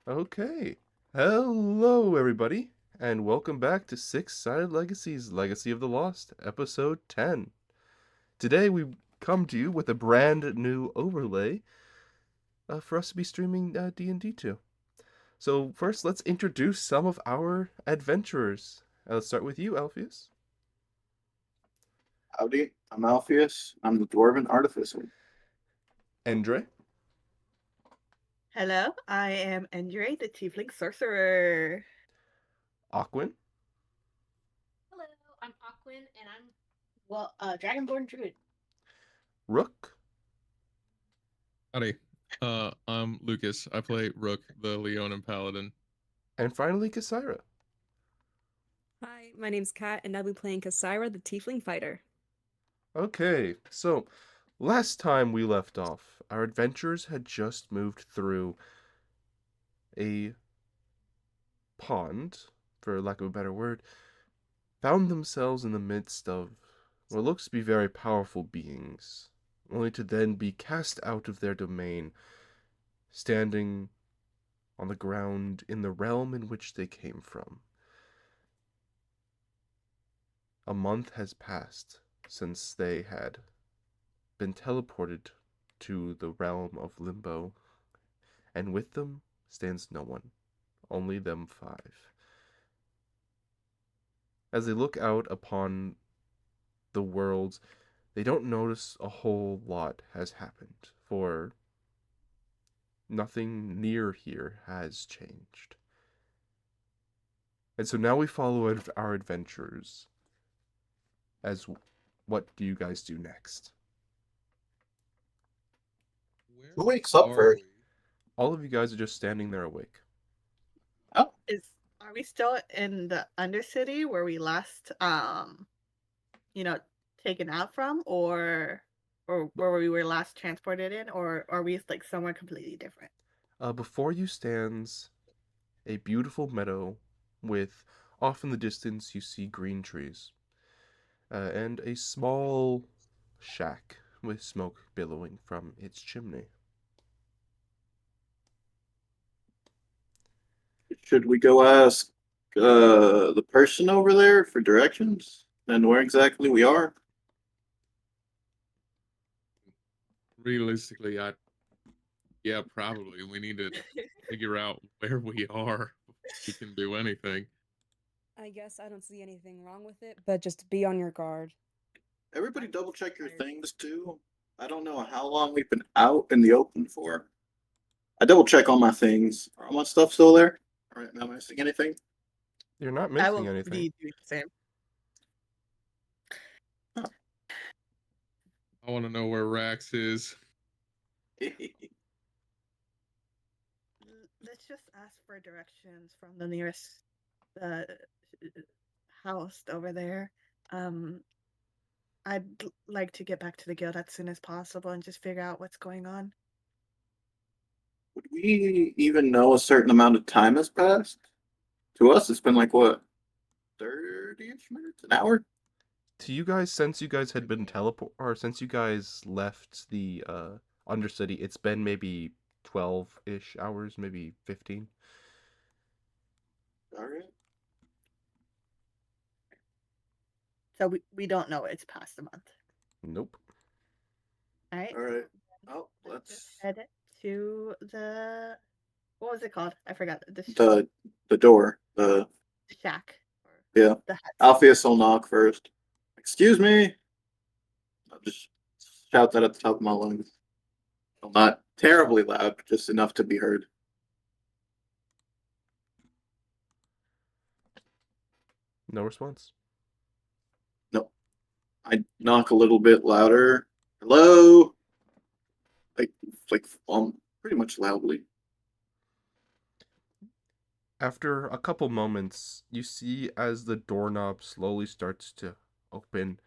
Okay. Hello, everybody, and welcome back to Six Sided Legacies Legacy of the Lost, Episode 10. Today, we come to you with a brand new overlay for us to be streaming D&D to. So, first, let's introduce some of our adventurers. Let's start with you, Alpheus. Howdy, I'm Alpheus. I'm the Dwarven Artificer. Endre. Hello, I am Endre, the Tiefling Sorcerer. Aquin. Hello, I'm Aquin, and I'm Dragonborn Druid. Rook. Howdy. I'm Lucas. I play Rook, the Leonin Paladin. And finally, Kasira. Hi, my name's Kat, and I'll be playing Kasira, the Tiefling Fighter. Okay, so last time we left off, our adventurers had just moved through a pond, for lack of a better word, found themselves in the midst of what looks to be very powerful beings, only to then be cast out of their domain, standing on the ground in the realm in which they came from. A month has passed since they had been teleported to the realm of Limbo, and with them stands no one, only them five. As they look out upon the world, they don't notice a whole lot has happened, for nothing near here has changed. And so now we follow our adventures as what do you guys do next? Who wakes up first? All of you guys are just standing there awake. Oh, Are we still in the Undercity where we last taken out from, or where we were last transported in, or are we like somewhere completely different? Before you stands a beautiful meadow with, off in the distance, you see green trees, and a small shack with smoke billowing from its chimney. should we go ask the person over there for directions and where exactly we are? Realistically, yeah, probably. We need to figure out where we are before we can do anything. I guess I don't see anything wrong with it, but just be on your guard. Everybody double check your things too. I don't know how long we've been out in the open for. I double check all my things. Are all my stuff still there? All right, am I missing anything? You're not I missing will anything. be doing the same. I want to know where Rax is. Let's just ask for directions from the nearest uh, house over there. I'd like to get back to the guild as soon as possible and just figure out what's going on. Would we even know a certain amount of time has passed? To us, it's been like what, 30-ish minutes, an hour? To you guys, since you guys had been or since you guys left the Undercity, it's been maybe 12-ish hours, maybe 15. All right. So we don't know it's past a month. Nope. All right. All right. Oh, Let's let's head to the, what was it called? I forgot. the door. The shack. Yeah. The hut. Alpheus will knock first. Excuse me. I'll just shout that at the top of my lungs. Well, not terribly loud, but just enough to be heard. No response. No. I knock a little bit louder. Hello. Like pretty much loudly. After a couple moments, you see as the doorknob slowly starts to open,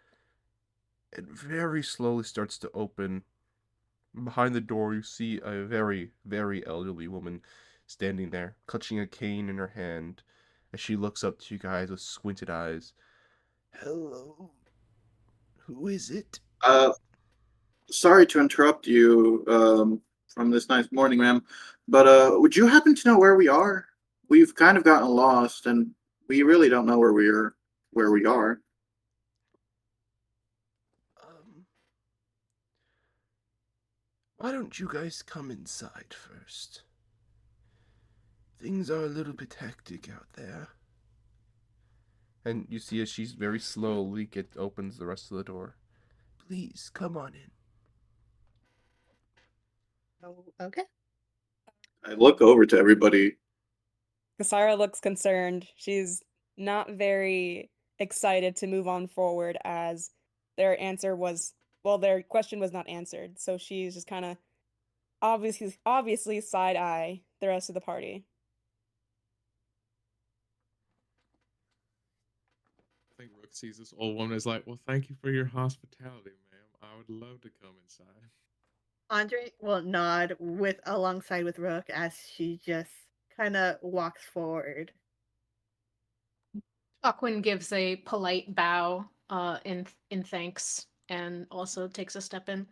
it very slowly starts to open. Behind the door, you see a very, very elderly woman standing there, clutching a cane in her hand, as she looks up to you guys with squinted eyes. Hello. Who is it? Sorry to interrupt you from this nice morning, ma'am. But would you happen to know where we are? We've kind of gotten lost, and we really don't know where we are. Um, why don't you guys come inside first? Things are a little bit hectic out there. And you see as she's very slowly opens the rest of the door. Please come on in. Oh, okay. I look over to everybody. Kasara looks concerned. She's not very excited to move on forward as their question was not answered. So she's just kind of obviously side eye the rest of the party. I think Rook sees this old woman and is like, well, thank you for your hospitality, ma'am. I would love to come inside. Andre will nod alongside with Rook as she just kind of walks forward. Aquin gives a polite bow in thanks and also takes a step in.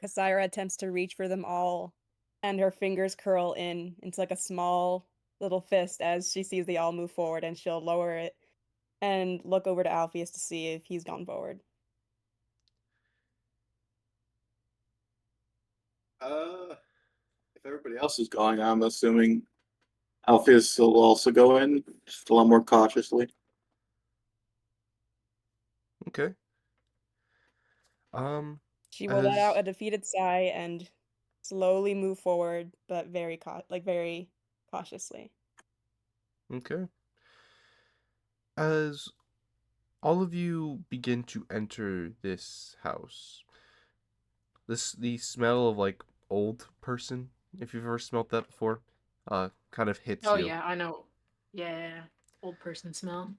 Kasira attempts to reach for them all, and her fingers curl into like a small little fist as she sees they all move forward, and she'll lower it and look over to Alpheus to see if he's gone forward. If everybody else is going, I'm assuming Alpheus will also go in, just a lot more cautiously. Okay. She will let out As a defeated sigh and slowly move forward, but very cautiously. Okay. As all of you begin to enter this house, the smell of like old person, if you've ever smelt that before, kind of hits Oh you. yeah, I know. Yeah, old person smell.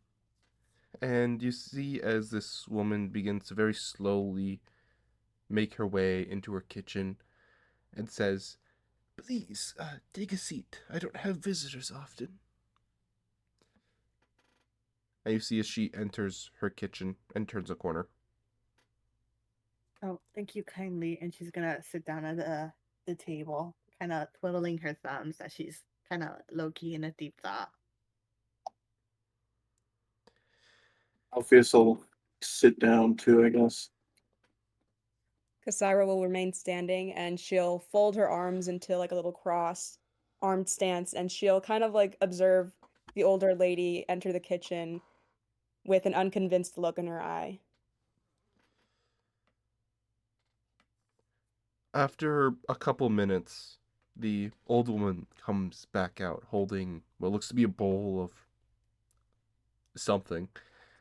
And you see as this woman begins to very slowly make her way into her kitchen and says, "Please, take a seat. I don't have visitors often." And you see as she enters her kitchen and turns a corner. Oh, thank you kindly. And she's gonna sit down at the table, kind of twiddling her thumbs as she's kind of low key in a deep thought. Alpheus will sit down too, I guess. Kasira will remain standing, and she'll fold her arms into like a little cross-armed stance, and she'll kind of like observe the older lady enter the kitchen with an unconvinced look in her eye. After a couple minutes, the old woman comes back out holding what looks to be a bowl of something,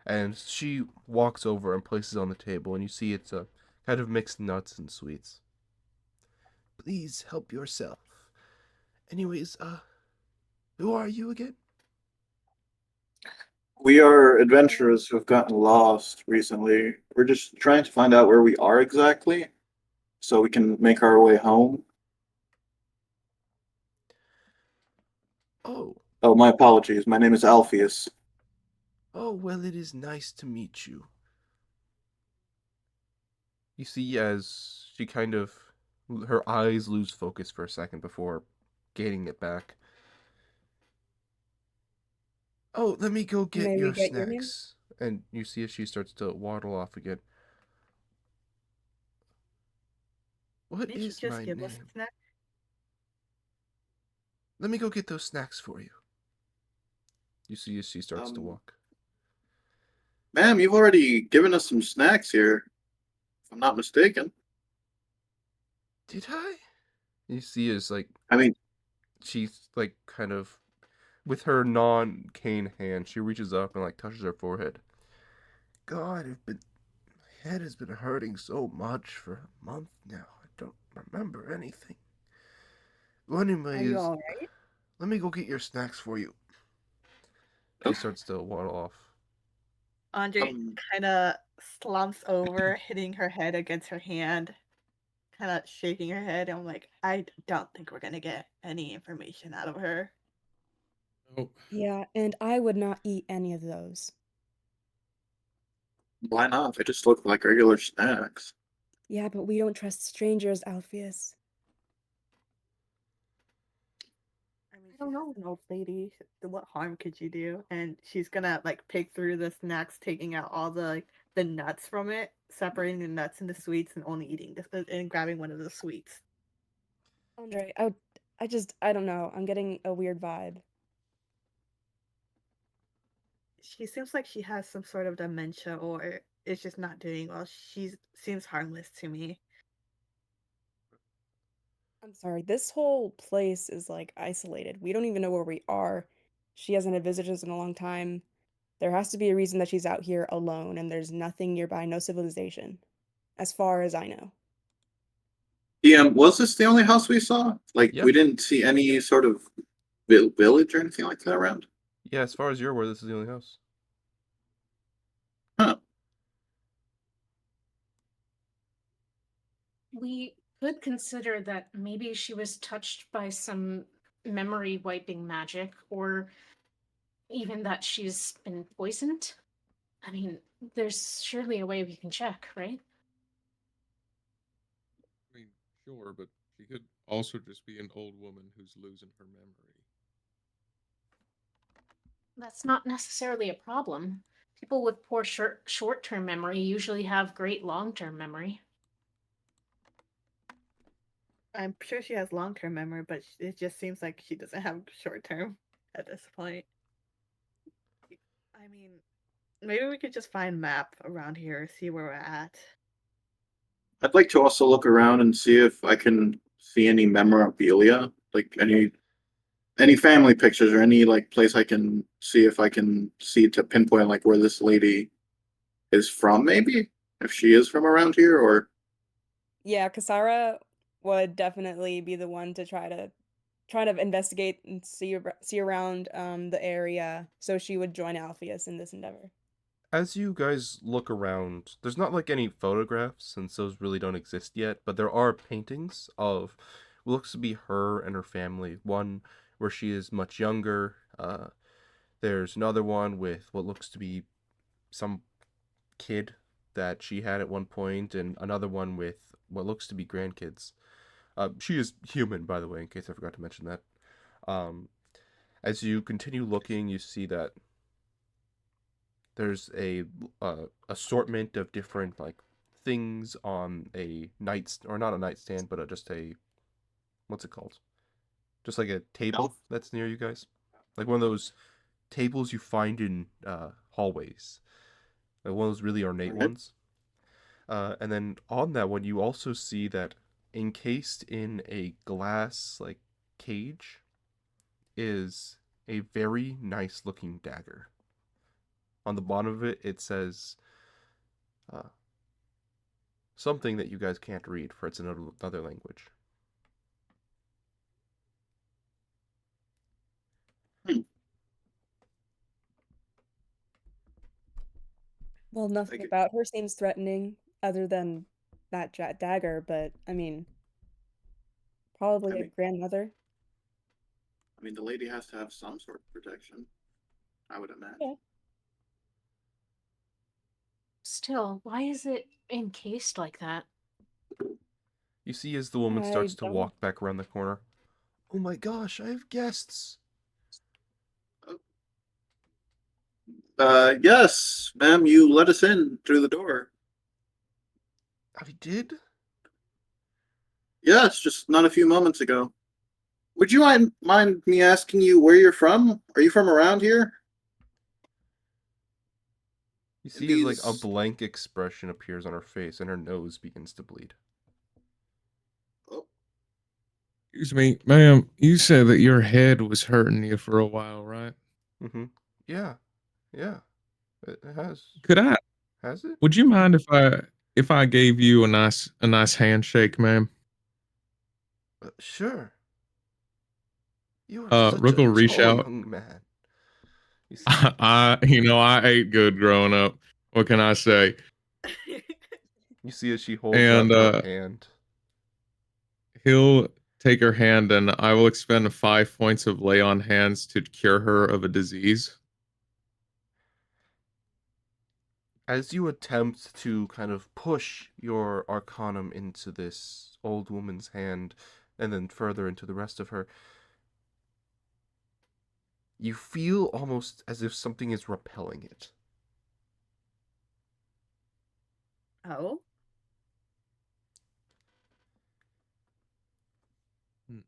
and she walks over and places it on the table, and you see it's a kind of mixed nuts and sweets. "Please help yourself. Anyways, who are you again?" We are adventurers who have gotten lost recently. We're just trying to find out where we are exactly so we can make our way home. Oh, Oh, my apologies. My name is Alpheus. well, it is nice to meet you. You see as she kind of, her eyes lose focus for a second before gaining it back. "Oh, let me go get May we your get your name? snacks." And you see as she starts to waddle off again. "What Didn't she is just my give us a name? snack? Let me go get those snacks for you." You see as she starts to walk. Ma'am, you've already given us some snacks here, if I'm not mistaken. "Did I?" You see as like I mean, she's like kind of with her non-cane hand, she reaches up and like touches her forehead. "God, my head has been hurting so much for a month now. I don't remember anything. Well, Are you anyways, all right? let me go get your snacks for you." She starts to waddle off. Andre kind of slumps over, hitting her head against her hand, kind of shaking her head. I'm like, I don't think we're gonna get any information out of her. Oh, Yeah, and I would not eat any of those. why not? They just look like regular snacks. Yeah, but we don't trust strangers, Alpheus. I mean, I don't she's know. just an old lady. What harm could you do? And she's gonna like pick through the snacks, taking out all the nuts from it, separating the nuts and the sweets, and only eating and grabbing one of the sweets. Andre, I don't know. I'm getting a weird vibe. She seems like she has some sort of dementia or is just not doing well. She seems harmless to me. I'm sorry, this whole place is like isolated. We don't even know where we are. She hasn't had visitors in a long time. There has to be a reason that she's out here alone, and there's nothing nearby, no civilization, as far as I know. Was this the only house we saw? Like, Yeah. we didn't see any sort of village or anything like that around? Yeah, as far as you're aware, this is the only house. Huh. We could consider that maybe she was touched by some memory wiping magic, or even that she's been poisoned. I mean, there's surely a way we can check, right? I mean, sure, but she could also just be an old woman who's losing her memory. That's not necessarily a problem. People with poor short-term memory usually have great long-term memory. I'm sure she has long-term memory, but it just seems like she doesn't have short-term at this point. I mean, maybe we could just find map around here, see where we're at. I'd like to also look around and see if I can see any memorabilia, like any family pictures or any like place I can see if I can see to pinpoint like where this lady is from, maybe if she is from around here or Yeah, Kasara would definitely be the one to try to investigate and see around the area, so she would join Alpheus in this endeavor. As you guys look around, there's not like any photographs since those really don't exist yet, but there are paintings of what looks to be her and her family. One where she is much younger. There's another one with what looks to be some kid that she had at one point, and another one with what looks to be grandkids. She is human, by the way, in case I forgot to mention that. Um, as you continue looking, you see that there's a assortment of different like things on a or not a nightstand, but just a what's it called? Just like a table Shelf? that's near you guys, like one of those tables you find in hallways, like one of those really ornate Okay. ones. And then on that one, you also see that encased in a glass like cage is a very nice looking dagger. On the bottom of it, it says something that you guys can't read, for it's another language. Well, nothing Like, about her seems threatening, other than that dagger, but I mean, probably I a mean, grandmother. the lady has to have some sort of protection, I would imagine. Yeah. Still, why is it encased like that? You see as the woman I starts to don't. walk back around the corner. Oh my gosh, I have guests. Yes, ma'am, you let us in through the door. I did? Yes, just not a few moments ago. Would you mind me asking you where you're from? Are you from around here? You And see as like a these blank expression appears on her face and her nose begins to bleed. oh, Excuse me, ma'am. You said that your head was hurting you for a while, right? Mm-hmm. Yeah. Yeah. It has. Could I? Has it? Would you mind if I gave you a nice handshake, ma'am? Sure. You are such Rook a will reach tall out. young man. You see, I ate good growing up. What can I say? you see as she holds And out her hand. he'll take her hand, and I will expend 5 points of lay on hands to cure her of a disease. As you attempt to kind of push your arcanum into this old woman's hand and then further into the rest of her, you feel almost as if something is repelling it. Oh, Hmm.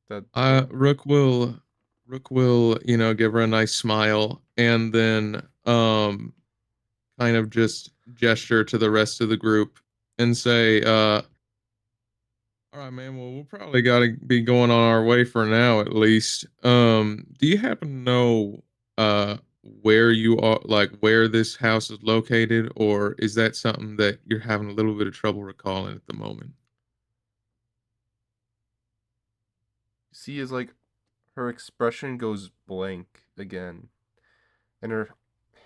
That Rook will, give her a nice smile and then kind of just gesture to the rest of the group and say, all right, man, well, we'll probably gotta be going on our way for now at least. Do you happen to know where you are, like where this house is located, or is that something that you're having a little bit of trouble recalling at the moment? see is like her expression goes blank again, and her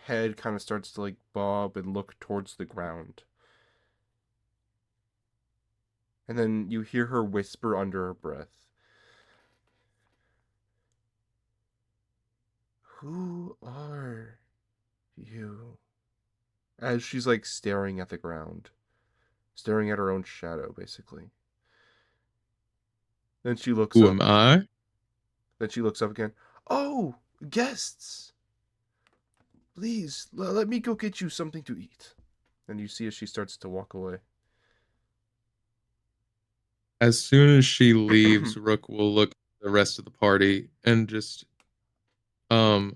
head kind of starts to like bob and look towards the ground. And then you hear her whisper under her breath, "Who are you?" As she's like staring at the ground, staring at her own shadow, basically. Then she looks Who up. am I? Then she looks up again. "Oh, guests! Please, let me go get you something to eat." And you see as she starts to walk away. As soon as she leaves, Rook will look at the rest of the party and just um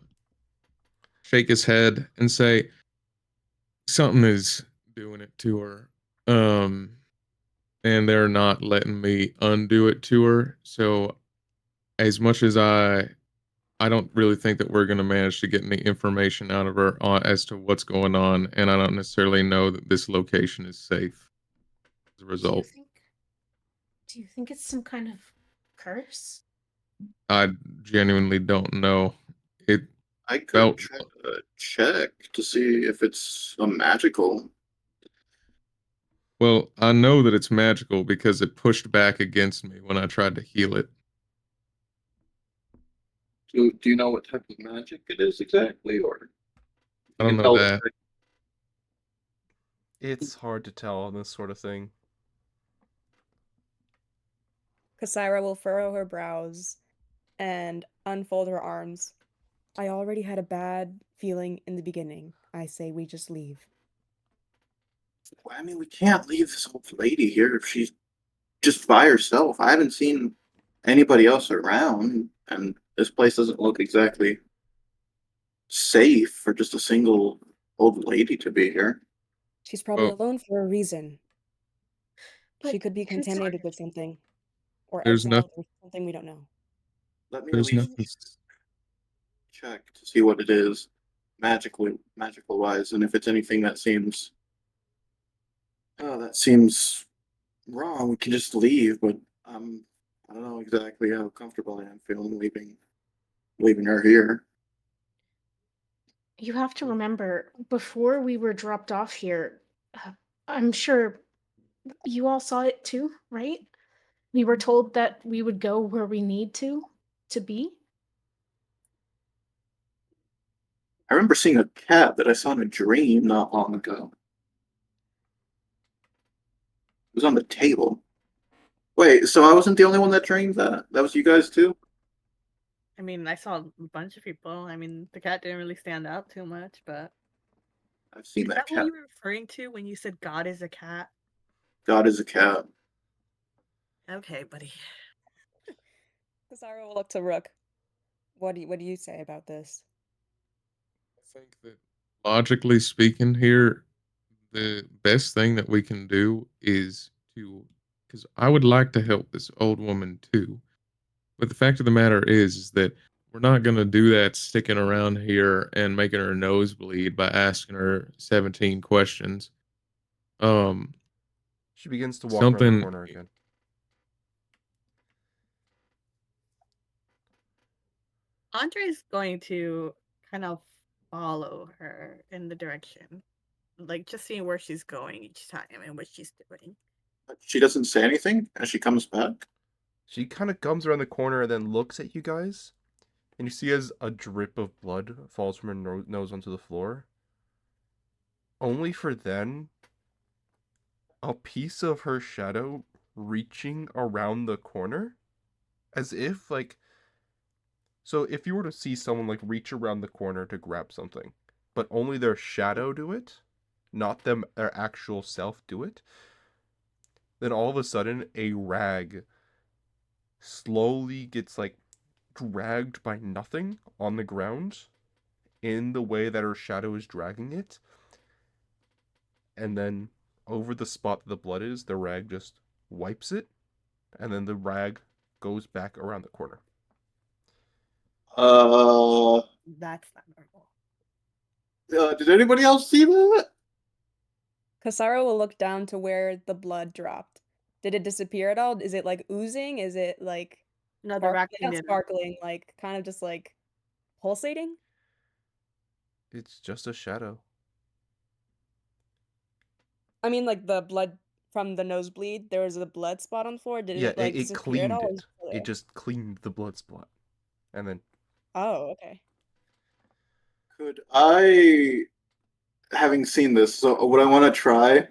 shake his head and say, something is doing it to her. Um and they're not letting me undo it to her. So as much as I don't really think that we're going to manage to get any information out of her as to what's going on, and I don't necessarily know that this location is safe as a Do you result. think do you think it's some kind of curse? I genuinely don't know. It I could felt try to check to see if it's a magical. well, I know that it's magical because it pushed back against me when I tried to heal it. Do you know what type of magic it is exactly, or I you don't can know tell? that. It's hard to tell on this sort of thing. Kasira will furrow her brows and unfold her arms. I already had a bad feeling in the beginning. I say we just leave. I mean, we can't leave this old lady here if she's just by herself. I haven't seen anybody else around, and this place doesn't look exactly safe for just a single old lady to be here. She's probably Well, alone for a reason. She But could be consider contaminated with something, or there's no exiled or something we don't know. Let me at there's least nothing. check to see what it is, magical wise, and if it's anything that seems wrong, we can just leave. But I don't know exactly how comfortable I am feeling leaving her here. you have to remember before we were dropped off here, I'm sure you all saw it too, right? We were told that we would go where we need to be. I remember seeing a cat that I saw in a dream not long ago. It was on the table. Wait, so I wasn't the only one that dreamed that? That was you guys too? I mean, I saw a bunch of people. I mean, the cat didn't really stand out too much, but I've seen is that that what cat. you were referring to when you said God is a cat? God is a cat. Okay, buddy. Kasira will look to Rook. What do you say about this? I think that logically speaking here, the best thing that we can do is to, because I would like to help this old woman too. But the fact of the matter is that we're not going to do that sticking around here and making her nose bleed by asking her 17 questions. Um, She begins to walk around the something, corner again. Andre's going to kind of follow her in the direction, like just seeing where she's going each time and what she's doing. She doesn't say anything as she comes back. She kind of comes around the corner and then looks at you guys, And you see as a drip of blood falls from her nose onto the floor. Only for then a piece of her shadow reaching around the corner, as if like, so if you were to see someone like reach around the corner to grab something, but only their shadow do it, not them their actual self do it, then all of a sudden a rag slowly gets like dragged by nothing on the ground in the way that her shadow is dragging it, and then over the spot that the blood is, the rag just wipes it, and then the rag goes back around the corner. That's not normal. Did anybody else see that? Kasara will look down to where the blood dropped. Did it disappear at all? Is it like oozing? Is it like No, the raccoon not didn't. sparkling, like kind of just like pulsating? It's just a shadow. I mean, like the blood from the nosebleed, there was a blood spot on the floor. Did Yeah, it like it disappear at cleaned all? Or it. is it still It there? just cleaned the blood spot. And then Oh, okay. Could I, having seen this, so what I want to try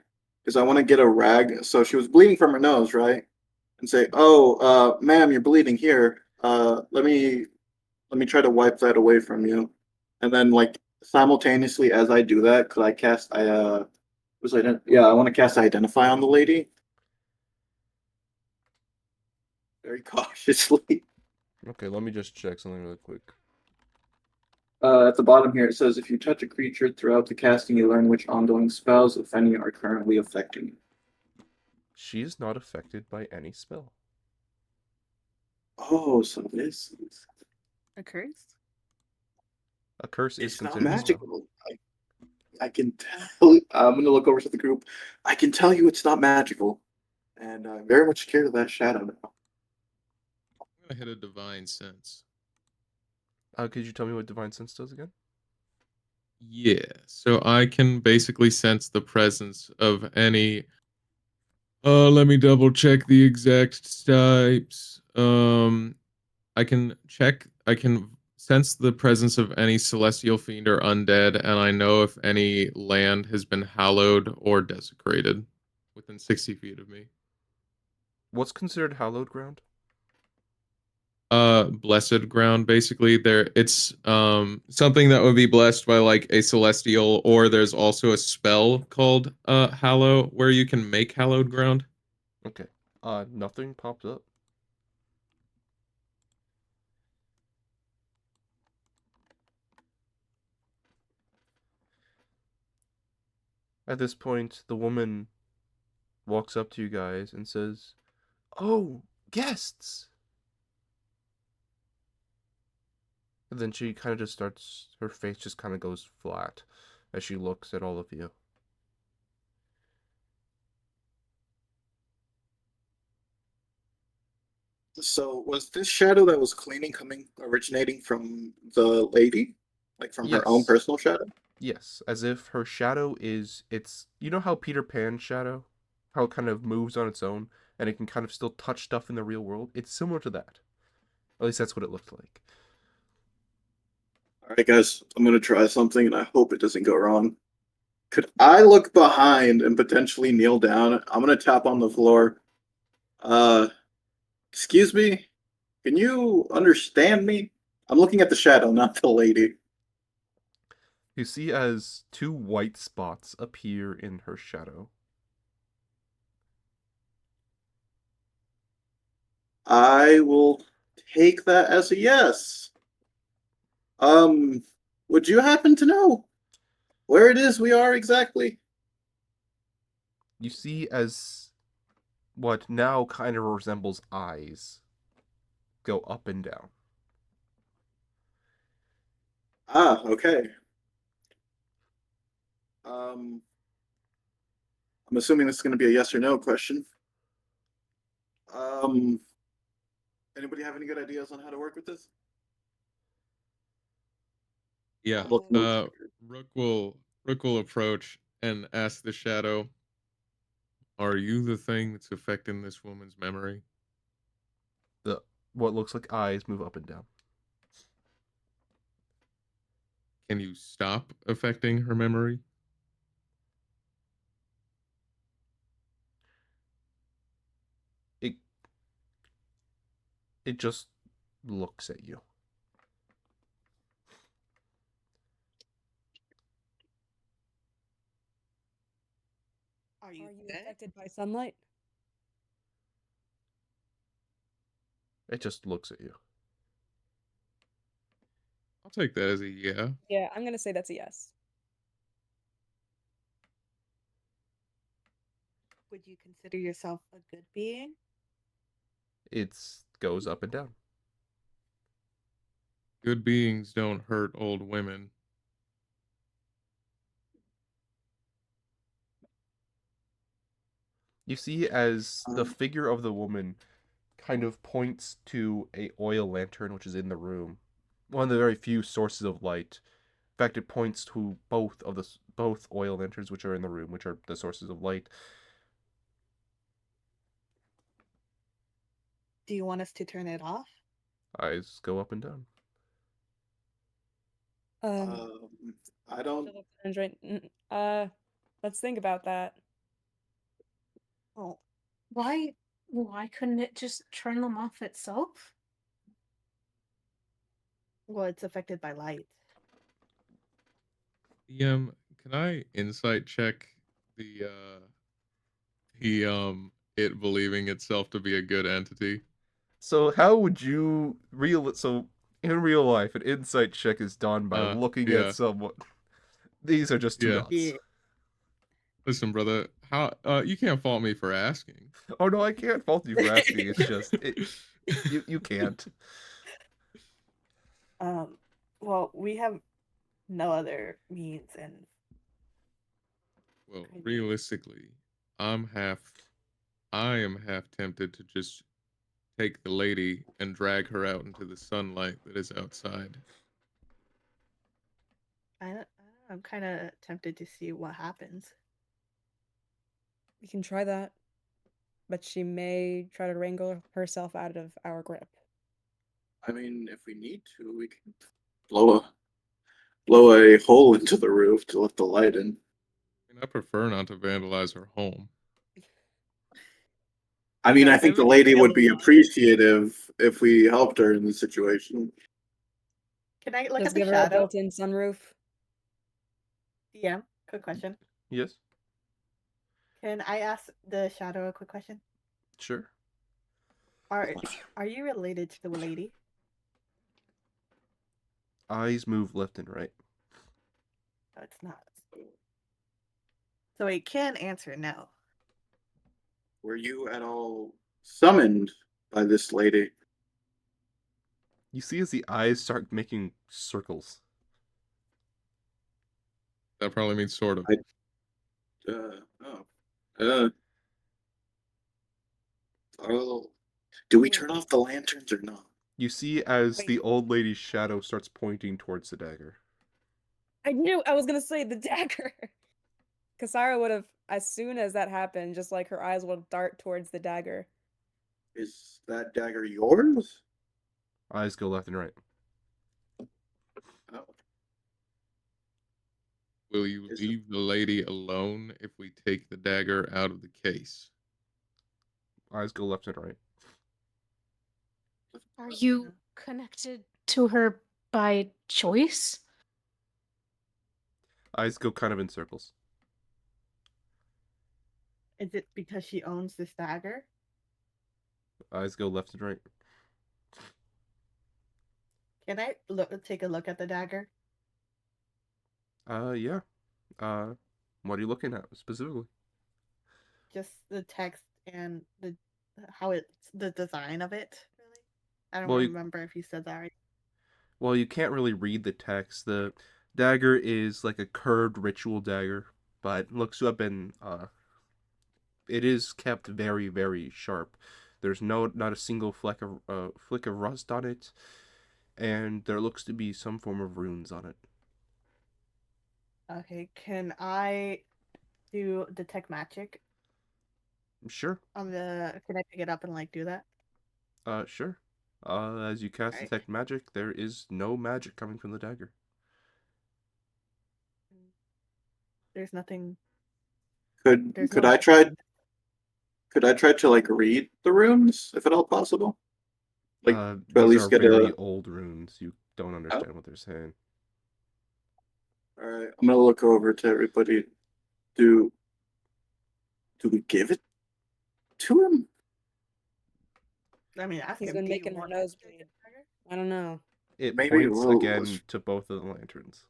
is I want to get a rag. So she was bleeding from her nose, right? And say, "Oh, ma'am, you're bleeding here. Let me try to wipe that away from you." And then, like simultaneously as I do that, could I cast? I want to cast Identify on the lady. Very cautiously. okay, let me just check something really quick. At the bottom here, it says if you touch a creature throughout the casting, you learn which ongoing spells, if any, are currently affecting you. She is not affected by any spell. Oh, so this is A curse? A curse is it's not considered a spell. magical. I can tell. I'm gonna look over to the group. I can tell you it's not magical, and I'm very much scared of that shadow now. I'm gonna hit a divine sense. Could you tell me what Divine Sense does again? Yeah, so I can basically sense the presence of any. Let me double check the exact types. I can sense the presence of any celestial fiend or undead, and I know if any land has been hallowed or desecrated within 60 feet of me. What's considered hallowed ground? Blessed ground, basically. It's something that would be blessed by like a celestial, or there's also a spell called hallow where you can make hallowed ground. Okay. Nothing popped up. At this point, the woman walks up to you guys and says, "Oh, guests!" And then she kind of just starts, her face just kind of goes flat as she looks at all of you. So was this shadow that was cleaning originating from the lady, like from her own Yes. personal shadow? Yes, as if her shadow is, it's, you know how Peter Pan's shadow, how it kind of moves on its own and it can kind of still touch stuff in the real world? It's similar to that. At least that's what it looked like. All right, guys, I'm gonna try something, and I hope it doesn't go wrong. Could I look behind and potentially kneel down? I'm gonna tap on the floor. Uh, excuse me. Can you understand me? I'm looking at the shadow, not the lady. You see as two white spots appear in her shadow. I will take that as a yes. Would you happen to know where it is we are exactly? You see as what now kind of resembles eyes go up and down. Ah, okay. I'm assuming this is going to be a yes or no question. Um, Anybody have any good ideas on how to work with this? Yeah. Look, Rook will approach and ask the shadow, "Are you the thing that's affecting this woman's memory?" The what looks like eyes move up and down. can you stop affecting her memory? It it just looks at you. Are Are you you good? affected by sunlight? It just looks at you. I'll take that as a yeah. Yeah, I'm gonna say that's a yes. Would you consider yourself a good being? It goes up and down. Good beings don't hurt old women. You see as the Um, figure of the woman kind of points to a oil lantern which is in the room. One of the very few sources of light. In fact, it points to both oil lanterns which are in the room, which are the sources of light. Do you want us to turn it off? Eyes go up and down. Um, I don't. she'll look at Android. Let's think about that. Oh, Why couldn't it just turn them off itself? well, it's affected by light. Can I insight check the it believing itself to be a good entity? So how would you so in real life an insight check is done by looking at Yeah, someone. These are just two yeah. dots. Yeah. Listen, brother, how you can't fault me for asking. Oh no, I can't fault you for asking. It's just you can't. Well, we have no other means, and Well, kind of- realistically, I'm half I am half tempted to just take the lady and drag her out into the sunlight that is outside. I'm kind of tempted to see what happens. We can try that, but she may try to wrangle herself out of our grip. I mean, if we need to, we can blow a hole into the roof to let the light in. I mean, I prefer not to vandalize her home. I mean, Yeah, I think the everything's lady would yellow be on. appreciative if we helped her in the situation. Can I look Just at the give her a shadow? built-in sunroof. Yeah, quick question. Yes, Can I ask the shadow a quick question? sure. Are you related to the lady? Eyes move left and right. No, it's not. So it can answer no. Were you at all summoned by this lady? You see as the eyes start making circles. That probably means sort of. Oh. Uh, oh. Do we turn off the lanterns or not? You see as Wait. the old lady's shadow starts pointing towards the dagger. I knew I was gonna say the dagger. Kasara would have, as soon as that happened, just like her eyes will dart towards the dagger. Is that dagger yours? Eyes go left and right. Oh. Will you Is it- leave the lady alone if we take the dagger out of the case? Eyes go left and right. Are you connected to her by choice? Eyes go kind of in circles. Is it because she owns this dagger? Eyes go left and right. Can I take a look at the dagger? Yeah. What are you looking at specifically? Just the text and the design of it. Really, I don't Well, remember if you said that right. Well, you can't really read the text. The dagger is like a curved ritual dagger, but looks to have been it is kept very, very sharp. There's not a single flick of rust on it, and there looks to be some form of runes on it. Okay, can I do detect magic Sure. on the? Can I pick it up and like do that? Sure. As you cast Alright. detect magic, there is no magic coming from the dagger. There's nothing. Could There's could no I try light. could I try to like read the runes if at all possible? Like to at These least are get very a. old runes. You don't understand what they're saying. All right, I'm gonna look over to everybody. Do we give it to him? I mean, ask He's him. been Do you making her want nose to bleed. I don't know. It Maybe points we'll- again to both of the lanterns.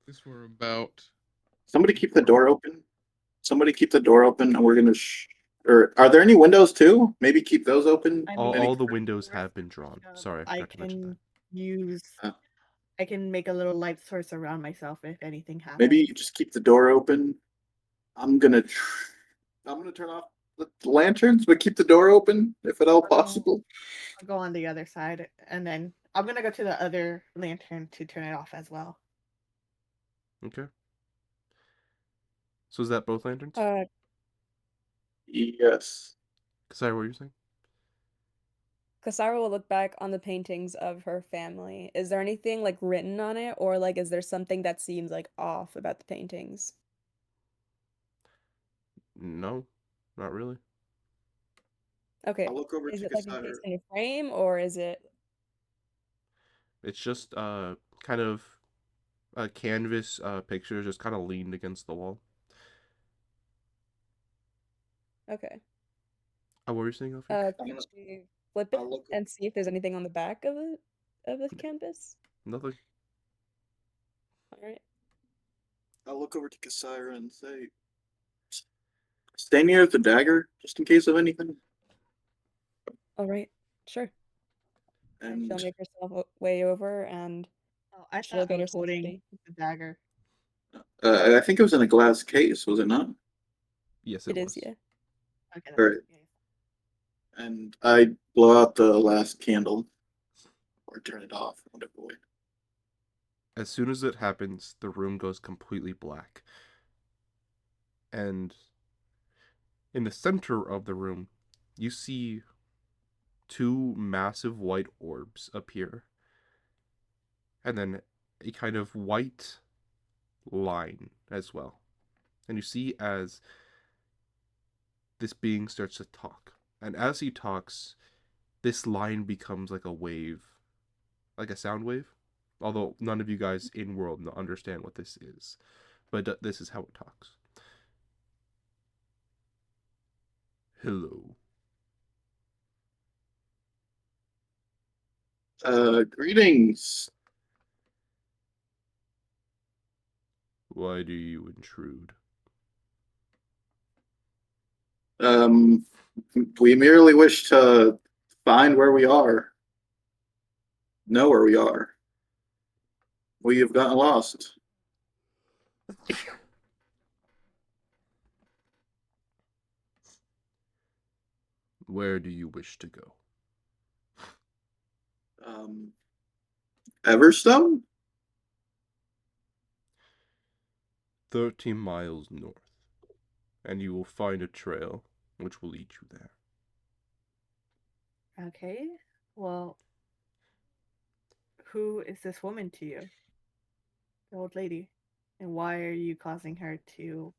This were about. Somebody keep the door open. Somebody keep the door open, and we're gonna. Or are there any windows too? Maybe keep those open. I All, mean, all the for windows force have been drawn. push-up, Sorry, I I forgot to mention that. can use. Oh. I can make a little light source around myself if anything happens. Maybe you just keep the door open. I'm gonna turn off the lanterns, but keep the door open if at all I'll go- possible. I'll go on the other side, and then I'm gonna go to the other lantern to turn it off as well. Okay. So is that both lanterns? Yes. Sorry, what were you saying? Kasara will look back on the paintings of her family. Is there anything like written on it, or like is there something that seems like off about the paintings? No, not really. Okay. I'll look over Is to it like Kasara. encased in a frame, or is it? It's just kind of canvas pictures just kind of leaned against the wall. Okay. What were you saying, Elfie? I'm Could gonna- you flip it I'll look- and see if there's anything on the back of the canvas? Nothing. All right. I'll look over to Kasira and say, "Stay near the dagger, just in case of anything." All right. Sure. And she'll And make herself way over, and Oh, I she'll thought I get was herself holding ready. the dagger. I think it was in a glass case, was it not? Yes, It was. is, yeah. Okay, All right. And I blow out the last candle, or turn it off, whatever way. As soon as it happens, the room goes completely black. And in the center of the room, you see two massive white orbs appear. And then a kind of white line as well. And you see as this being starts to talk. And as he talks, this line becomes like a wave, like a sound wave. Although none of you guys in world understand what this is. But this is how it talks. Hello. Greetings. Why do you intrude? We merely wish to find where we are. Know where we are. We have gotten lost. Where do you wish to go? Everstone? 13 miles north, and you will find a trail which will lead you there. Okay. Well, who is this woman to you? The old lady. And why are you causing her to,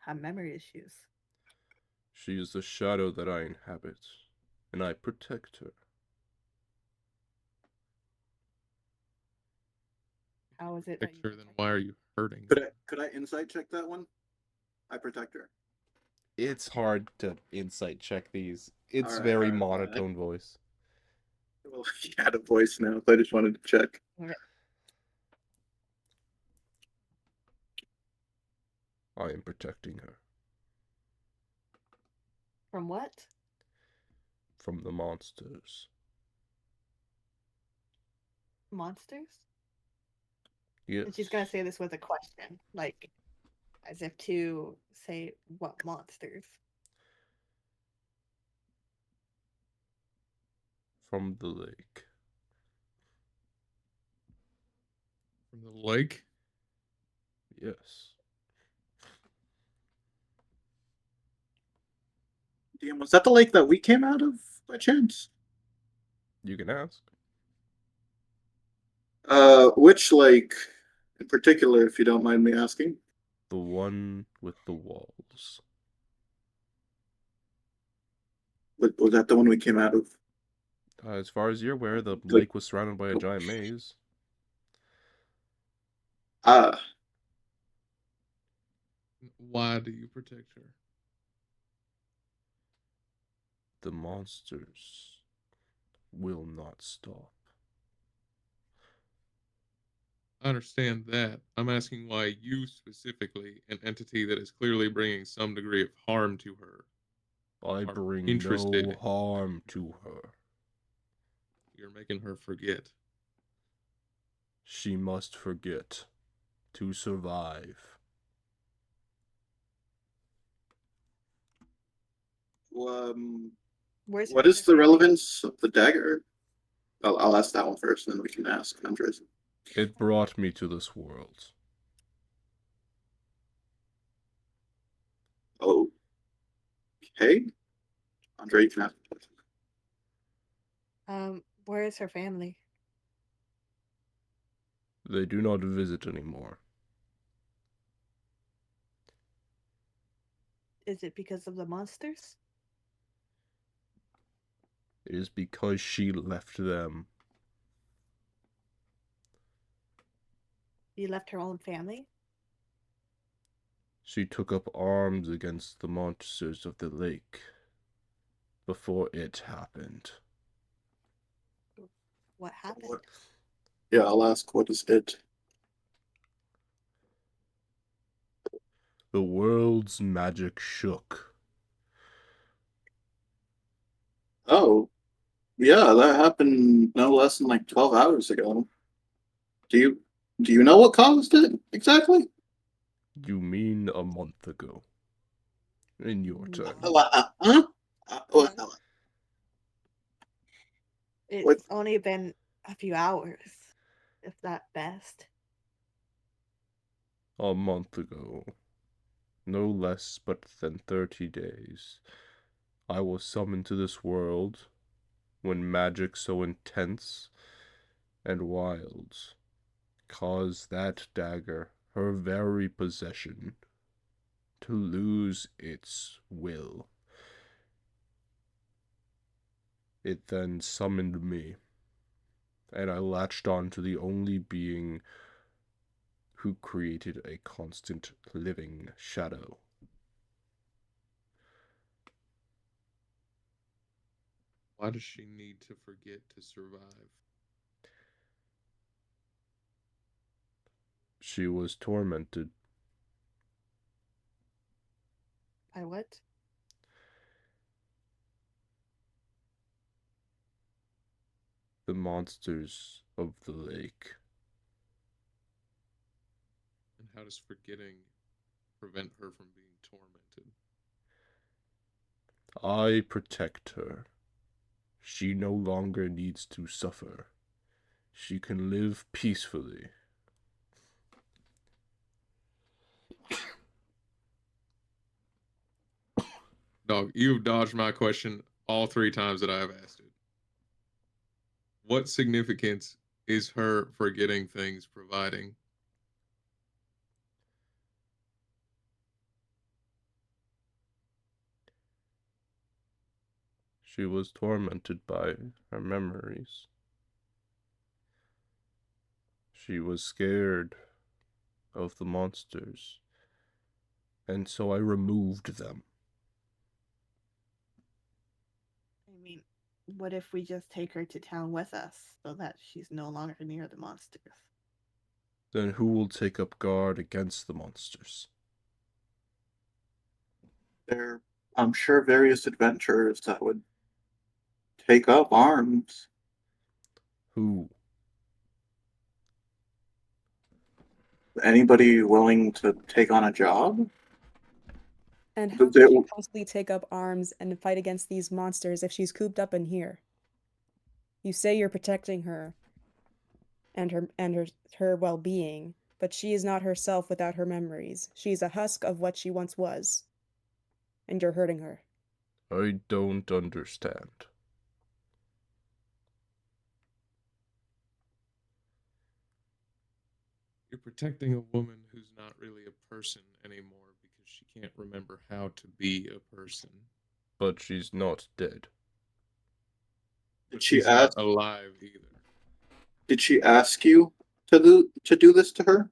have memory issues? She is the shadow that I inhabit, and I protect her. How is it that you Picture, then protect why her? are you hurting? Could I insight check that one? I protect her. It's hard to insight check these. It's Alright, very alright, monotone voice. Well, he had a voice now, so I just wanted to check. I am protecting her From what? from the monsters. Monsters? Yes. And she's gonna say this with a question, like as if to say what monsters. From the lake. From the lake? Yes. DM, was that the lake that we came out of by chance? You can ask. Which lake? in particular, if you don't mind me asking? The one with the walls. Was that the one we came out of? As far as you're aware, the Good. lake was surrounded by a giant maze. Ah, Why do you protect her? The monsters will not stop. I understand that. I'm asking why you specifically, an entity that is clearly bringing some degree of harm to her, I are bring interested. no harm to her. You're making her forget. She must forget to survive. Where's what her is the family? relevance of the dagger? I'll ask that one first, and then we can ask Andres. It brought me to this world. Oh, okay. Andre, you can ask. Where is her family? They do not visit anymore. Is it because of the monsters? It is because she left them. You left her own family? She took up arms against the monsters of the lake before it happened. What happened? What? Yeah, I'll ask. What is it? The world's magic shook. Oh, yeah, that happened no less than like 12 hours ago. Do you know what caused it exactly? You mean a month ago? In your No. terms. Huh? What? It's only been a few hours, if that best. A month ago. No less but than 30 days. I was summoned to this world when magic so intense and wild caused that dagger, her very possession, to lose its will. It then summoned me, and I latched on to the only being who created a constant living shadow. Why does she need to forget to survive? She was tormented. By what? The monsters of the lake. And how does forgetting prevent her from being tormented? I protect her. She no longer needs to suffer. She can live peacefully. Dog, you've dodged my question all 3 times that I have asked it. What significance is her forgetting things providing? She was tormented by her memories. She was scared of the monsters, and so I removed them. I mean, what if we just take her to town with us so that she's no longer near the monsters? Then who will take up guard against the monsters? There, I'm sure various adventurers that would take up arms. Who? Anybody willing to take on a job? And how But could they- she possibly take up arms and fight against these monsters if she's cooped up in here? You say you're protecting her and her well-being, but she is not herself without her memories. She's a husk of what she once was. And you're hurting her. I don't understand. You're protecting a woman who's not really a person anymore because she can't remember how to be a person. But she's not dead. Did she She's not ask? alive either. Did she ask you to do this to her,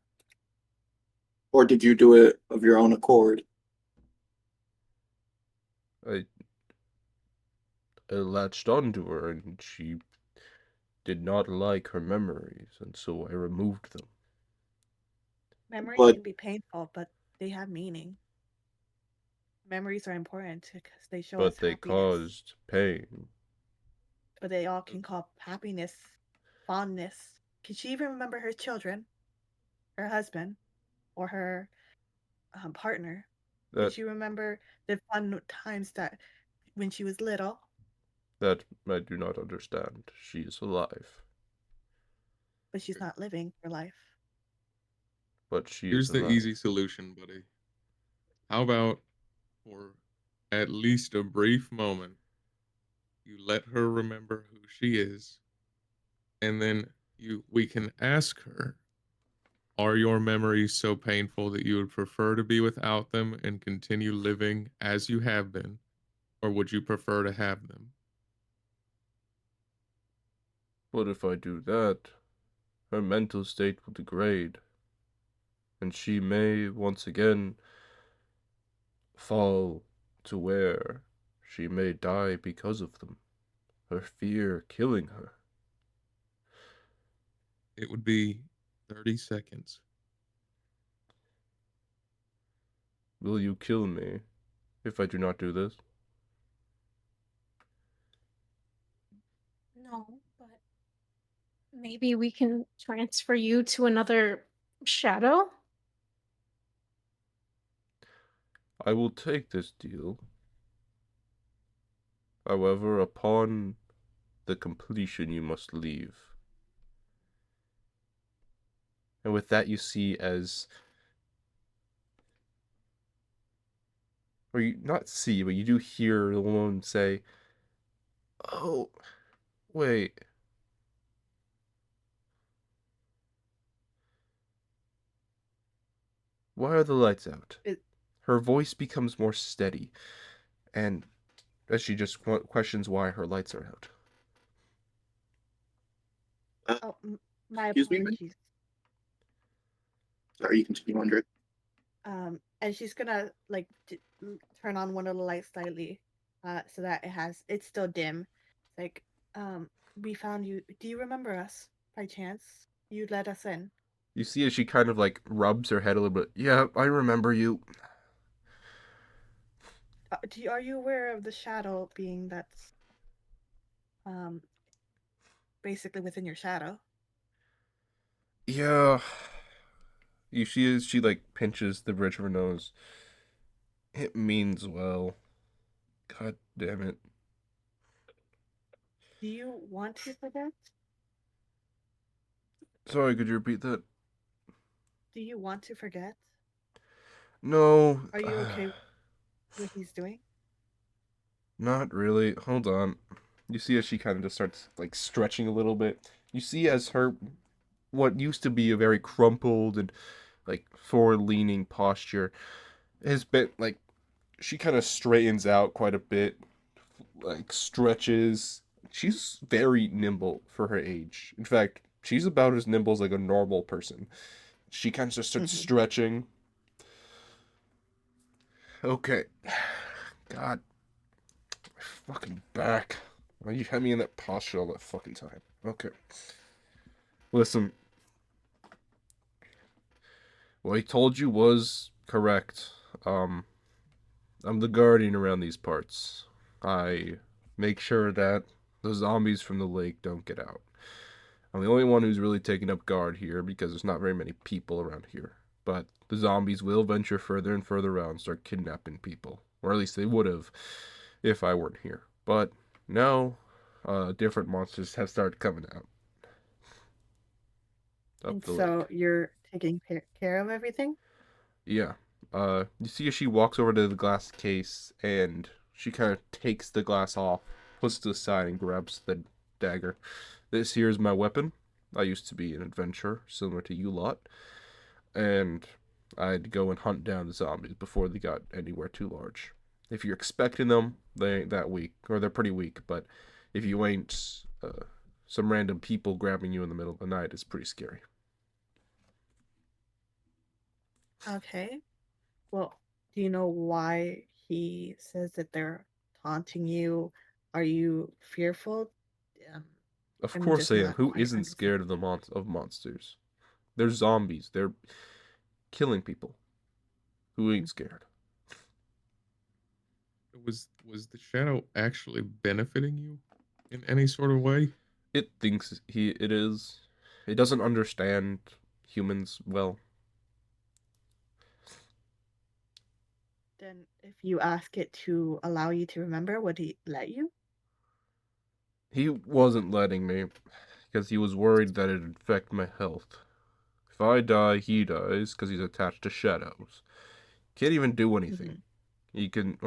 or did you do it of your own accord? I latched onto her, and she did not like her memories, and so I removed them. Memories But can be painful, but they have meaning. Memories are important because they show us But they happiness. caused pain. But they all can cause happiness, fondness. Can she even remember her children, her husband, or her partner? Can That she remember the fun times that when she was little? that I do not understand. She is alive, But she's not living her life. but she Here's is the alive. easy solution, buddy. How about for at least a brief moment, you let her remember who she is, and then we can ask her, are your memories so painful that you would prefer to be without them and continue living as you have been, or would you prefer to have them? But if I do that, her mental state will degrade, and she may once again fall to where she may die because of them. Her fear killing her. It would be 30 seconds. Will you kill me if I do not do this? No, but maybe we can transfer you to another shadow? I will take this deal. However, upon the completion, you must leave. And with that, you see as, or you not see, but you do hear the woman say, "Oh, wait. Why are the lights out?" Her voice becomes more steady, and as she just questions why her lights are out. Oh, my Excuse me, ma'am? apologies. Sorry, you continue, Andre. And she's gonna like turn on one of the lights slightly, so that it's still dim. Like, we found you. Do you remember us by chance? You let us in. You see as she kind of like rubs her head a little bit. Yeah, I remember you. Are you aware of the shadow being that's basically within your shadow? Yeah. You see as she like pinches the bridge of her nose. It means well. God damn it. Do you want to forget? Sorry, could you repeat that? Do you want to forget? No. Are you okay with what he's doing? Not really. Hold on. You see as she kind of just starts like stretching a little bit. You see as her what used to be a very crumpled and like forward-leaning posture has been like she kind of straightens out quite a bit, like stretches. She's very nimble for her age. In fact, she's about as nimble as like a normal person. She kind of just starts stretching. Okay. God. My fucking back. Why you had me in that posture all that fucking time? Okay. Listen. What he told you was correct. I'm the guardian around these parts. I make sure that the zombies from the lake don't get out. I'm the only one who's really taking up guard here because there's not very many people around here. But the zombies will venture further and further out and start kidnapping people. Or at least they would have if I weren't here. But now, different monsters have started coming out. Up And the so lake. you're taking care of everything? Yeah. You see as she walks over to the glass case and she kind of takes the glass off, puts it to the side, and grabs the dagger. This here is my weapon. I used to be an adventurer, similar to you lot. and I'd go and hunt down the zombies before they got anywhere too large. If you're expecting them, they ain't that weak, or they're pretty weak. But if you ain't, some random people grabbing you in the middle of the night is pretty scary. Okay. Well, do you know why he says that they're taunting you? Are you fearful? Um, Of I'm course just I am. not Who quite isn't understanding. scared of the of monsters? They're zombies. They're killing people. Who ain't scared? Was the shadow actually benefiting you in any sort of way? It thinks it is. It doesn't understand humans well. Then, if you ask it to allow you to remember, would he let you? He wasn't letting me because he was worried that it'd affect my health. If I die, he dies because he's attached to shadows. Can't even do anything. Mhm. He can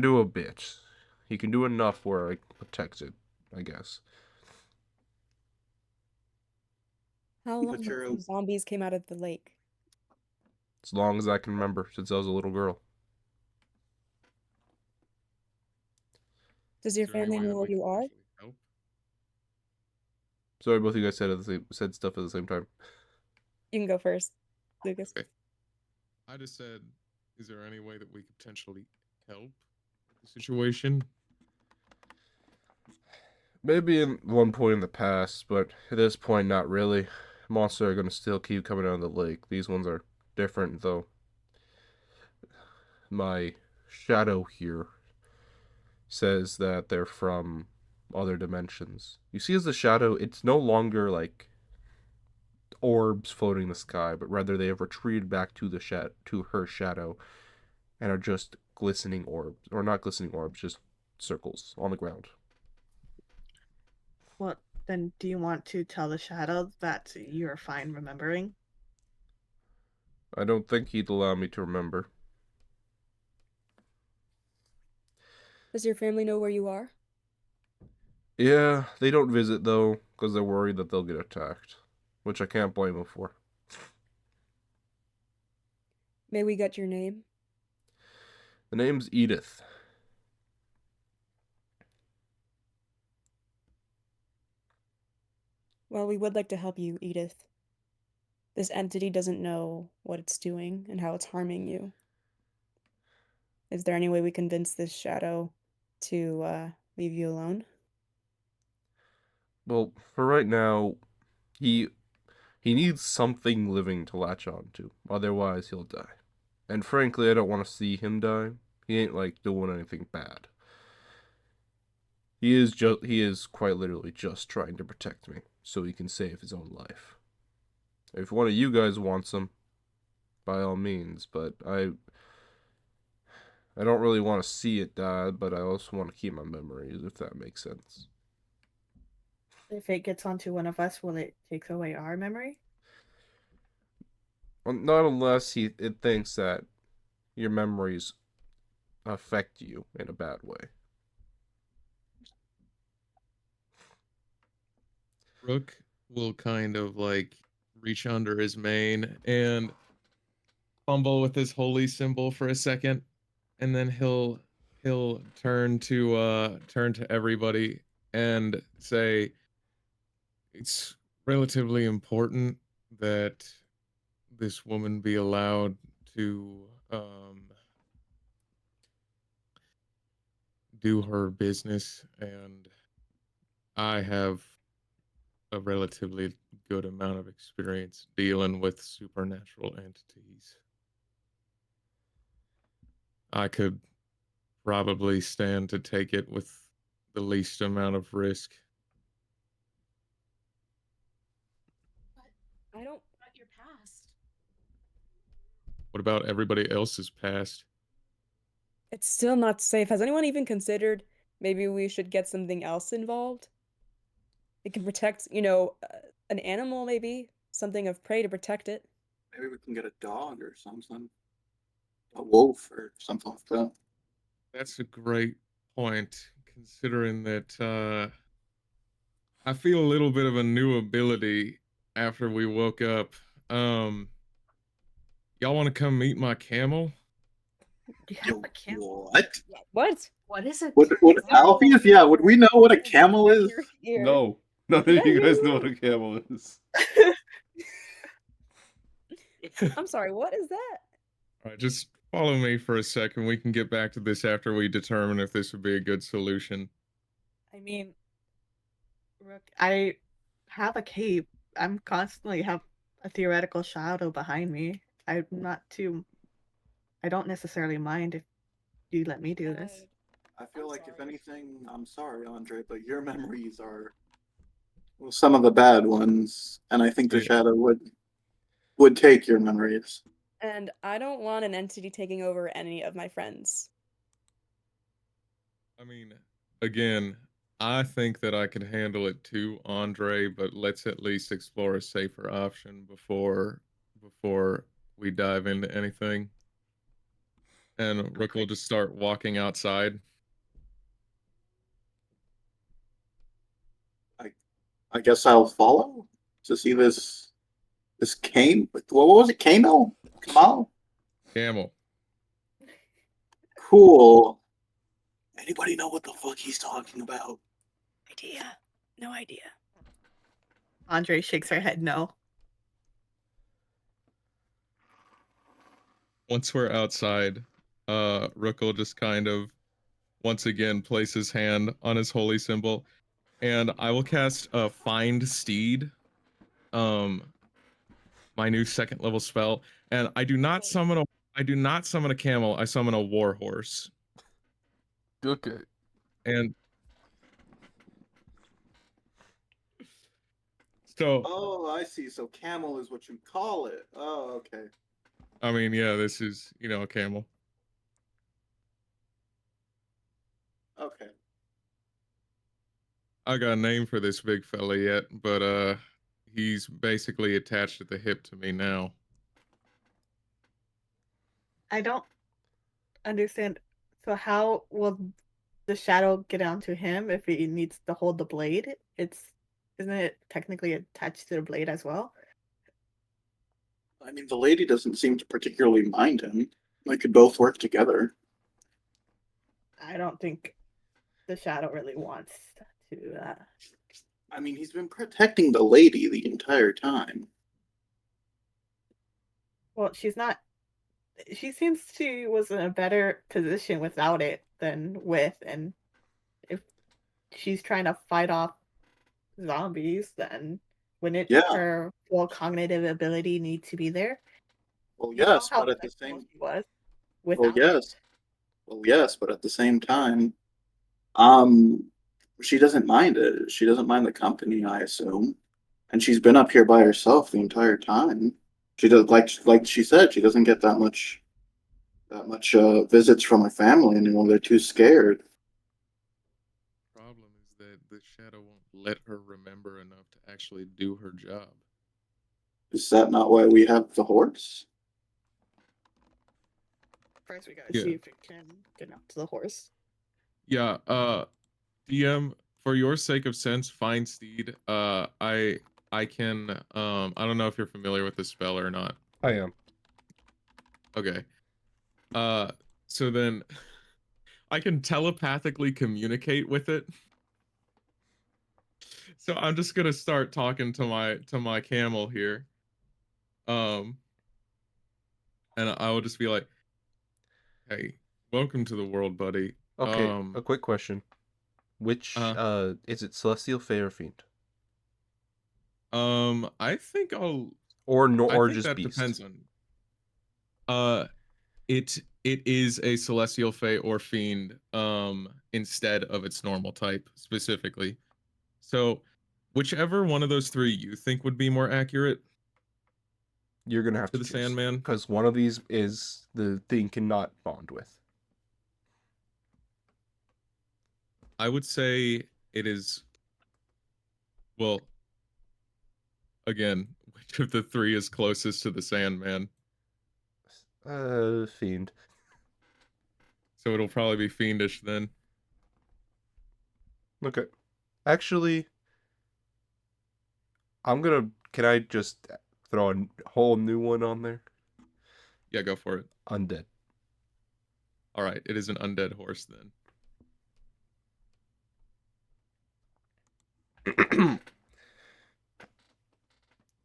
do a bit. He can do enough where I protect it, I guess. How long But you're since zombies came out of the lake? As long as I can remember, since I was a little girl. Does Is your there any family way know that where we could you are? potentially help? Sorry, both of you guys said stuff at the same time. You can go first, Lucas. Okay. I just said, is there any way that we could potentially help the situation? Maybe in one point in the past, but at this point, not really. Monsters are gonna still keep coming out of the lake. These ones are different, though. My shadow here says that they're from other dimensions. You see, as the shadow, it's no longer like orbs floating in the sky, but rather they have retreated back to to her shadow and are just glistening orbs, or not glistening orbs, just circles on the ground. Well, then, do you want to tell the shadow that you're fine remembering? I don't think he'd allow me to remember. Does your family know where you are? Yeah, they don't visit though, because they're worried that they'll get attacked, which I can't blame them for. May we get your name? The name's Edith. Well, we would like to help you, Edith. This entity doesn't know what it's doing and how it's harming you. Is there any way we convince this shadow to leave you alone? Well, for right now, he he needs something living to latch on to. Otherwise, he'll die. And frankly, I don't want to see him die. He ain't like doing anything bad. He is quite literally just trying to protect me so he can save his own life. If one of you guys wants him, by all means, but I don't really want to see it die, but I also want to keep my memories, if that makes sense. If it gets onto one of us, will it take away our memory? Well, not unless it thinks that your memories affect you in a bad way. Rook will kind of like reach under his mane and fumble with his holy symbol for a second, and then he'll turn to everybody and say, it's relatively important that this woman be allowed to do her business, and I have a relatively good amount of experience dealing with supernatural entities. I could probably stand to take it with the least amount of risk. I don't. About your past. What about everybody else's past? It's still not safe. Has anyone even considered maybe we should get something else involved? It can protect, an animal, maybe something of prey to protect it. maybe we can get a dog or something, a wolf or something like that. That's a great point, considering that I feel a little bit of a new ability after we woke up. Um, y'all want to come meet my camel? Do you have Yo, a camel? what? What? What is it? Would Alpheus? Yeah, would we know what a camel is? Here. No, none Did of I you hear guys you know what wrong? a camel is. I'm sorry, what is that? All right, just follow me for a second. We can get back to this after we determine if this would be a good solution. I mean, Rook, I have a cape. I'm constantly have a theoretical shadow behind me. I'm not too. I don't necessarily mind if you let me do this. I feel I'm like if sorry. anything, I'm sorry, Andre, but your memories are well, some of the bad ones, and I think the Wait, shadow would take your memories. And I don't want an entity taking over any of my friends. I mean, again, I think that I can handle it too, Andre, but let's at least explore a safer option before we dive into anything. And Rook will just start walking outside. I guess I'll follow to see this came. What was it? Camel? Kamal? Camel. Cool. Anybody know what the fuck he's talking about? Idea. No idea. Andre shakes her head no. Once we're outside, Rook will just kind of once again place his hand on his holy symbol, and I will cast a Find Steed, um, my new second level spell, and I do not summon a camel. I summon a war horse, Okay. and so Oh, I see. So camel is what you call it. Oh, okay. I mean, yeah, this is a camel. Okay. I got a name for this big fella yet, but he's basically attached at the hip to me now. I don't understand. So how will the shadow get onto him if he needs to hold the blade? Isn't it technically attached to the blade as well? I mean, the lady doesn't seem to particularly mind him. They could both work together. I don't think the shadow really wants to. I mean, he's been protecting the lady the entire time. Well, she's not. She seems she was in a better position without it than with, and if she's trying to fight off zombies, then wouldn't Yeah. her full cognitive ability need to be there? Well, You saw yes, how but at the flexible same she was well, without it. yes. Well, yes, but at the same time, um, she doesn't mind it. She doesn't mind the company, I assume. And she's been up here by herself the entire time. She does like she said, she doesn't get that much visits from her family anymore. They're too scared. Problem is that the shadow won't let her remember enough to actually do her job. Is that not why we have the horse? First, we gotta Yeah. see if it can get up to the horse. Yeah, DM, for your sake of sense, find steed. I can I don't know if you're familiar with this spell or not. I am. Okay. So then I can telepathically communicate with it. So I'm just gonna start talking to my camel here. And I will just be like, "Hey, welcome to the world, buddy." Okay, a quick question. Which Uh, is it Celestial, Fey, or Fiend? I think I'll Or no, I or think just that Beast? depends on it is a celestial fey or fiend instead of its normal type specifically. So whichever one of those three you think would be more accurate You're gonna have to to the choose. Sandman. Because one of these is the thing cannot bond with. I would say it is well again, which of the three is closest to the Sandman? Fiend. So it'll probably be fiendish then. Okay. Actually, can I just throw a whole new one on there? Yeah, go for it. Undead. All right, it is an undead horse then.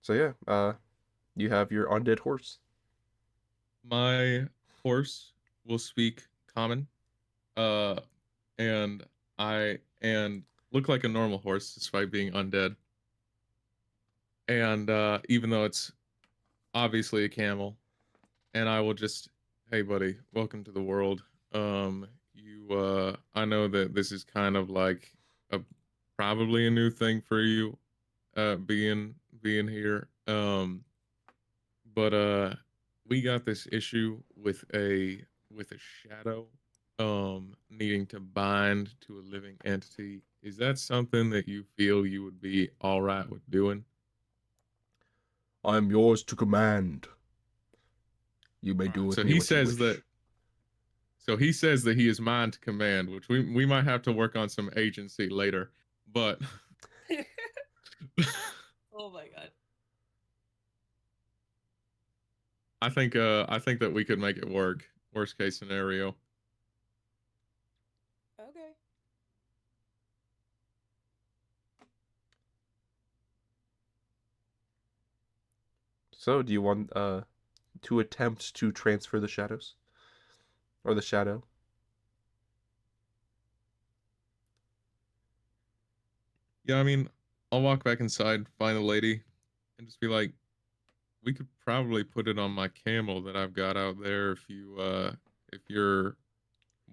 So yeah, you have your undead horse. My horse will speak common, uh, and look like a normal horse despite being undead. And even though it's obviously a camel, and I will just, hey buddy, welcome to the world. I know that this is kind of like a probably a new thing for you, being here. But we got this issue with a shadow needing to bind to a living entity. Is that something that you feel you would be all right with doing? I am yours to command. You may All do right, with so me he what you says wish. that he is mine to command, which we might have to work on some agency later. But Oh my god. I think that we could make it work. Worst case scenario. Okay. So, do you want to attempt to transfer the shadows? Or the shadow? Yeah, I mean, I'll walk back inside, find the lady, and just be like, we could probably put it on my camel that I've got out there if you're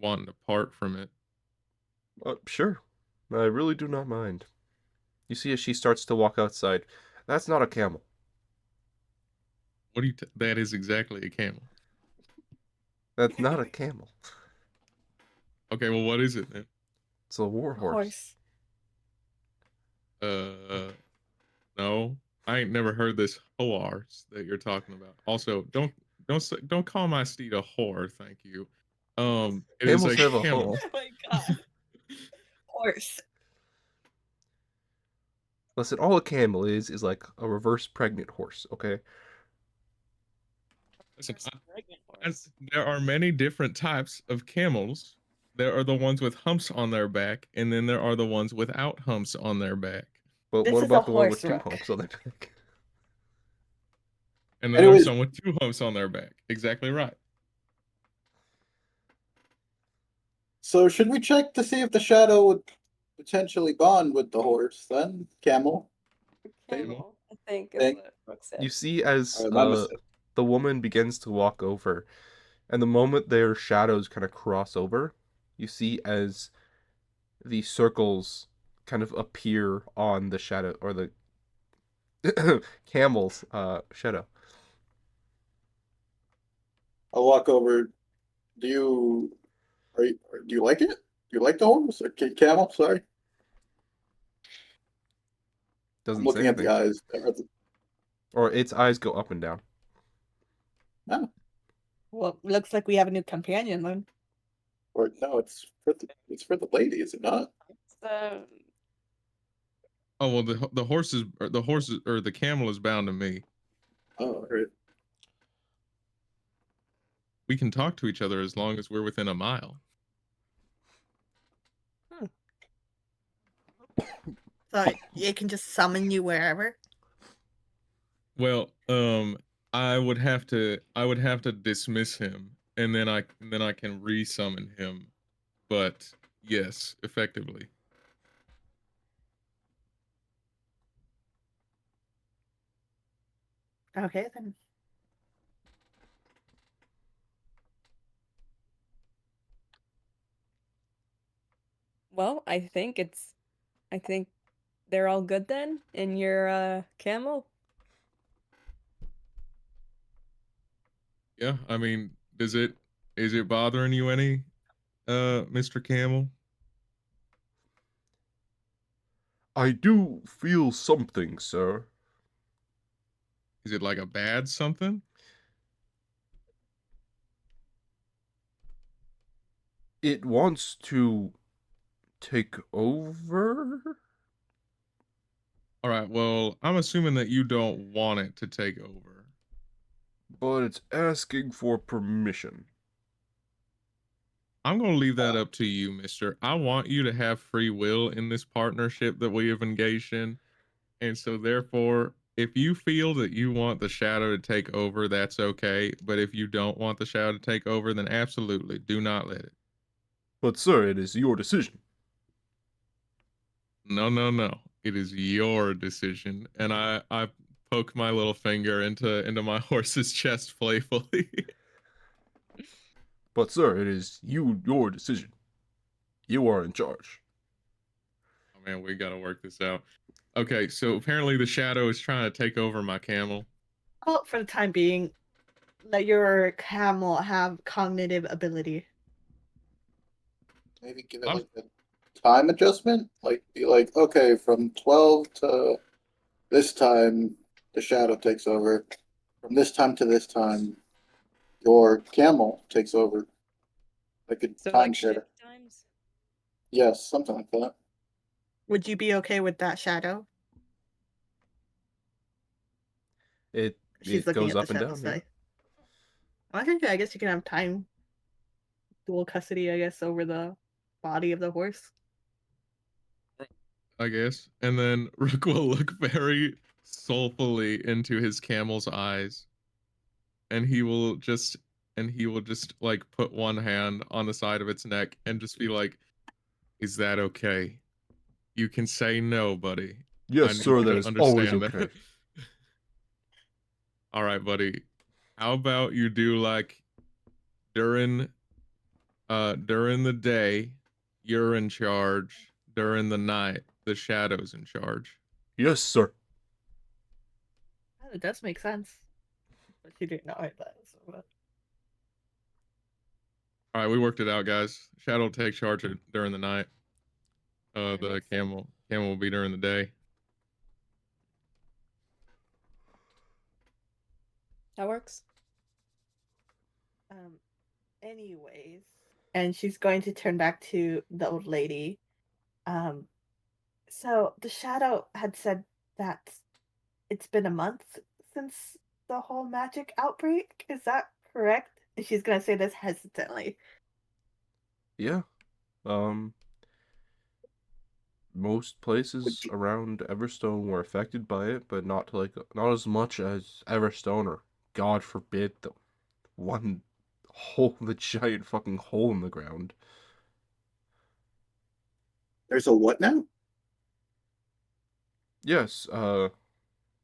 wanting to part from it. Sure. I really do not mind. You see as she starts to walk outside. That's not a camel. What do you that is exactly a camel. That's not a camel. Okay, well what is it then? It's a war horse. Horse. No. I ain't never heard this horse that you're talking about. Also, don't call my steed a whore, thank you. It is Camels a have a camel. hoe. Oh my god. Horse. Listen, all a camel is like a reverse pregnant horse, okay? Listen, Pregnant horse. there are many different types of camels. There are the ones with humps on their back, and then there are the ones without humps on their back. But This what is a about the one with horse, two Rook. humps on their back? And then there's Anyways, some with two humps on their back. Exactly right. so should we check to see if the shadow would potentially bond with the horse then? Camel? Camel, I think is Thank- what Brooke said. You see as My mistake. the woman begins to walk over, and the moment their shadows kind of cross over, you see as the circles kind of appear on the shadow or the camel's shadow. I'll walk over. Do you do you like it? Do you like the horse or camel? Sorry, Doesn't I'm looking say at the anything. eyes. Or its eyes go up and down. Well, looks like we have a new companion then. Or no, it's for the lady, is it not? So, Oh well, the horses or the camel is bound to me. Oh, all right. We can talk to each other as long as we're within a mile. So it can just summon you wherever. Well, I would have to dismiss him, and then I can resummon him. But yes, effectively. Okay then. well, I think they're all good then in your camel. Yeah, I mean, is it bothering you any, Mr. Camel? I do feel something, sir. Is it like a bad something? It wants to take over? All right, well, I'm assuming that you don't want it to take over. but it's asking for permission. I'm going to leave that up to you, mister. I want you to have free will in this partnership that we have engaged in. And so, therefore, if you feel that you want the shadow to take over, that's okay. But if you don't want the shadow to take over, then absolutely do not let it. But sir, it is your decision. No, no, no. It is your decision. And I poke my little finger into my horse's chest playfully. But sir, it is your decision. You are in charge. Oh man, we gotta work this out. Okay, so apparently the shadow is trying to take over my camel. Well, for the time being, let your camel have cognitive ability. Maybe give it I'm- like a time adjustment. Like be like, okay, from 12 to this time, the shadow takes over. From this time to this time, your camel takes over. Like a So time like share. shift times. Yes, something like that. Would you be okay with that, Shadow? It She's it looking goes at the up and shadow down. Yeah. side. I guess you can have time dual custody, I guess, over the body of the horse. I guess. And then Rook will look very soulfully into his camel's eyes. And he will just like put one hand on the side of its neck and just be like, "Is that okay? You can say no, buddy. I Yes, need sir, you that to is always understand okay. that." All right, buddy. How about you do like during during the day, you're in charge. During the night, the shadow's in charge. Yes, sir. It does make sense. But she didn't know it does. But... All right, we worked it out, guys. Shadow will take charge during the night. That The makes sense. camel will be during the day. That works. Anyways. And she's going to turn back to the old lady. So the shadow had said that it's been a month since the whole magic outbreak. Is that correct? And she's gonna say this hesitantly. Yeah. Most places around Everstone were affected by it, but not not as much as Everstone, or God forbid, the one hole, the giant fucking hole in the ground. There's a what now? Yes,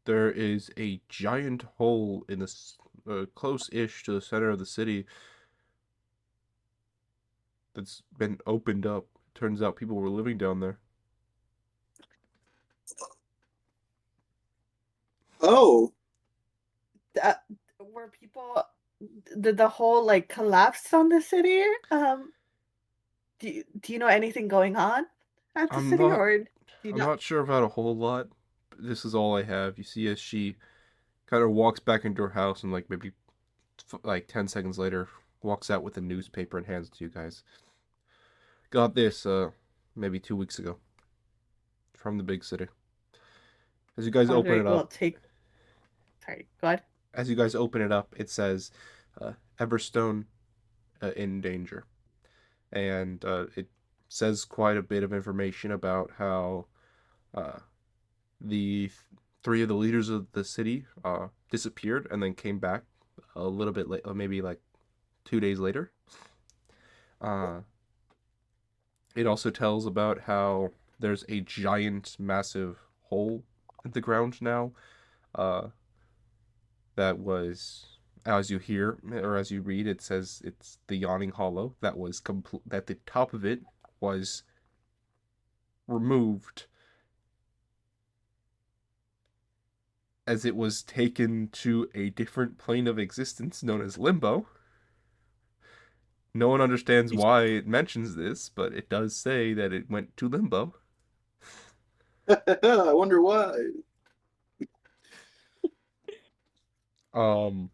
there is a giant hole in this close-ish to the center of the city that's been opened up. Turns out people were living down there. Oh, Were people did the whole like collapse on the city? Do you know anything going on at the I'm city, not or do you I'm not? not sure about a whole lot. But this is all I have. You see, as she kind of walks back into her house, and like maybe like 10 seconds later, walks out with a newspaper and hands it to you guys. Got this maybe 2 weeks ago from the big city. As you guys open Andre it will up, take. Sorry, go ahead. as you guys open it up, it says Everstone in danger, and it says quite a bit of information about how uh, the three of the leaders of the city disappeared and then came back a little bit late, maybe like 2 days later. It also tells about how there's a giant, massive hole in the ground now. Uh, that was, as you hear or as you read, it says it's the Yawning Hollow. That was that the top of it was removed as it was taken to a different plane of existence known as Limbo. No one understands why it mentions this, but it does say that it went to Limbo. I wonder why. Um,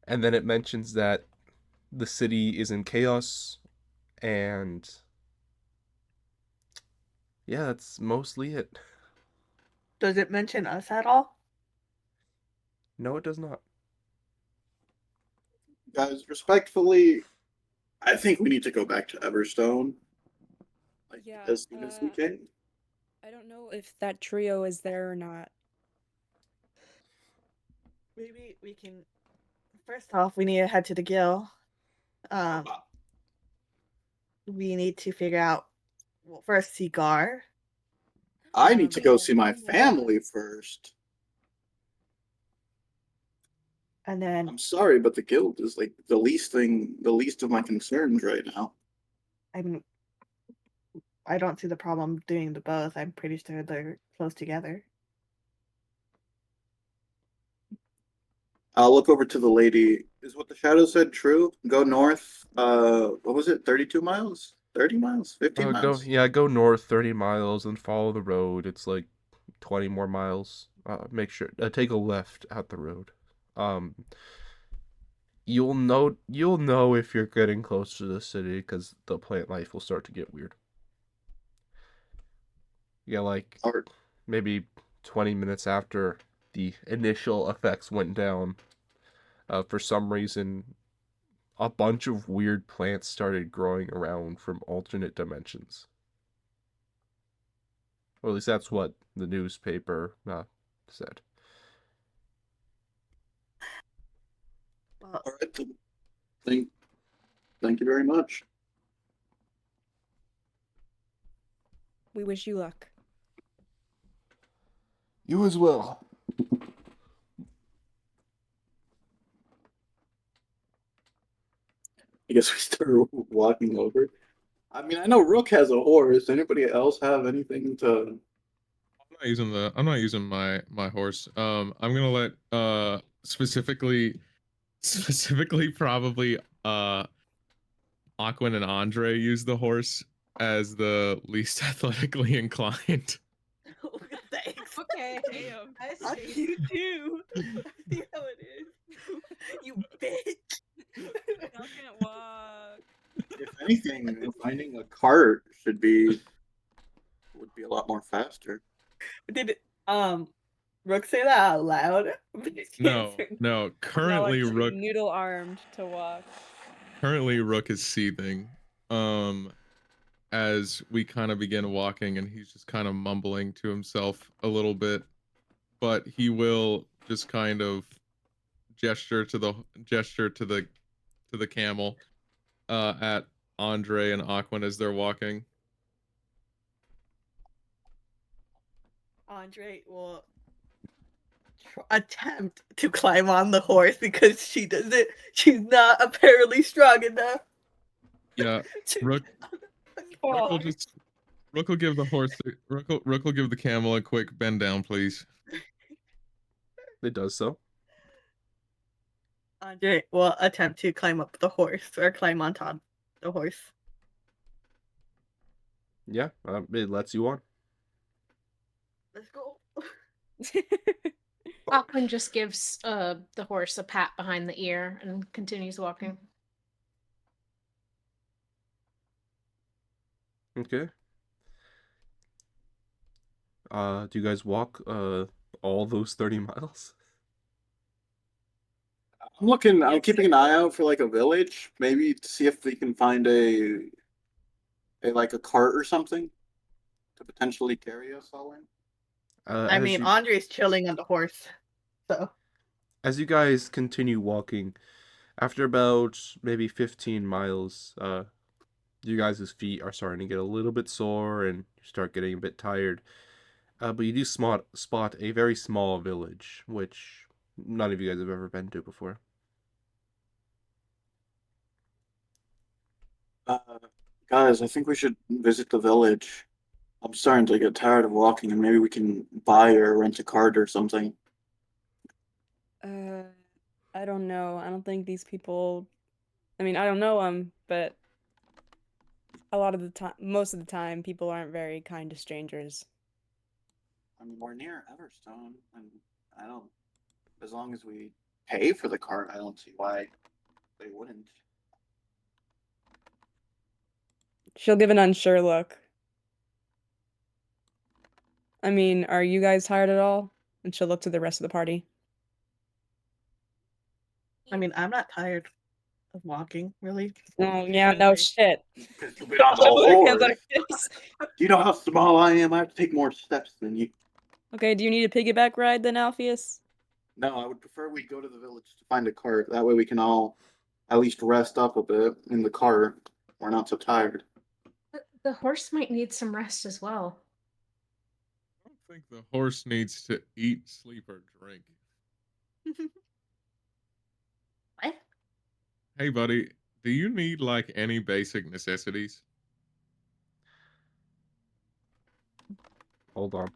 and then it mentions that the city is in chaos, and yeah, that's mostly it. Does it mention us at all? No, it does not. Guys, respectfully, I think we need to go back to Everstone. Like, Yeah, as soon as we can. I don't know if that trio is there or not. Maybe we can. First off, we need to head to the Gill. We need to figure out. Well, first see Gar, I need to go Yeah, see my yeah. family first. and then I'm sorry, but the guild is like the least of my concerns right now. I'm. I don't see the problem doing the both. I'm pretty sure they're close together. I'll look over to the lady. Is what the shadow said true? Go north. What was it? 32 miles? 30 miles? 15 miles? Go north 30 miles and follow the road. It's like 20 more miles. Make sure take a left at the road. Um, you'll know if you're getting close to the city because the plant life will start to get weird. Yeah, like Or maybe 20 minutes after the initial effects went down, for some reason, a bunch of weird plants started growing around from alternate dimensions. Or at least that's what the newspaper said. Well, all right. Then. Thank you very much. We wish you luck. You as well. I guess we start walking over. I mean, I know Rook has a horse. Anybody else have anything to? I'm not using my horse. I'm gonna let specifically probably Aquin and Andre use the horse as the least athletically inclined. thanks. Okay. I see you too. I see how it is. You bitch. Y'all can't walk. If anything, finding a cart would be a lot more faster. Did Rook say that out loud? No. Currently, no, Rook noodle armed to walk. is seething. As we kind of begin walking, and he's just kind of mumbling to himself a little bit, but he will just kind of gesture to the camel at Andre and Aquin as they're walking. Andre will attempt to climb on the horse because she's not apparently strong enough. Yeah, Rook will give the horse Rook will give the camel a quick bend down, please. It does so. Andre will attempt to climb up the horse or climb on top the horse. Yeah, it lets you on. Let's go. Aquin just gives the horse a pat behind the ear and continues walking. Okay. Do you guys walk all those 30 miles? I'm keeping an eye out for like a village, maybe to see if we can find a like a cart or something to potentially carry us all in. I mean, Andre's chilling on the horse, so. As you guys continue walking, after about maybe 15 miles, you guys' feet are starting to get a little bit sore and you start getting a bit tired. But you do spot a very small village, which none of you guys have ever been to before. Guys, I think we should visit the village. I'm starting to get tired of walking, and maybe we can buy or rent a cart or something. I don't know. I don't think these people. I mean, I don't know them, but a lot of the time, most of the time, people aren't very kind to strangers. I mean, we're near Everstone, and I don't. As long as we pay for the cart, I don't see why they wouldn't. She'll give an unsure look. I mean, are you guys tired at all? And she'll look to the rest of the party. I mean, I'm not tired of walking, really. Oh yeah, no Anyway. shit. Because you'll be on the Put her hands on horse. her hips. Do you know how small I am? I have to take more steps than you. Okay, do you need a piggyback ride then, Alpheus? No, I would prefer we go to the village to find a cart. That way we can all at least rest up a bit in the cart. We're not so tired. The horse might need some rest as well. I don't think the horse needs to eat, sleep, or drink. What? Hey, buddy, do you need like any basic necessities? Hold on.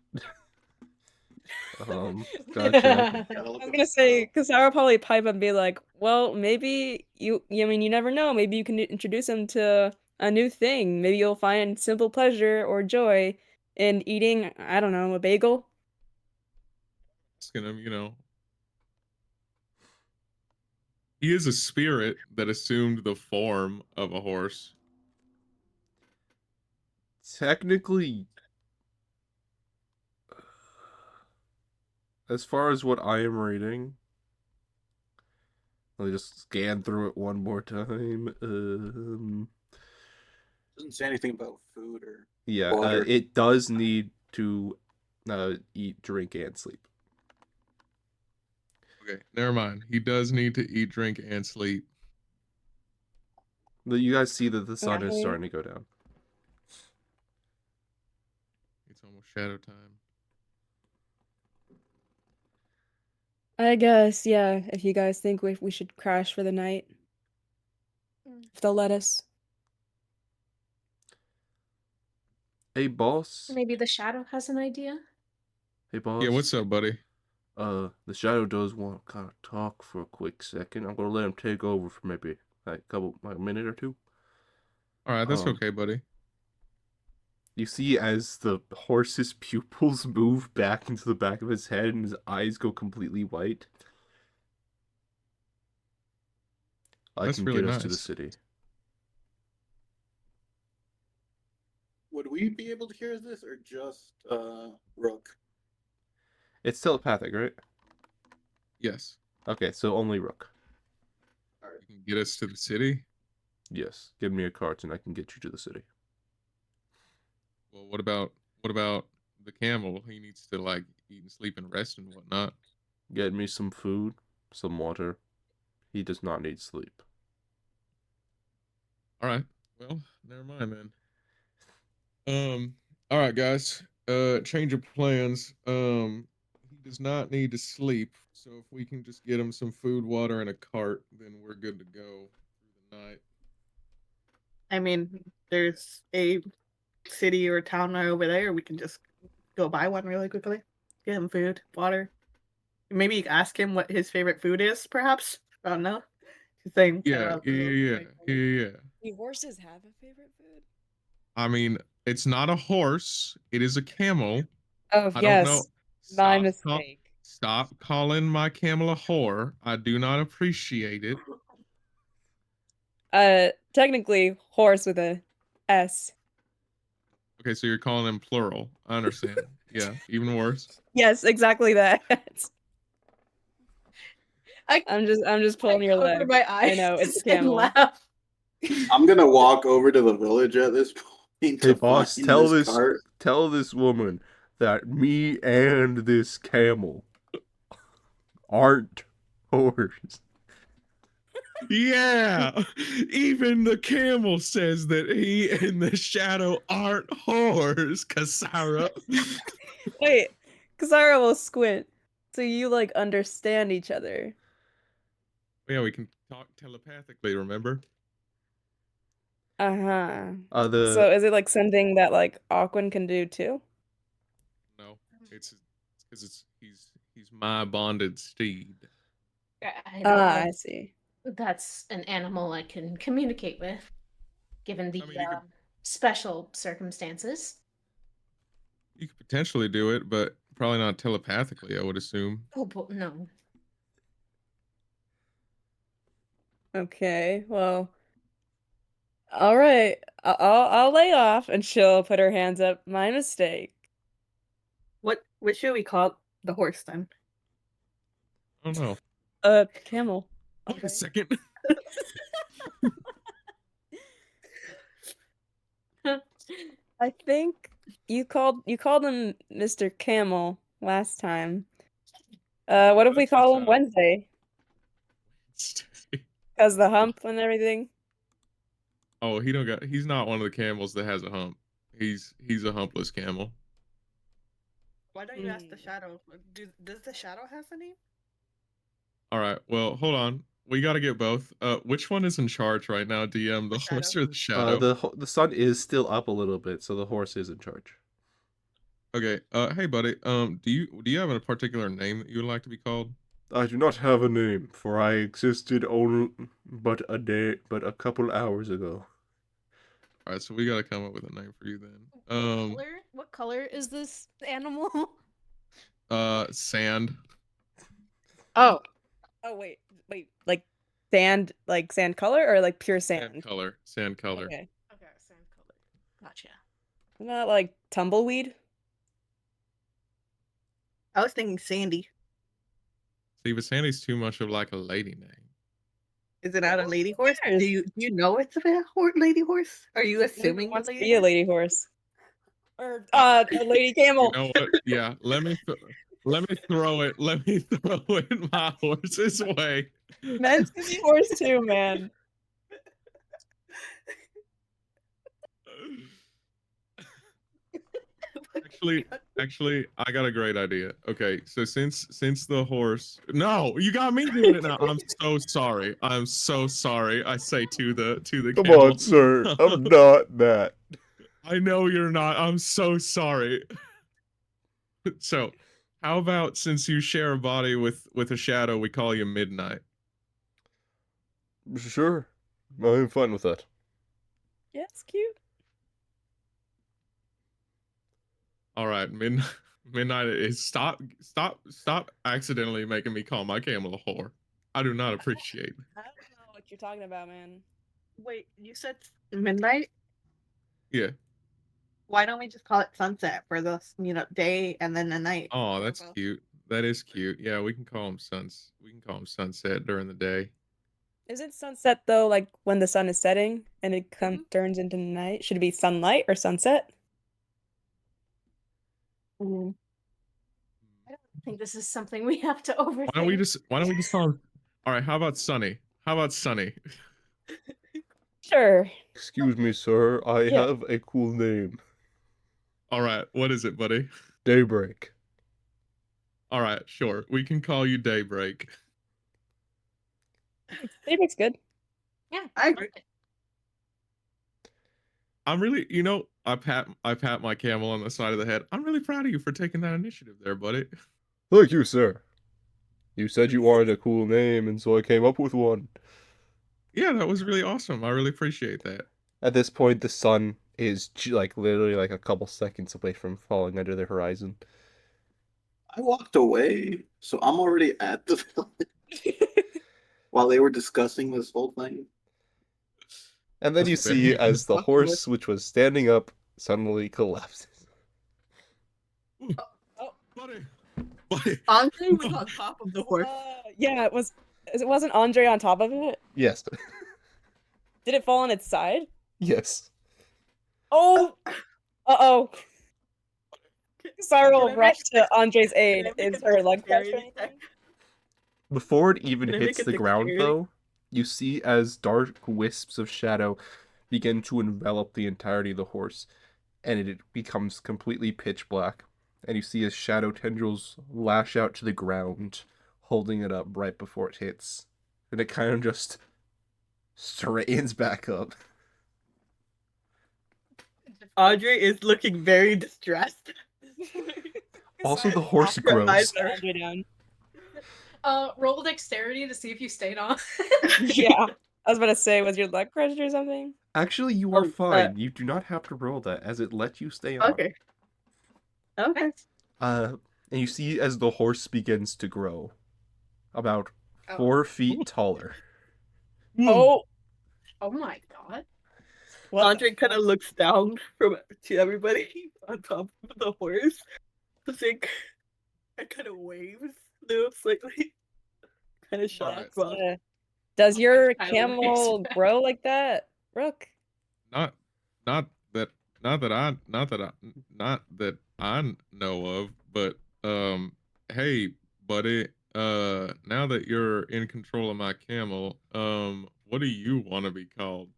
Gotcha. Yeah, I was gonna say, because I would probably pipe up and be like, well, maybe I mean, you never know. Maybe you can introduce him to a new thing. Maybe you'll find simple pleasure or joy in eating, I don't know, a bagel. Asking him, you know. He is a spirit that assumed the form of a horse. Technically, as far as what I am reading, let me just scan through it one more time. Doesn't say anything about food or Yeah, water. it does need to eat, drink, and sleep. Okay, never mind. He does need to eat, drink, and sleep. But you guys see that the sun is Okay. starting to go down. It's almost shadow time. I guess, yeah, if you guys think we should crash for the night. If they'll let us. Hey, boss. Maybe the shadow has an idea? Hey, boss. Yeah, what's up, buddy? The shadow does want to kind of talk for a quick second. I'm gonna let him take over for maybe like a minute or two. All right, that's Um, okay, buddy. You see as the horse's pupils move back into the back of his head and his eyes go completely white. I That's can really get us to the nice. city. Would we be able to hear this or just Rook? It's telepathic, right? Yes. Okay, so only Rook. You can get us to the city? Yes, give me a cart and I can get you to the city. Well, what about the camel? He needs to like eat and sleep and rest and whatnot. Get me some food, some water. He does not need sleep. All right. Well, never mind then. All right, guys. Change of plans. He does not need to sleep, so if we can just get him some food, water, and a cart, then we're good to go through the night. I mean, there's a city or town right over there. We can just go buy one really quickly. Get him food, water. Maybe ask him what his favorite food is, perhaps. I don't know. Same. Yeah. Do horses have a favorite food? I mean, it's not a horse. It is a camel. Oh, I yes. don't know. My Stop, mistake. stop calling my camel a whore. I do not appreciate it. Technically, horse with a S. Okay, so you're calling them plural. I understand. Yeah, even worse. Yes, exactly that. I'm just pulling your cover leg. my eyes I know it's and camel. laugh. I'm gonna walk over to the village at this point. Hey, to boss, find tell this this cart. tell this woman that me and this camel aren't whores. Yeah, even the camel says that he and the shadow aren't whores, Kasara. Wait, Kasara will squint. So you like understand each other. Yeah, we can talk telepathically, remember? Uh-huh. The So is it like something that like Aquan can do too? No, it's because he's my bonded steed. I don't know Ah, I if see. that's an animal I can communicate with, given the I mean, you could- special circumstances. You could potentially do it, but probably not telepathically, I would assume. Oh, but no. Okay, well. All right. I'll lay off and she'll put her hands up. My mistake. What should we call the horse then? I don't know. Camel. Wait Okay. a second. I think you called him Mr. Camel last time. What if we That's call just him how- Wednesday? Cause the hump and everything. Oh, he don't got. He's not one of the camels that has a hump. He's a humpless camel. Why don't you ask the Mm. shadow? Does the shadow have a name? All right. Well, hold on. We got to get both. Which one is in charge right now, DM? The The horse shadow. or the shadow? The sun is still up a little bit, so the horse is in charge. Okay. Hey, buddy. Do you have a particular name that you would like to be called? I do not have a name, for I existed only but a couple hours ago. All right. So we got to come up with a name for you then. What color is this animal? Sand. Oh, Oh wait. Like sand color or like pure sand? Sand color. Sand color. Okay. okay, sand color. Gotcha. Not like tumbleweed. I was thinking Sandy. See, but Sandy's too much of like a lady name. Is it not a lady horse? cares? Do you know it's a lady horse? Are you assuming Wants a to lady be a horse? lady horse. Or a lady camel. You know what? Yeah. Let me throw it. Let me throw it my horse's way. Men's can be horse too, man. Actually, I got a great idea. Okay, so since the horse, no, you got me doing it now. I'm so sorry. I'm so sorry. I say to the Come camel. on, sir. I'm not that. I know you're not. I'm so sorry. So, how about since you share a body with a shadow, we call you Midnight? Sure. I'm fine with that. Yeah, it's cute. All right, Midnight is stop accidentally making me call my camel a whore. I do not appreciate it. I don't know what you're talking about, man. Wait, you said midnight? Yeah. Why don't we just call it sunset for the day and then the night? Oh, for that's both? cute. That is cute. Yeah, we can call them suns. We can call them sunset during the day. Isn't sunset though like when the sun is setting and it Mhm. turns into night? Should it be sunlight or sunset? Mm. I don't think this is something we have to overthink. Why don't we just call them? All right, how about Sunny? How about Sunny? Sure. Excuse me, sir. I Yeah. have a cool name. All right, what is it, buddy? Daybreak. All right, sure. We can call you Daybreak. Daybreak's good. Yeah, I agree. like it. I'm really, I pat my camel on the side of the head. I'm really proud of you for taking that initiative there, buddy. Thank you, sir. You said you wanted a cool name, and so I came up with one. Yeah, that was really awesome. I really appreciate that. At this point, the sun is literally like a couple seconds away from falling under the horizon. I walked away, so I'm already at the village while they were discussing this whole thing. And then That's you fair. see as the Walk horse, which was standing up, suddenly collapses. Buddy. Buddy. Andre was on top of the horse. Yeah, it wasn't Andre on top of it? Yes. Did it fall on its side? Yes. Oh! Uh-oh. Sarah will Can I rush make- to Andre's aid. Can I make Is a her leg touched or dexterity anything? check? Before it even Can I hits make a the ground, dexterity? though, you see as dark wisps of shadow begin to envelop the entirety of the horse, and it becomes completely pitch black. And you see as shadow tendrils lash out to the ground, holding it up right before it hits. And it kind of just straightens back up. Andre is looking very distressed. Also, the horse Her grows. eyes Put are- Andre down. Roll dexterity to see if you stayed on. Yeah. I was about to say, was your leg crushed or something? Actually, you are Oh, fine. You do not have to roll that, as it lets you stay on. Okay. Okay. And you see as the horse begins to grow, about Oh. 4 feet taller. Oh! Oh my god. What? Andre kind of looks down to everybody on top of the horse. I think and kind of waves slightly. Kind of shocked. Alright. Well, Does your Tyler camel makes- grow like that, Rook? Not not that not that I know of, but hey buddy, now that you're in control of my camel, what do you want to be called?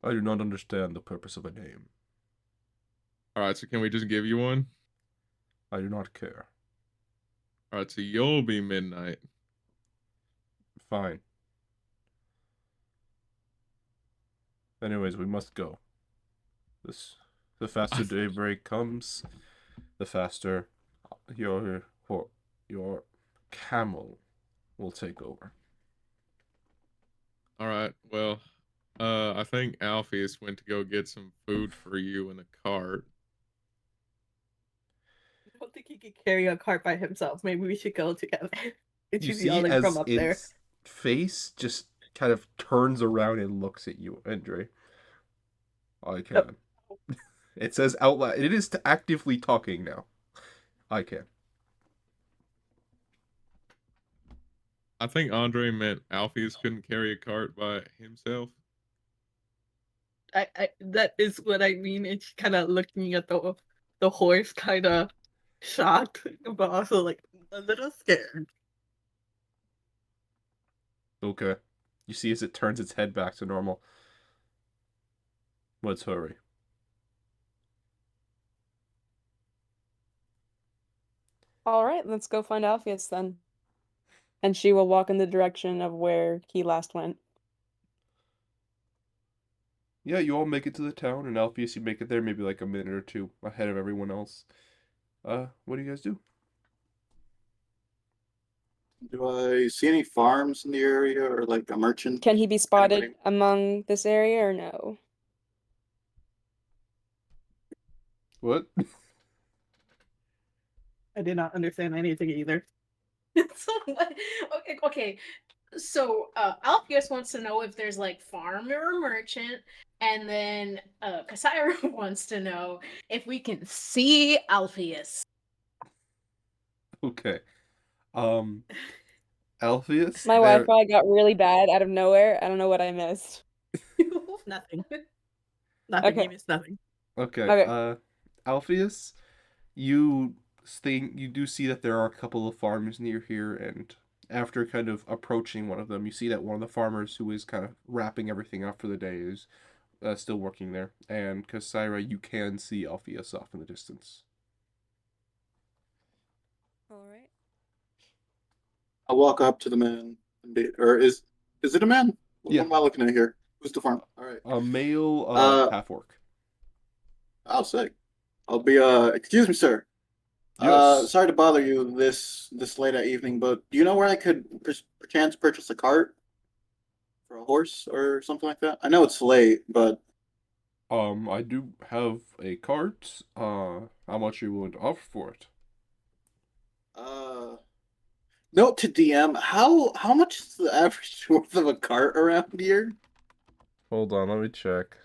I do not understand the purpose of a name. All right, so can we just give you one? I do not care. All right, so you'll be Midnight. Fine. Anyways, we must go. The faster daybreak comes, the faster your camel will take over. All right, well, I think Alpheus went to go get some food for you in a cart. I don't think he can carry a cart by himself. Maybe we should go together. You She's see yelling as from up there. its face just kind of turns around and looks at you, Andre. I can. It says out loud. It is actively talking now. I can. I think Andre meant Alpheus couldn't carry a cart by himself. I that is what I mean. It's kind of looking at the horse, kind of shocked, but also like a little scared. Okay. You see as it turns its head back to normal. Let's hurry. All right, let's go find Alpheus then. And she will walk in the direction of where he last went. Yeah, you all make it to the town, and Alpheus, you make it there maybe like a minute or two ahead of everyone else. What do you guys do? Do I see any farms in the area or like a merchant? Can he be spotted Anybody? among this area or no? What? I did not understand anything either. So what? Okay. So Alpheus wants to know if there's like farm or merchant, and then Cassira wants to know if we can see Alpheus. Okay. Alpheus, My there- Wi-Fi got really bad out of nowhere. I don't know what I missed. Nothing. Nothing. Okay. He missed nothing. Okay. Okay. Alpheus, you do see that there are a couple of farms near here, and after kind of approaching one of them, you see that one of the farmers who is kind of wrapping everything up for the day is still working there. And Cassira, you can see Alpheus off in the distance. All right. I'll walk up to the man, or is it a man? What Yeah. am I looking at here? Who's the farm? All right. A male half orc. Oh, sick. I'll be excuse me, sir. Yes. Sorry to bother you this late at evening, but do you know where I could perchance purchase a cart for a horse or something like that? I know it's late, but I do have a cart. How much are you willing to offer for it? note to DM, how much is the average worth of a cart around here? Hold on, let me check.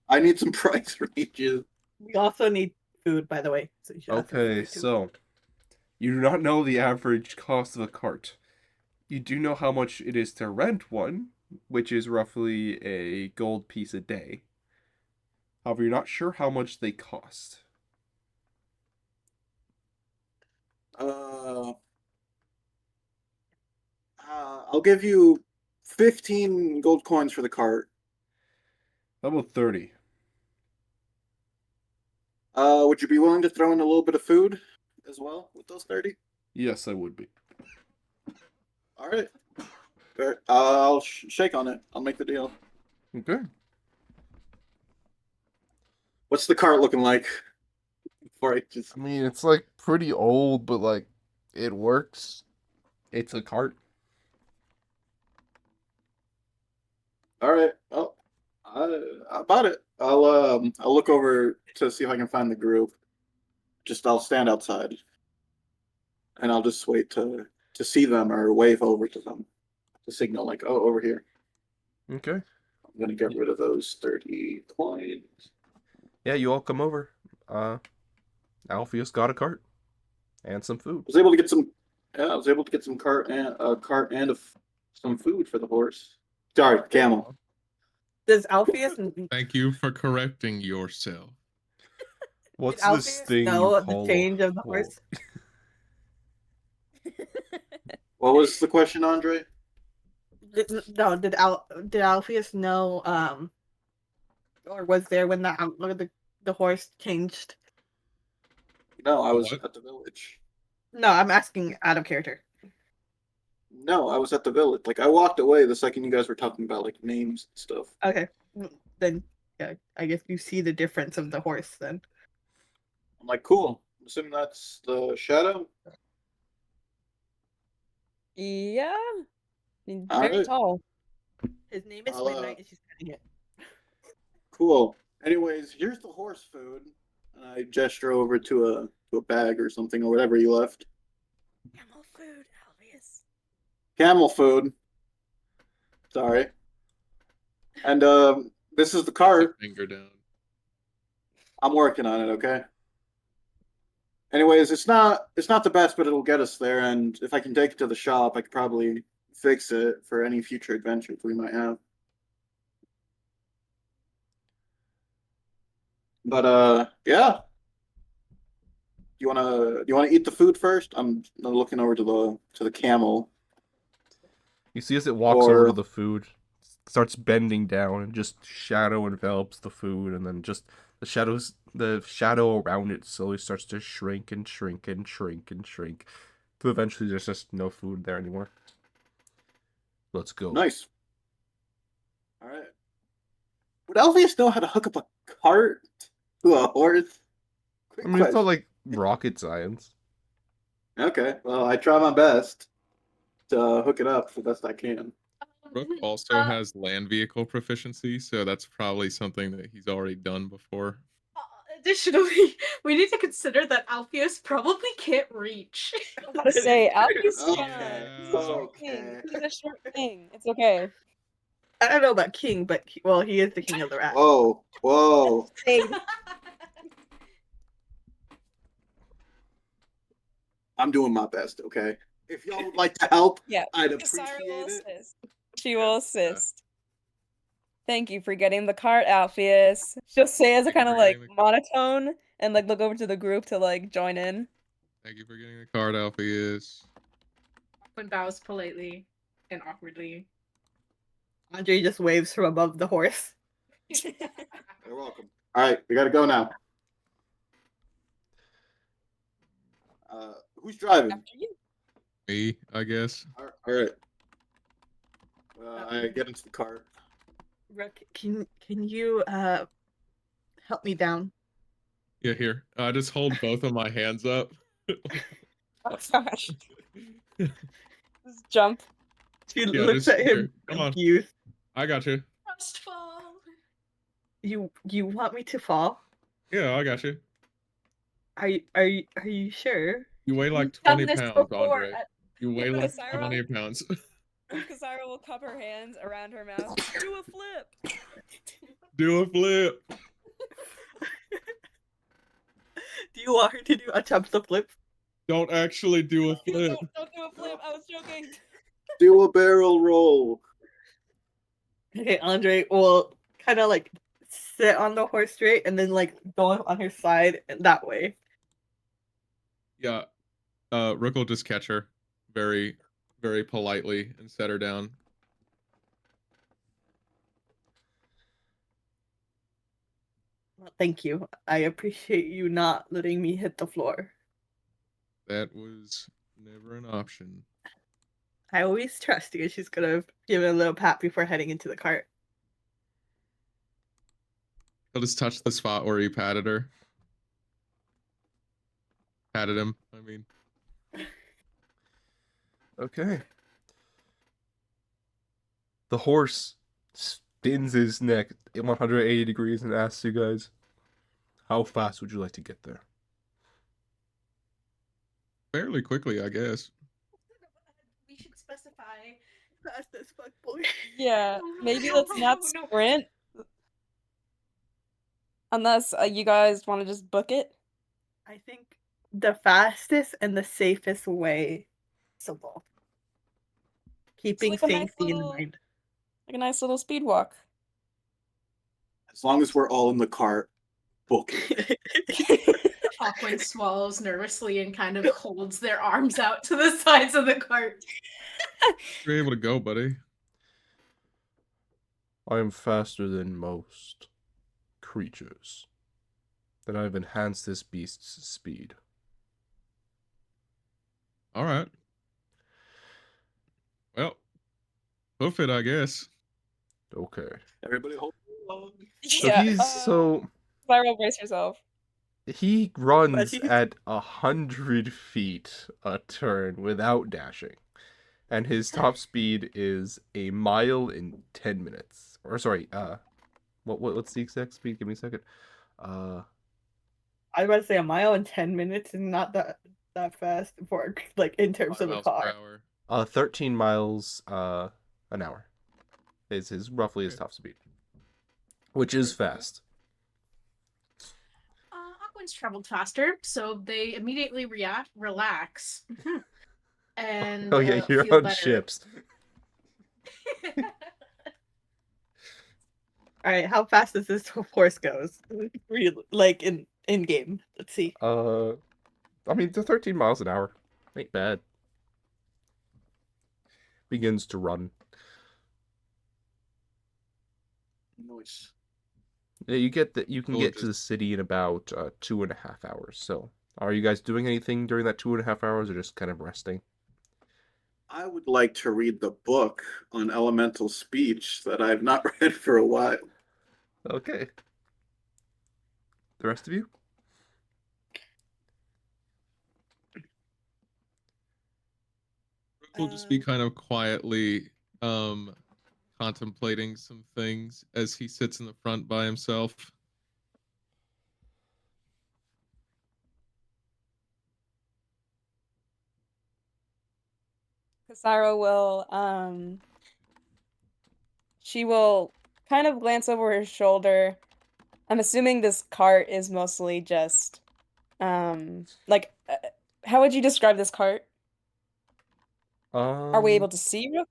I need some price ranges. We also need food, by the way. So you should ask for Okay, food, too. so you do not know the average cost of a cart. You do know how much it is to rent one, which is roughly a gold piece a day. However, you're not sure how much they cost. I'll give you 15 gold coins for the cart. How about 30? Would you be willing to throw in a little bit of food as well with those 30? Yes, I would be. All right. Fair. I'll shake on it. I'll make the deal. Okay. What's the cart looking like? Before I just. I mean, it's like pretty old, but like it works. It's a cart. All right. Oh, I bought it. I'll look over to see if I can find the group. I'll stand outside, and I'll just wait to see them or wave over to them to signal like, oh, over here. Okay. I'm gonna get rid of those 30 coins. Yeah, you all come over. Alpheus got a cart and some food. I was able to get some. Yeah, I was able to get some cart and a some food for the horse. Sorry, camel. Does Alpheus Thank you for correcting yourself. What's did this Alpheus thing you know the call change of the a horse? What was the question, Andre? No, did Alpheus know or was there when the horse changed? No, I was What? at the village. No, I'm asking out of character. No, I was at the village. Like I walked away the second you guys were talking about like names and stuff. Okay. Then yeah, I guess you see the difference of the horse then. I'm like, cool. I'm assuming that's the shadow. Yeah. I mean, All very right. tall. His name is I'll, Midnight and she's cutting it. Cool. Anyways, here's the horse food. And I gesture over to a bag or something or whatever you left. Camel food, Alpheus. Camel food. Sorry. And this is the cart. Finger down. I'm working on it, okay? Anyways, it's not the best, but it'll get us there, and if I can take it to the shop, I could probably fix it for any future adventures we might have. But yeah. Do you wanna eat the food first? I'm looking over to the camel. You see as it walks over to Or- the food, starts bending down, and just shadow envelops the food, and then just the shadow around it slowly starts to shrink and shrink and shrink and shrink, till eventually there's just no food there anymore. Let's go. Nice. All right. Would Elvius know how to hook up a cart to a horse? Quick I mean, it's not question. like rocket science. Okay, well, I try my best to hook it up the best I can. Rook also has land vehicle proficiency, so that's probably something that he's already done before. Additionally, we need to consider that Alpheus probably can't reach. I was about to say, Alpheus is Okay, he's a short okay. king. He's a short king. It's okay. I don't know about king, but he is the king of the rats. Whoa. Hey, I'm doing my best, okay? If y'all would like to help, yeah. I'd Kasara appreciate will it. assist. She will assist. Thank you for getting the cart, Alpheus. She'll say as a Thank you kind of for like getting monotone and like look over to the group to like join in. Thank you for getting the card, Alpheus. When bows politely and awkwardly. Andre just waves from above the horse. You're welcome. All right, we gotta go now. Who's driving? After you. Me, I guess. All right. I get into the car. Rook, can you help me down? Yeah, here. I just hold both of my hands up. Oh gosh. Just jump. She Yeah, looks just at him here. Come on. confused. I got you. Must fall. You want me to fall? Yeah, I got you. Are you sure? You weigh like You've done 20 this pounds, before. Andre. You weigh Yeah, like Sarah? 20 pounds. Kasara will cup her hands around her mouth. Do a flip. Do a flip. Do you want her to do attempt to flip? Don't actually do a flip. Don't do a flip. I was joking. Do a barrel roll. Okay, Andre will kind of like sit on the horse straight and then like go on her side that way. Yeah. Rook will just catch her very, very politely and set her down. Well, thank you. I appreciate you not letting me hit the floor. That was never an option. I always trust you. She's gonna give it a little pat before heading into the cart. He'll just touch the spot where he patted her. Patted him, I mean. Okay. The horse spins his neck at 180 degrees and asks you guys, how fast would you like to get there? Fairly quickly, I guess. We should specify. Fast as fuck, boy. Yeah, maybe let's not No. sprint. Unless you guys want to just book it. I think the fastest and the safest way. So both. keeping like a nice safety in little- mind. Like a nice little speed walk. As long as we're all in the cart, book it. Aquin swallows nervously and kind of holds their arms out to the sides of the cart. You're able to go, buddy. I am faster than most creatures. Then I've enhanced this beast's speed. All right. Well, hoof it, I guess. Okay. Everybody hold on. So Yeah, he's so Spiral, brace yourself. he runs he's- at 100 feet a turn without dashing, and his top speed is a mile in 10 minutes. Or sorry, what's the exact speed? Give me a second. I was about to say a mile in 10 minutes is not that fast for like in terms 5 of a miles per car. hour. 13 miles an hour is roughly his Okay. top speed, which is fast. Aquin's traveled faster, so they immediately relax, and Oh yeah, you're feel on better. ships. All right, how fast does this horse goes? Really, like in game. Let's see. I mean, the 13 miles an hour ain't bad. Begins to run. Nice. Yeah, you can Cool, get to the city in about 2.5 hours. So, are you guys doing anything during that 2.5 hours, or just kind of resting? I would like to read the book on elemental speech that I've not read for a while. Okay. The rest of you? Rook will just be kind of quietly contemplating some things as he sits in the front by himself. Kasara will she will kind of glance over her shoulder. I'm assuming this cart is mostly just like how would you describe this cart? Are we able to see Rook?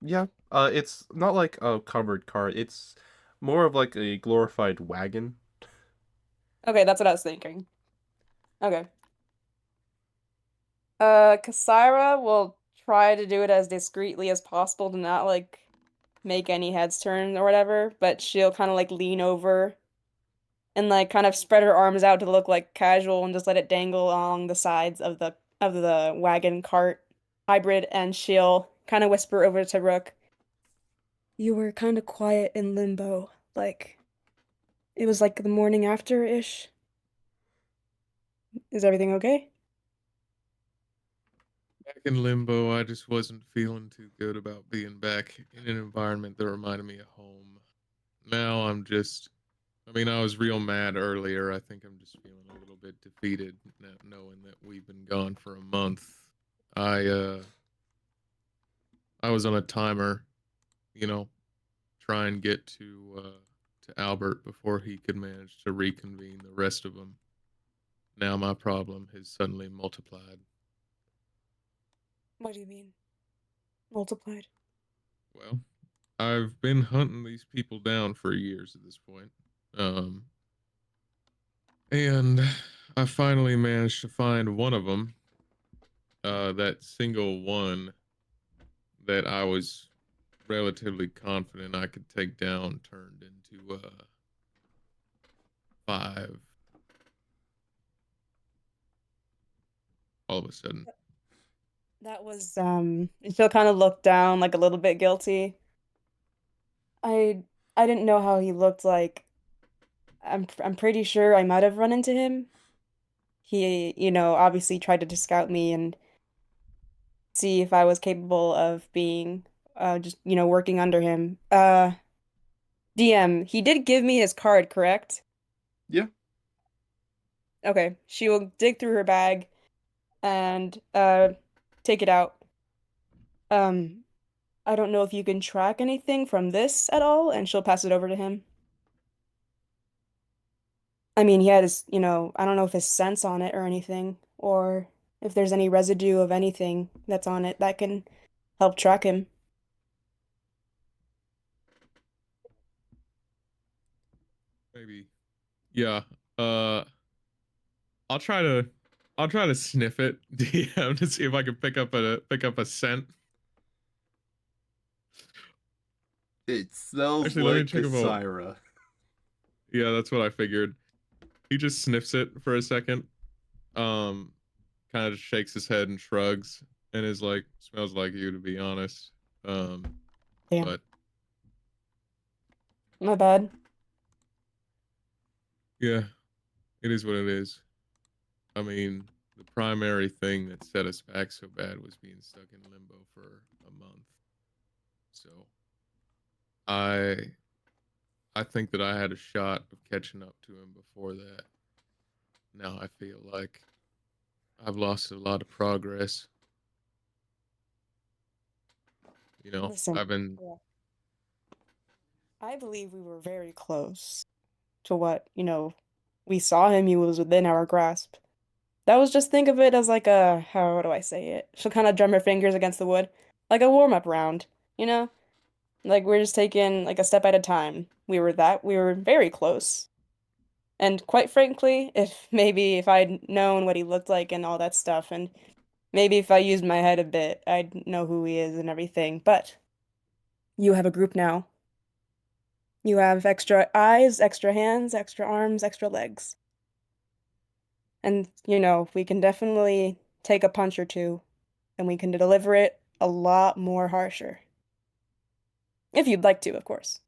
Yeah. It's not like a covered cart. It's more of like a glorified wagon. Okay, that's what I was thinking. Okay. Kasira will try to do it as discreetly as possible to not like make any heads turn or whatever, but she'll kind of like lean over and like kind of spread her arms out to look like casual and just let it dangle along the sides of the wagon cart hybrid, and she'll kind of whisper over to Rook. You were kind of quiet in limbo, like it was like the morning after ish. Is everything okay? Back in limbo, I just wasn't feeling too good about being back in an environment that reminded me of home. Now I'm just, I mean, I was real mad earlier. I think I'm just feeling a little bit defeated not knowing that we've been gone for a month. I was on a timer, you know, try and get to Albert before he could manage to reconvene the rest of them. Now my problem has suddenly multiplied. What do you mean? Multiplied. Well, I've been hunting these people down for years at this point. And I finally managed to find one of them. That single one that I was relatively confident I could take down turned into 5 all of a sudden. That was she'll kind of look down like a little bit guilty. I didn't know how he looked like. I'm pretty sure I might have run into him. He, obviously tried to scout me and see if I was capable of being just, working under him. DM, he did give me his card, correct? Yeah. Okay, she will dig through her bag and take it out. I don't know if you can track anything from this at all, and she'll pass it over to him. I mean, he had his, I don't know if his scent's on it or anything, or if there's any residue of anything that's on it that can help track him. maybe. Yeah. Uh, I'll try to sniff it, DM, to see if I can pick up a scent. It smells Actually, let me like check about. Kasira. Yeah, that's what I figured. He just sniffs it for a second. Um, kind of shakes his head and shrugs, and is like, "Smells like you, to be honest." Damn. But My bad. yeah, it is what it is. I mean, the primary thing that set us back so bad was being stuck in limbo for a month. So I think that I had a shot of catching up to him before that. Now I feel like I've lost a lot of progress. You know, Listen, I've been yeah. I believe we were very close to what, we saw him, he was within our grasp. That was just think of it as like a, how do I say it? She'll kind of drum her fingers against the wood, like a warm-up round, you know? Like we're just taking like a step at a time. We were very close. And quite frankly, if I'd known what he looked like and all that stuff, and maybe if I used my head a bit, I'd know who he is and everything. But you have a group now. You have extra eyes, extra hands, extra arms, extra legs. And, we can definitely take a punch or two, and we can deliver it a lot more harsher. If you'd like to, of course.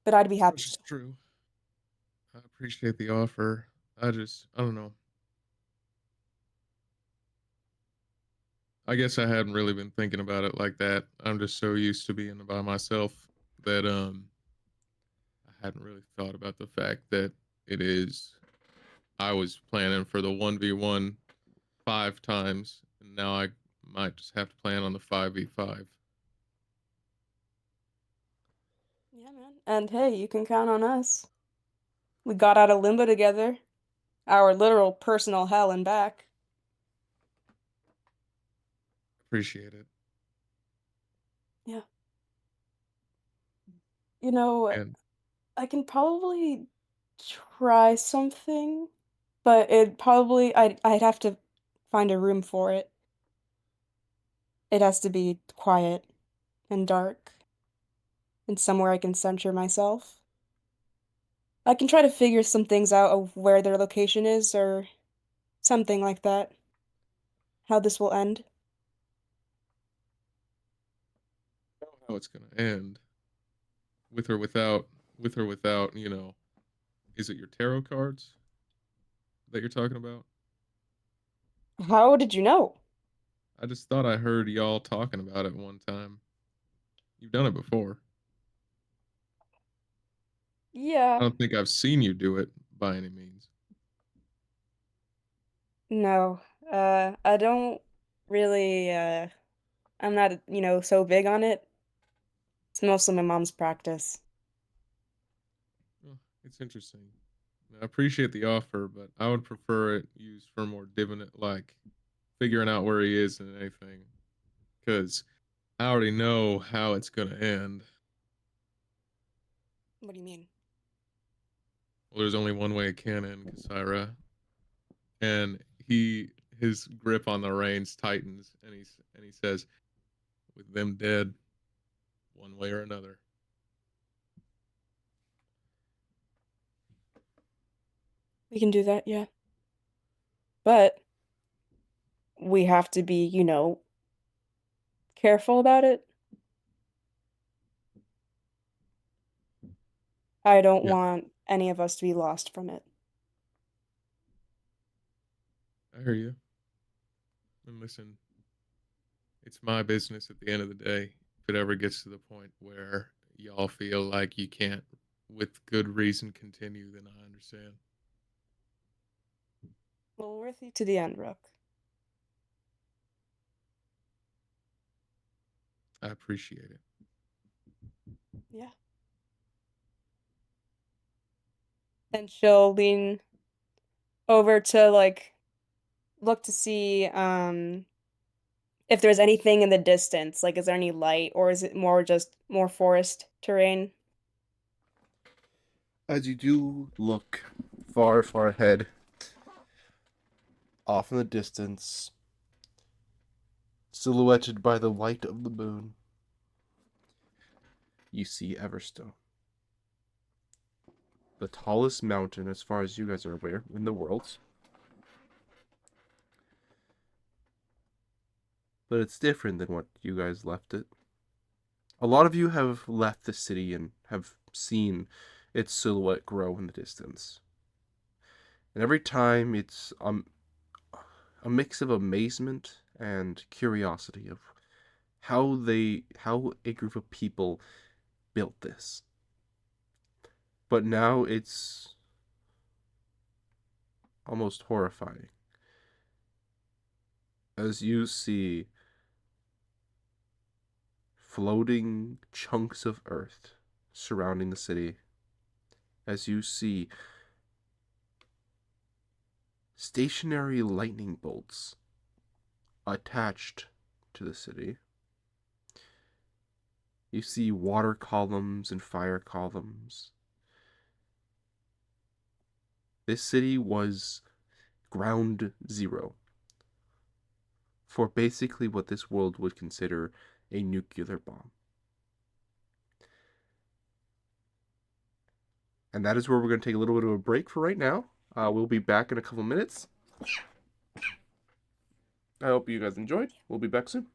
But I'd be happy which is to. true. I appreciate the offer. I don't know. I guess I hadn't really been thinking about it like that. I'm just so used to being by myself that I hadn't really thought about the fact that it is I was planning for the 1v1 5 times, and now I might just have to plan on the 5v5. Yeah, man. And hey, you can count on us. We got out of limbo together. Our literal personal hell and back. Appreciate it. Yeah. You know, And I can probably try something, but I'd have to find a room for it. It has to be quiet and dark and somewhere I can center myself. I can try to figure some things out of where their location is or something like that. How this will end. I don't know how it's gonna end. With or without is it your tarot cards that you're talking about? How did you know? I just thought I heard y'all talking about it one time. You've done it before. I Yeah. don't think I've seen you do it by any means. No. I don't really, I'm not, so big on it. It's mostly my mom's practice. Oh, it's interesting. I appreciate the offer, but I would prefer it used for more divinate, like figuring out where he is and anything. Because I already know how it's gonna end. What do you mean? Well, there's only one way it can end, Kasira. And his grip on the reins tightens, and he says, "With them dead, one way or another." We can do that, yeah. But we have to be, careful about it. I don't Yeah, want any of us to be lost from it. I hear you. And listen, it's my business at the end of the day. If it ever gets to the point where y'all feel like you can't, with good reason, continue, then I understand. Well, we're with you to the end, Rook. I appreciate it. Yeah. And she'll lean over to look to see if there's anything in the distance. Like, is there any light, or is it more just more forest terrain? As you do look far, far ahead, off in the distance, silhouetted by the light of the moon, you see Everstone. The tallest mountain, as far as you guys are aware, in the world. But it's different than what you guys left it. A lot of you have left the city and have seen its silhouette grow in the distance. And every time it's a mix of amazement and curiosity of how a group of people built this. But now it's almost horrifying as you see floating chunks of earth surrounding the city, as you see stationary lightning bolts attached to the city. You see water columns and fire columns. This city was ground zero for basically what this world would consider a nuclear bomb. And that is where we're going to take a little bit of a break for right now. We'll be back in a couple minutes. I hope you guys enjoyed. We'll be back soon.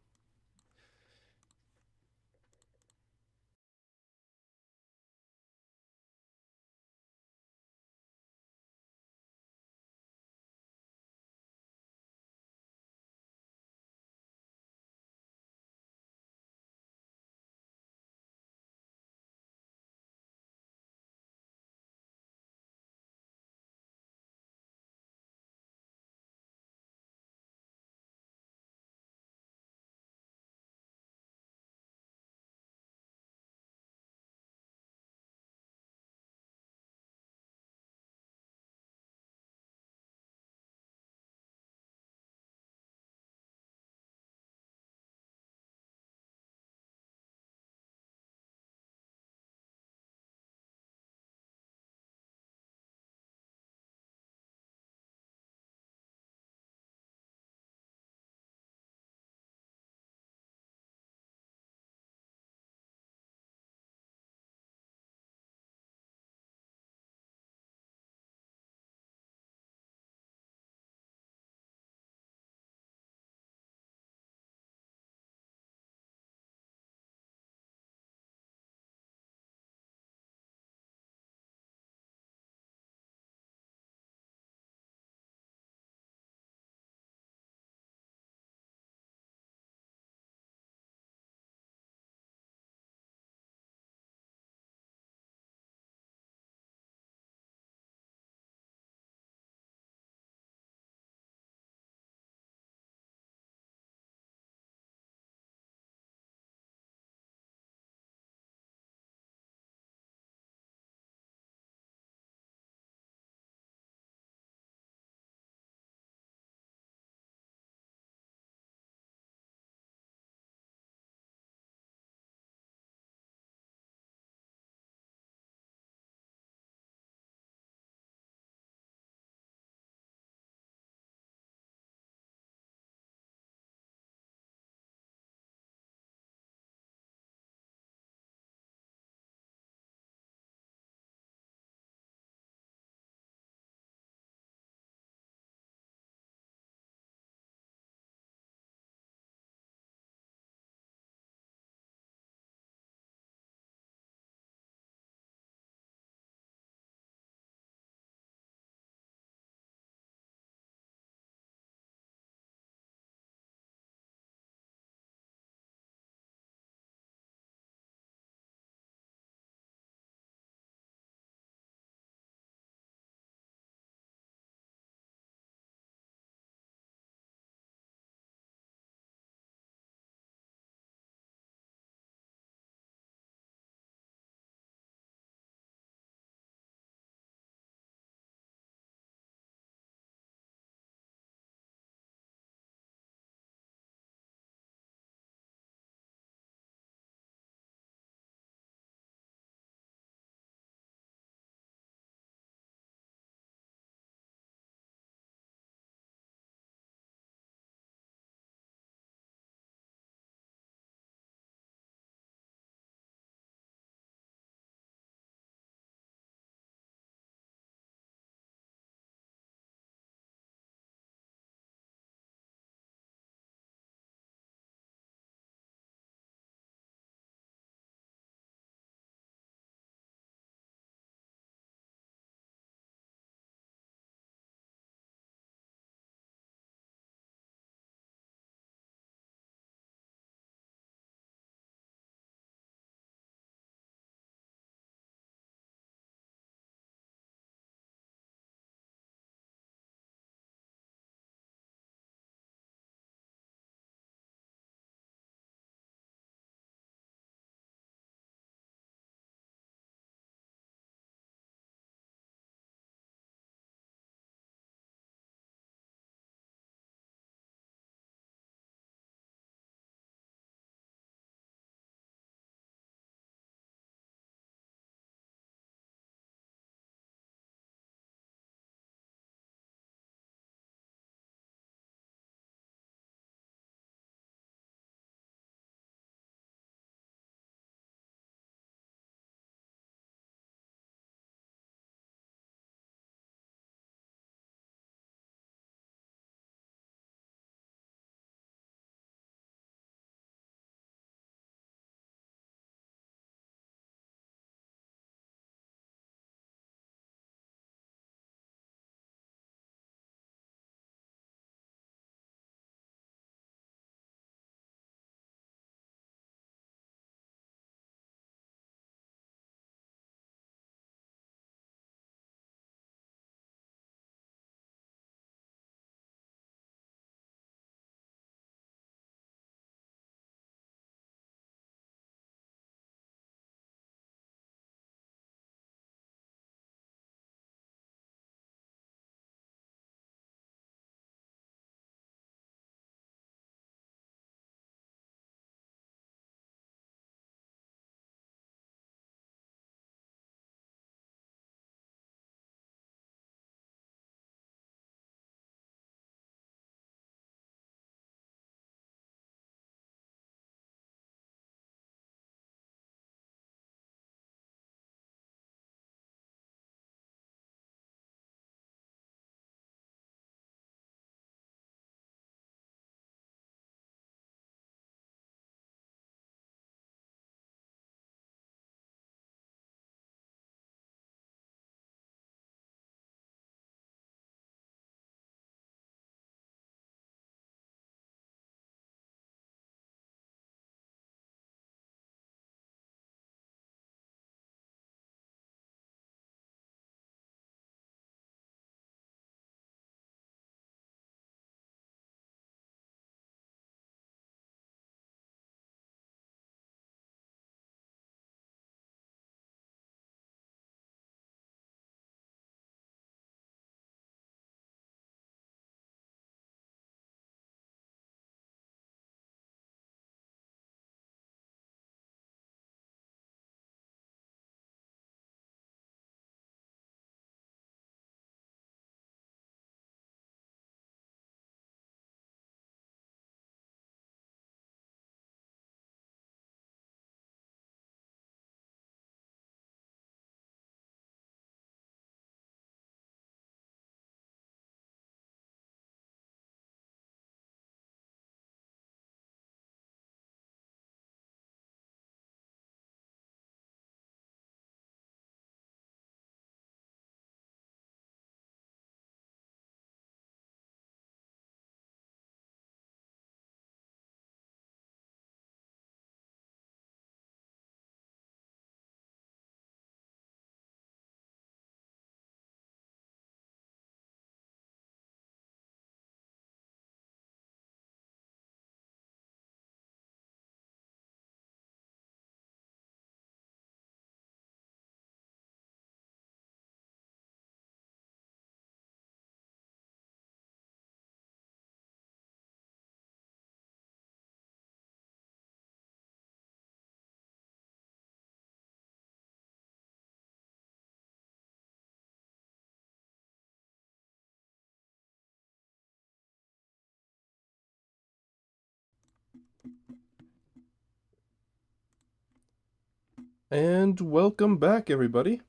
And welcome back, everybody.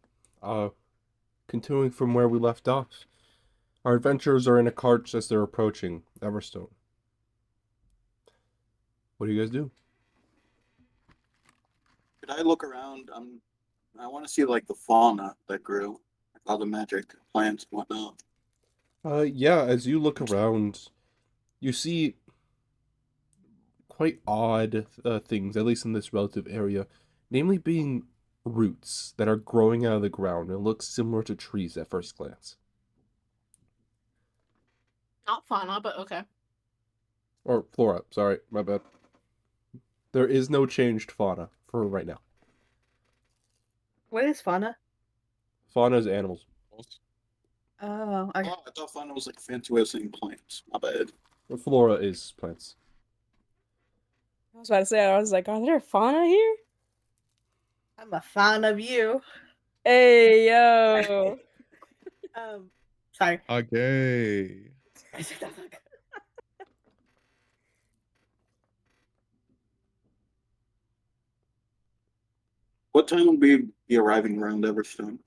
Continuing from where we left off. Our adventurers are in a cart as they're approaching Everstone. What do you guys do? Could I look around? I want to see like the fauna that grew, like all the magic plants and whatnot. Yeah, as you look around, you see quite odd things, at least in this relative area, namely being roots that are growing out of the ground and look similar to trees at first glance. Not fauna, but okay. Or flora, sorry, my bad. There is no changed fauna for right now. What is fauna? Fauna is animals. Oh, okay. Oh, I thought fauna was like a fancy way of saying plants. My bad. Flora is plants. I was about to say, I was like, are there fauna here? I'm a fan of you. Hey, yo. Sorry. Okay. What time will we be arriving around Everstone?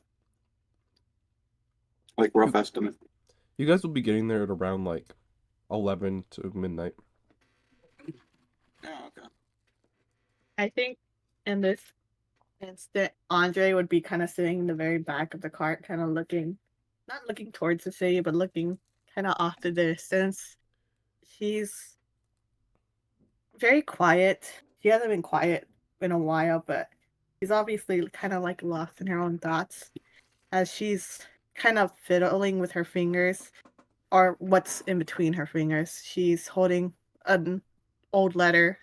Like rough estimate. You guys will be getting there at around like 11 to midnight. Yeah, okay. I think in this instant, Andre would be kind of sitting in the very back of the cart, kind of looking, not looking towards the city, but looking kind of off to the distance. She's very quiet. She hasn't been quiet in a while, but she's obviously kind of like lost in her own thoughts as she's kind of fiddling with her fingers or what's in between her fingers. She's holding an old letter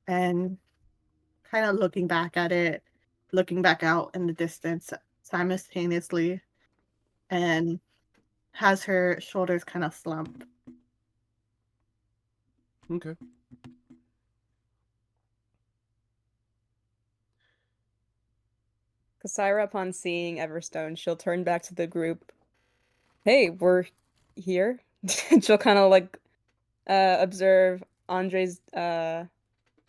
and kind of looking back at it, looking back out in the distance simultaneously, and has her shoulders kind of slumped. Okay. Kasira, upon seeing Everstone, she'll turn back to the group. Hey, we're here. She'll kind of like observe Andre's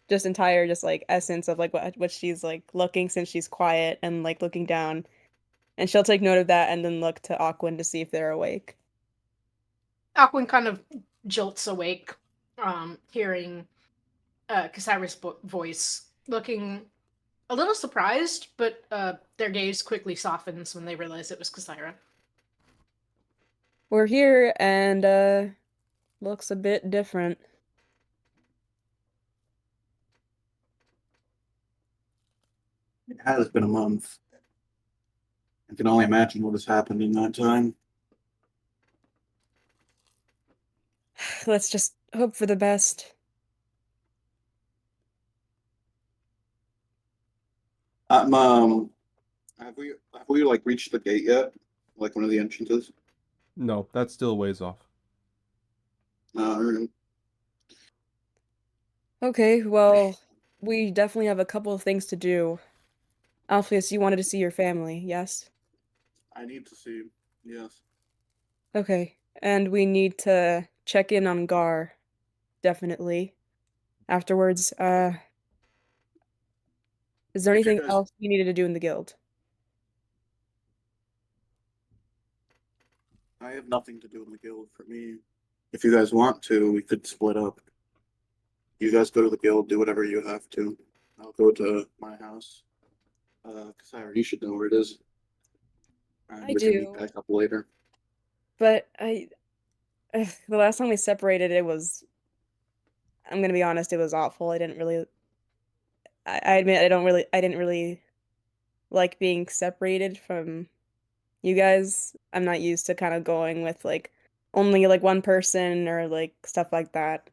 just entire just like essence of like what she's like looking since she's quiet and like looking down. And she'll take note of that and then look to Aquin to see if they're awake. Aquin kind of jolts awake, hearing Kasira's voice, looking a little surprised, but their gaze quickly softens when they realize it was Kasira. We're here and looks a bit different. It has been a month. I can only imagine what has happened in that time. Let's just hope for the best. Have we like reached the gate yet? Like one of the entrances? No, that's still a ways off. Uh, Okay, well, we definitely have a couple of things to do. Alpheus, you wanted to see your family, yes? I need to see. Yes. Okay, and we need to check in on Gar, definitely. Afterwards, is there If you anything guys- else you needed to do in the guild? I have nothing to do in the guild for me. If you guys want to, we could split up. You guys go to the guild, do whatever you have to. I'll go to my house. Kasira, you should know where it is. And I we can do. meet back up later. But the last time we separated, I'm gonna be honest, it was awful. I didn't really, I admit, I didn't really like being separated from you guys. I'm not used to kind of going with like only like one person or like stuff like that.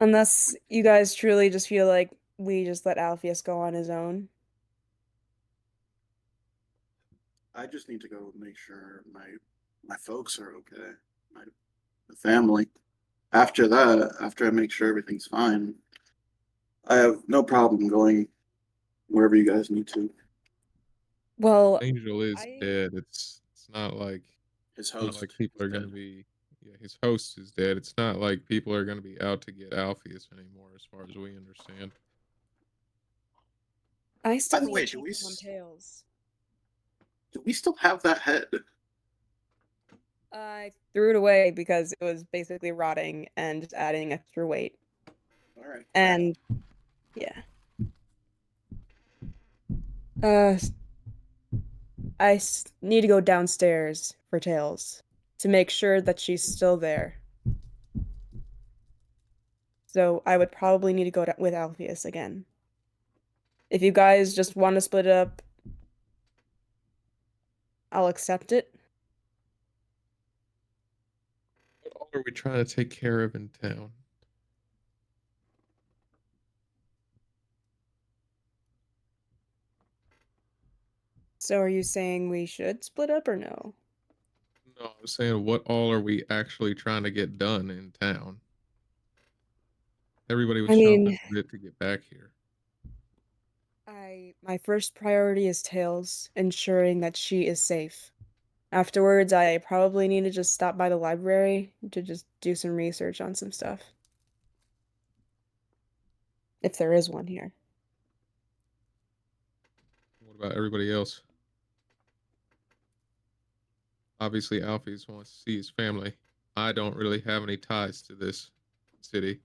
Unless you guys truly just feel like we just let Alpheus go on his own. I just need to go make sure my folks are okay. My family. After that, after I make sure everything's fine, I have no problem going wherever you guys need to. Well, Angel is I- dead. It's not like His not host. like people is are gonna dead. be Yeah, his host is dead. It's not like people are going to be out to get Alpheus anymore, as far as we understand. I By still the need way, to check up on Tails. do we still have that head? I threw it away because it was basically rotting and just adding extra weight. All right. And yeah. Need to go downstairs for Tails to make sure that she's still there. So I would probably need to go with Alpheus again. If you guys just want to split it up, I'll accept it. What all are we trying to take care of in town? So are you saying we should split up or no? No, I'm saying, what all are we actually trying to get done in town? Everybody was I chomping mean, at the bit to get back here. my first priority is Tails, ensuring that she is safe. Afterwards, I probably need to just stop by the library to just do some research on some stuff. If there is one here. What about everybody else? Obviously, Alpheus wants to see his family. I don't really have any ties to this city.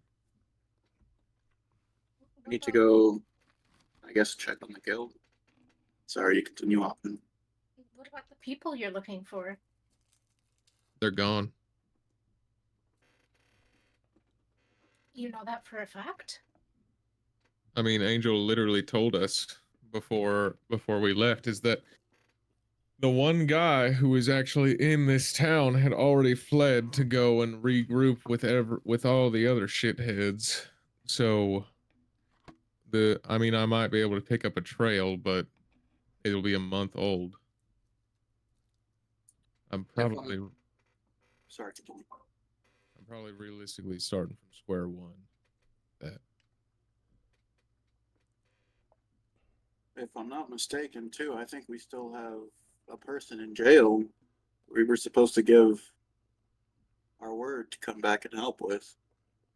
I need to go, I guess, check on the guild. Sorry, you continue on. What about the people you're looking for? They're gone. You know that for a fact? I mean, Angel literally told us before we left is that the one guy who was actually in this town had already fled to go and regroup with all the other shitheads. So I mean, I might be able to pick up a trail, but it'll be a month old. I'm probably Sorry, continue. I'm probably realistically starting from square one. That If I'm not mistaken, too, I think we still have a person in jail we were supposed to give our word to come back and help with.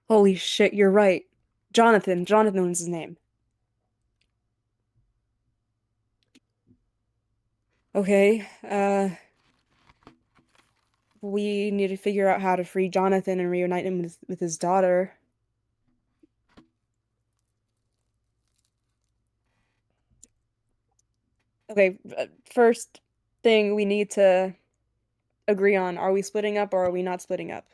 Holy shit, you're right. Jonathan was his name. Okay, we need to figure out how to free Jonathan and reunite him with his daughter. Okay, first thing we need to agree on, are we splitting up or are we not splitting up?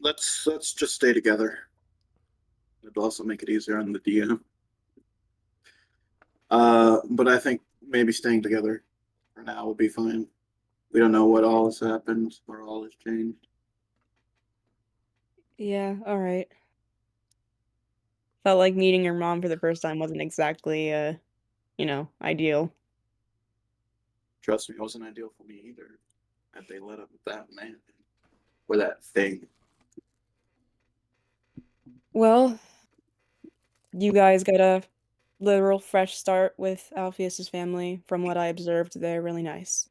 Let's just stay together. It'll also make it easier on the DM. But I think maybe staying together for now will be fine. We don't know what all has happened or all has changed. Yeah, alright. Felt like meeting your mom for the first time wasn't exactly, ideal. Trust me, it wasn't ideal for me either. That they let up that man or that thing. Well, you guys got a literal fresh start with Alpheus's family. From what I observed, they're really nice.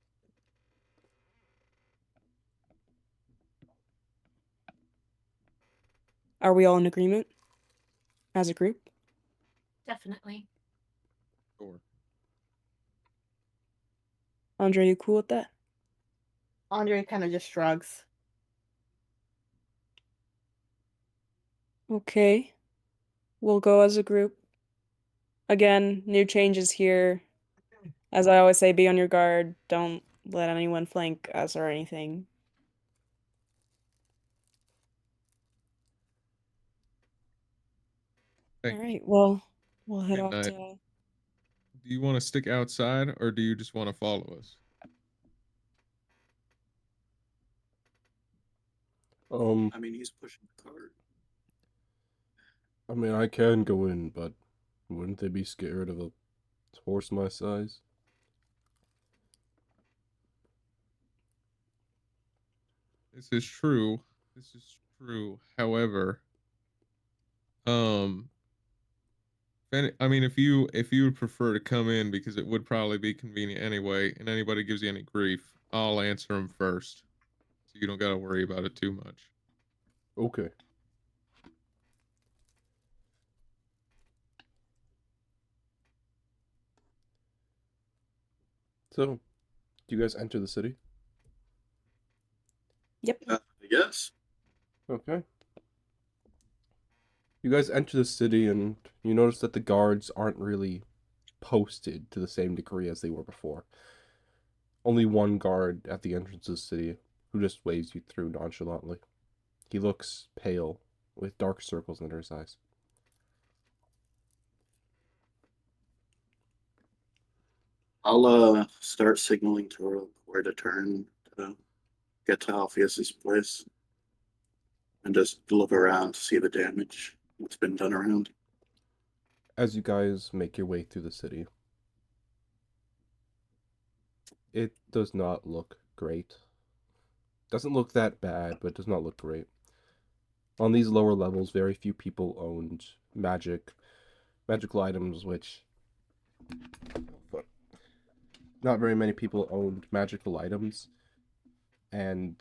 Are we all in agreement? As a group? Definitely. sure. Andre, you cool with that? Andre kind of just shrugs. Okay. We'll go as a group. Again, new changes here. As I always say, be on your guard. Don't let anyone flank us or anything. Thank you. Alright, well, we'll head Good off night. to... Do you want to stick outside or do you just want to follow us? I mean, he's pushing the cart. I mean, I can go in, but wouldn't they be scared of a horse my size? This is true. This is true. However, I mean, if you would prefer to come in because it would probably be convenient anyway, and anybody gives you any grief, I'll answer them first, so you don't got to worry about it too much. Okay. So, do you guys enter the city? Yep. Yes. Okay. You guys enter the city and you notice that the guards aren't really posted to the same degree as they were before. Only one guard at the entrance of the city who just waves you through nonchalantly. He looks pale, with dark circles under his eyes. I'll start signaling to her where to turn to get to Alpheus's place, and just look around to see the damage that's been done around. As you guys make your way through the city, it does not look great. Doesn't look that bad, but it does not look great. On these lower levels, very few people owned magical items, which not very many people owned magical items, and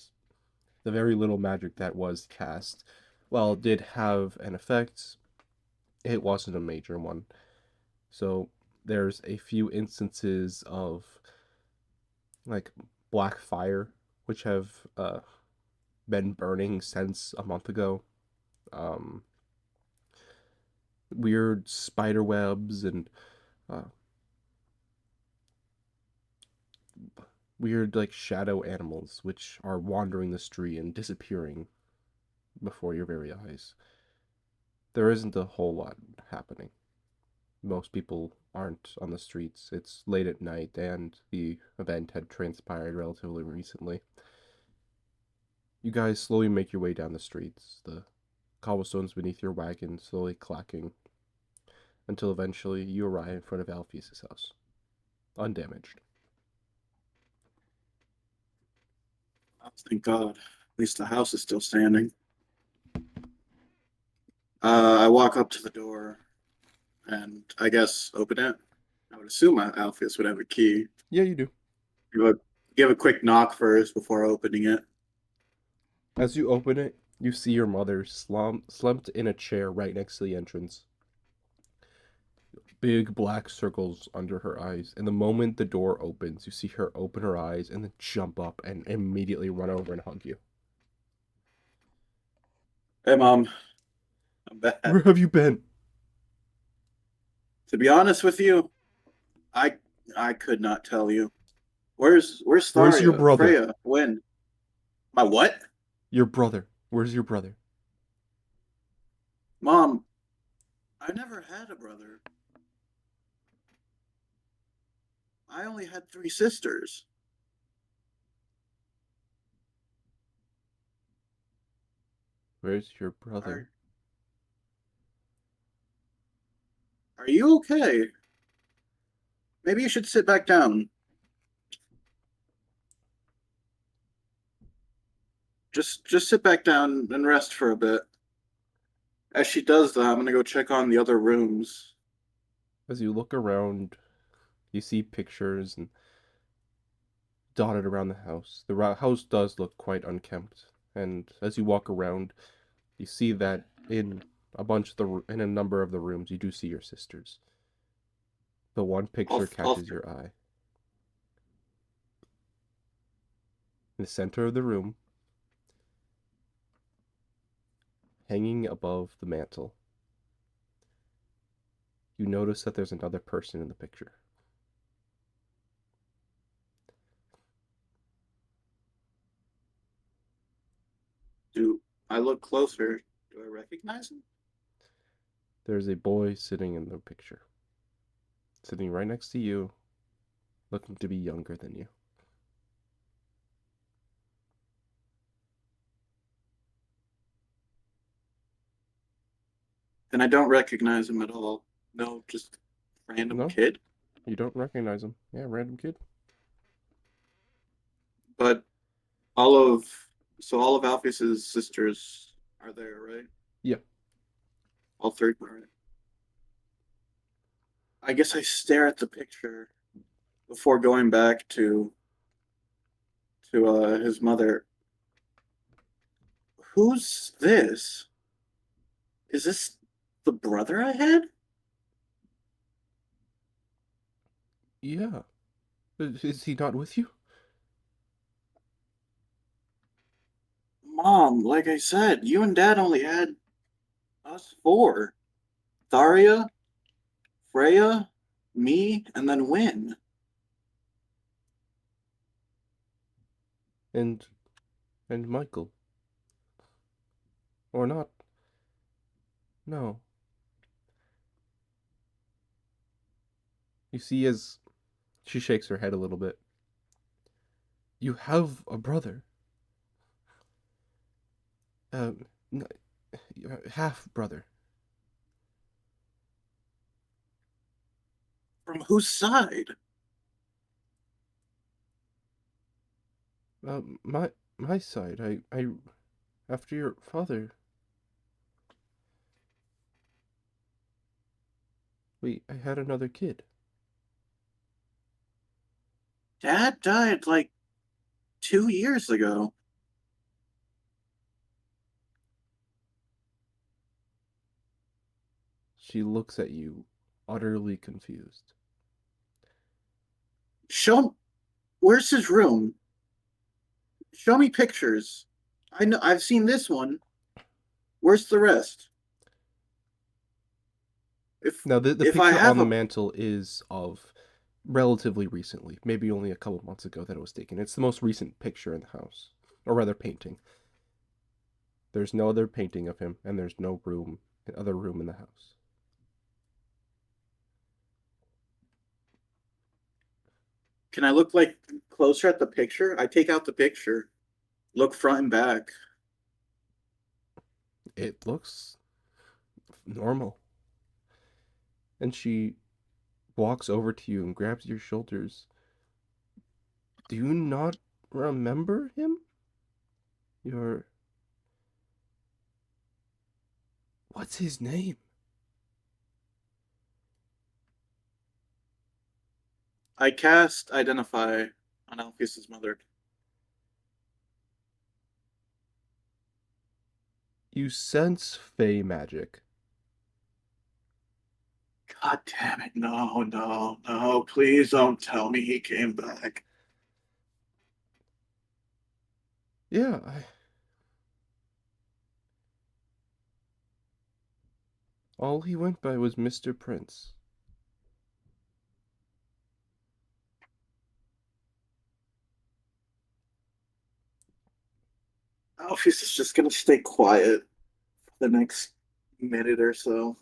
the very little magic that was cast, while it did have an effect, it wasn't a major one. So there's a few instances of like black fire, which have been burning since a month ago. Weird spider webs and weird like shadow animals which are wandering the street and disappearing before your very eyes. There isn't a whole lot happening. Most people aren't on the streets. It's late at night and the event had transpired relatively recently. You guys slowly make your way down the streets, the cobblestones beneath your wagon slowly clacking, until eventually you arrive in front of Alpheus's house, undamaged. Thank God. At least the house is still standing. I walk up to the door and I guess open it. I would assume Alpheus would have a key. Yeah, you do. Give a quick knock first before opening it. As you open it, you see your mother slumped in a chair right next to the entrance. Big black circles under her eyes, and the moment the door opens, you see her open her eyes and then jump up and immediately run over and hug you. Hey, Mom. I'm back. Where have you been? To be honest with you, I could not tell you. Where's Tharia? Where's your brother? Freya? When? My what? Your brother. Where's your brother? Mom, I never had a brother. I only had 3 sisters. Where's your brother? Are you okay? Maybe you should sit back down. Just sit back down and rest for a bit. As she does that, I'm gonna go check on the other rooms. As you look around, you see pictures and dotted around the house. The house does look quite unkempt, and as you walk around, you see that in a number of the rooms, you do see your sisters. The one picture catches your eye. In the center of the room, hanging above the mantle, you notice that there's another person in the picture. Do I look closer? Do I recognize him? There's a boy sitting in the picture. Sitting right next to you, looking to be younger than you. And I don't recognize him at all. No, just random No? kid. You don't recognize him. Yeah, random kid. But all of Alpheus's sisters are there, right? Yeah. All 3. All right. I guess I stare at the picture before going back to his mother. Who's this? Is this the brother I had? Yeah. Is he not with you? Mom, like I said, you and Dad only had us four. Tharia, Freya, me, and then Win. And Michael. Or not. No. You see, as she shakes her head a little bit, you have a brother. Um, half brother. From whose side? My side. I after your father. I had another kid. Dad died like 2 years ago. She looks at you, utterly confused. Show where's his room? Show me pictures. I know I've seen this one. Where's the rest? If Now, the if I picture have on the a mantle is of relatively recently, maybe only a couple months ago that it was taken. It's the most recent picture in the house, or rather, painting. There's no other painting of him, and there's no other room in the house. can I look like closer at the picture? I take out the picture, look front and back. It looks normal. And she walks over to you and grabs your shoulders. Do you not remember him? Your. What's his name? I cast identify on Alpheus's mother. You sense fey magic. God damn it. No, no, no. Please don't tell me he came back. Yeah, all he went by was Mr. Prince. Alpheus is just gonna stay quiet for the next minute or so.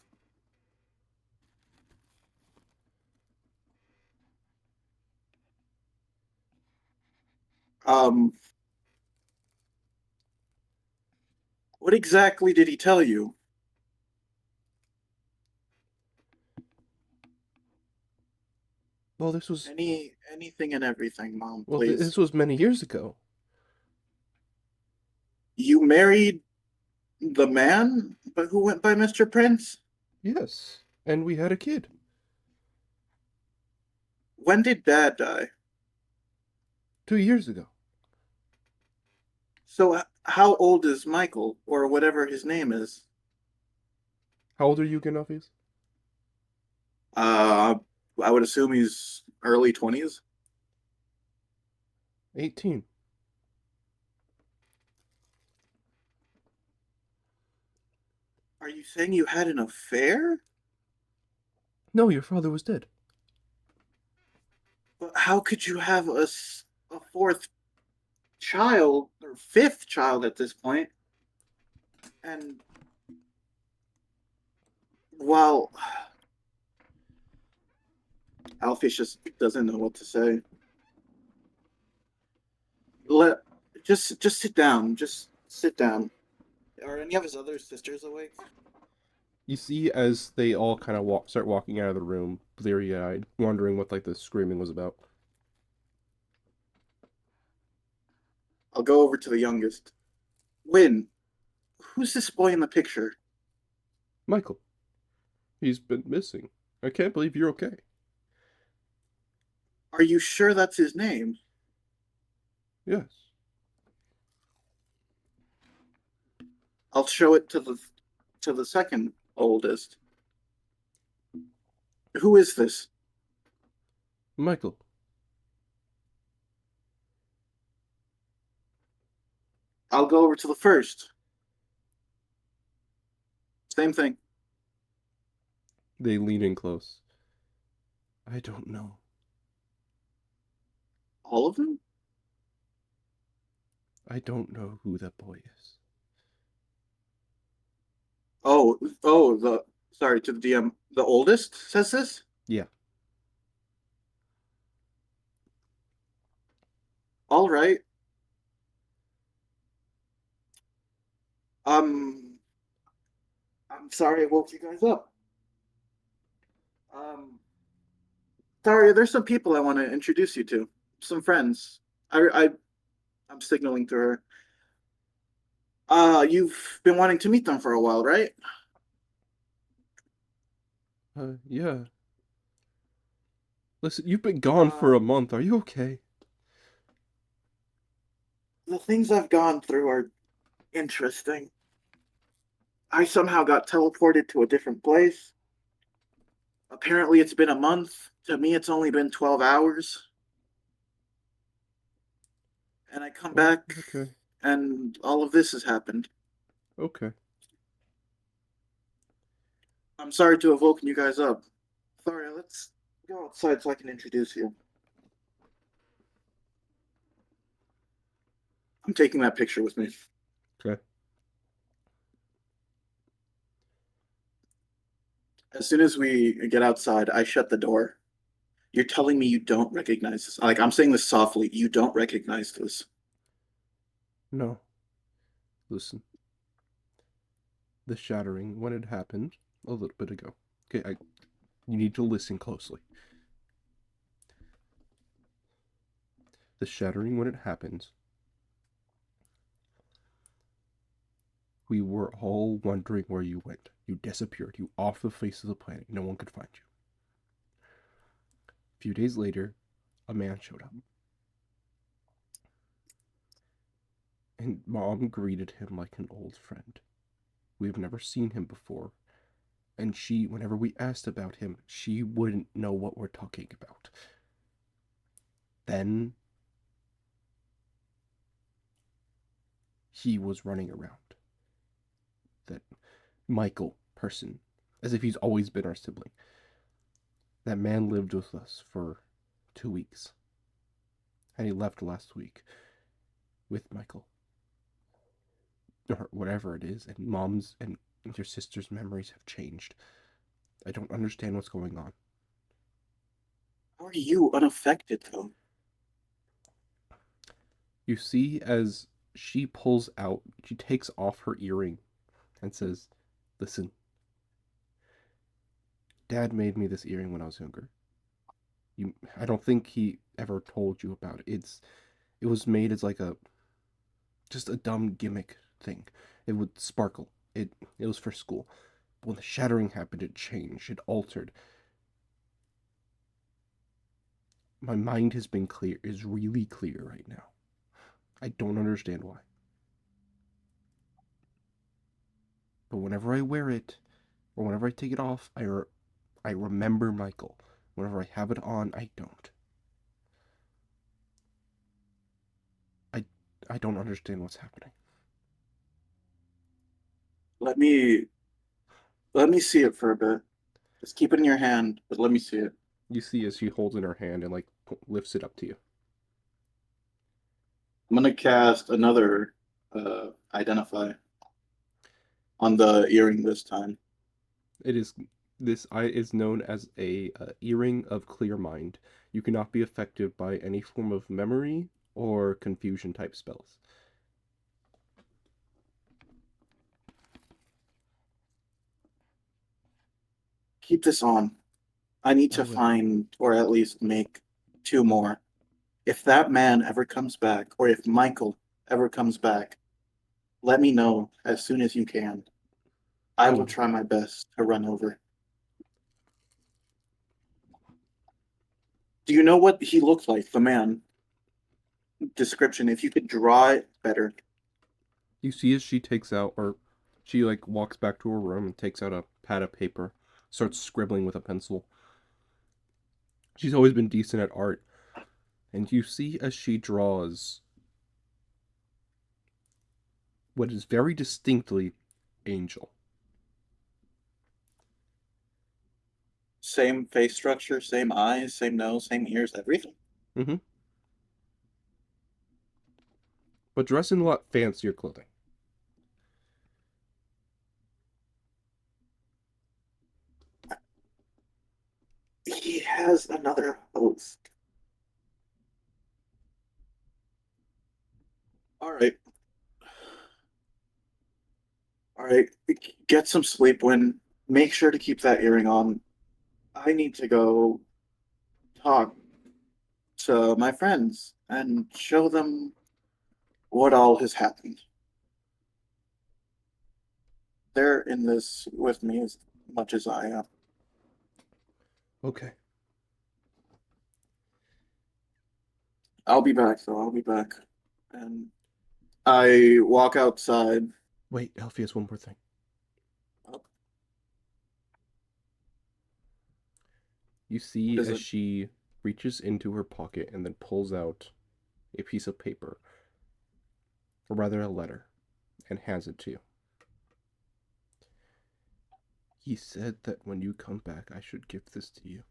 Um, what exactly did he tell you? Well, this was Anything and everything, Mom, well, please. this was many years ago. You married the man but who went by Mr. Prince? Yes, and we had a kid. When did Dad die? 2 years ago. So how old is Michael, or whatever his name is? How old are you, Genophis? I would assume he's early 20s. 18. Are you saying you had an affair? No, your father was dead. But how could you have a fourth child, or fifth child at this point? And, well, Alfie just doesn't know what to say. Let just sit down. Just sit down. Are any of his other sisters awake? You see, as they all kind of start walking out of the room, bleary-eyed, wondering what the screaming was about. I'll go over to the youngest. Win, who's this boy in the picture? Michael. He's been missing. I can't believe you're okay. Are you sure that's his name? Yes. I'll show it to the second oldest. Who is this? Michael. I'll go over to the first. Same thing. They lean in close. I don't know. All of them? I don't know who that boy is. Oh, sorry, to the DM. The oldest says this? Yeah. All right. I'm sorry I woke you guys up. Sorry, there's some people I want to introduce you to. Some friends. I'm signaling to her. You've been wanting to meet them for a while, right? Yeah. Listen, you've been gone for a month. Are you okay? The things I've gone through are interesting. I somehow got teleported to a different place. Apparently, it's been a month. To me, it's only been 12 hours. And I come back, Okay. and all of this has happened. Okay. I'm sorry to have woken you guys up. Sorry, let's go outside so I can introduce you. I'm taking that picture with me. Okay. As soon as we get outside, I shut the door. You're telling me you don't recognize this. Like, I'm saying this softly. You don't recognize this. No. Listen. The shattering, when it happened a little bit ago. Okay, you need to listen closely. The shattering, when it happened, we were all wondering where you went. You disappeared. You off the face of the planet. No one could find you. A few days later, a man showed up. And Mom greeted him like an old friend. We've never seen him before. And whenever we asked about him, she wouldn't know what we're talking about. Then he was running around. That Michael person, as if he's always been our sibling. That man lived with us for 2 weeks. And he left last week with Michael. Or whatever it is, and Mom's and your sister's memories have changed. I don't understand what's going on. How are you unaffected, though? You see, as she takes off her earring and says, "Listen, Dad made me this earring when I was younger. I don't think he ever told you about it. It was made as like just a dumb gimmick thing. It would sparkle. It was for school. But when the shattering happened, it changed. It altered. My mind has been clear, is really clear right now. I don't understand why. But whenever I wear it, or whenever I take it off, I remember Michael. Whenever I have it on, I don't. I don't understand what's happening. Let me see it for a bit. Just keep it in your hand, but let me see it. You see as she holds in her hand and like lifts it up to you. I'm gonna cast another identify on the earring this time. This eye is known as a earring of clear mind. You cannot be affected by any form of memory or confusion type spells. Keep this on. I need I to will. find or at least make 2 more. If that man ever comes back, or if Michael ever comes back, let me know as soon as you can. I will try my best to run over. Do you know what he looked like, the man? Description, if you could draw it better. You see as she takes out, or she like walks back to her room and takes out a pad of paper, starts scribbling with a pencil. She's always been decent at art, and you see as she draws what is very distinctly Angel. Same face structure, same eyes, same nose, same ears, everything. But dressed in a lot fancier clothing. He has another host. All right. All right. Get some sleep, Win. Make sure to keep that earring on. I need to go talk to my friends and show them what all has happened. They're in this with me as much as I am. Okay. I'll be back, though. I'll be back. And I walk outside. Wait, Alpheus, one more thing. Oh. You see What is as it? she reaches into her pocket and then pulls out a piece of paper, or rather a letter, and hands it to you. He said that when you come back, I should give this to you.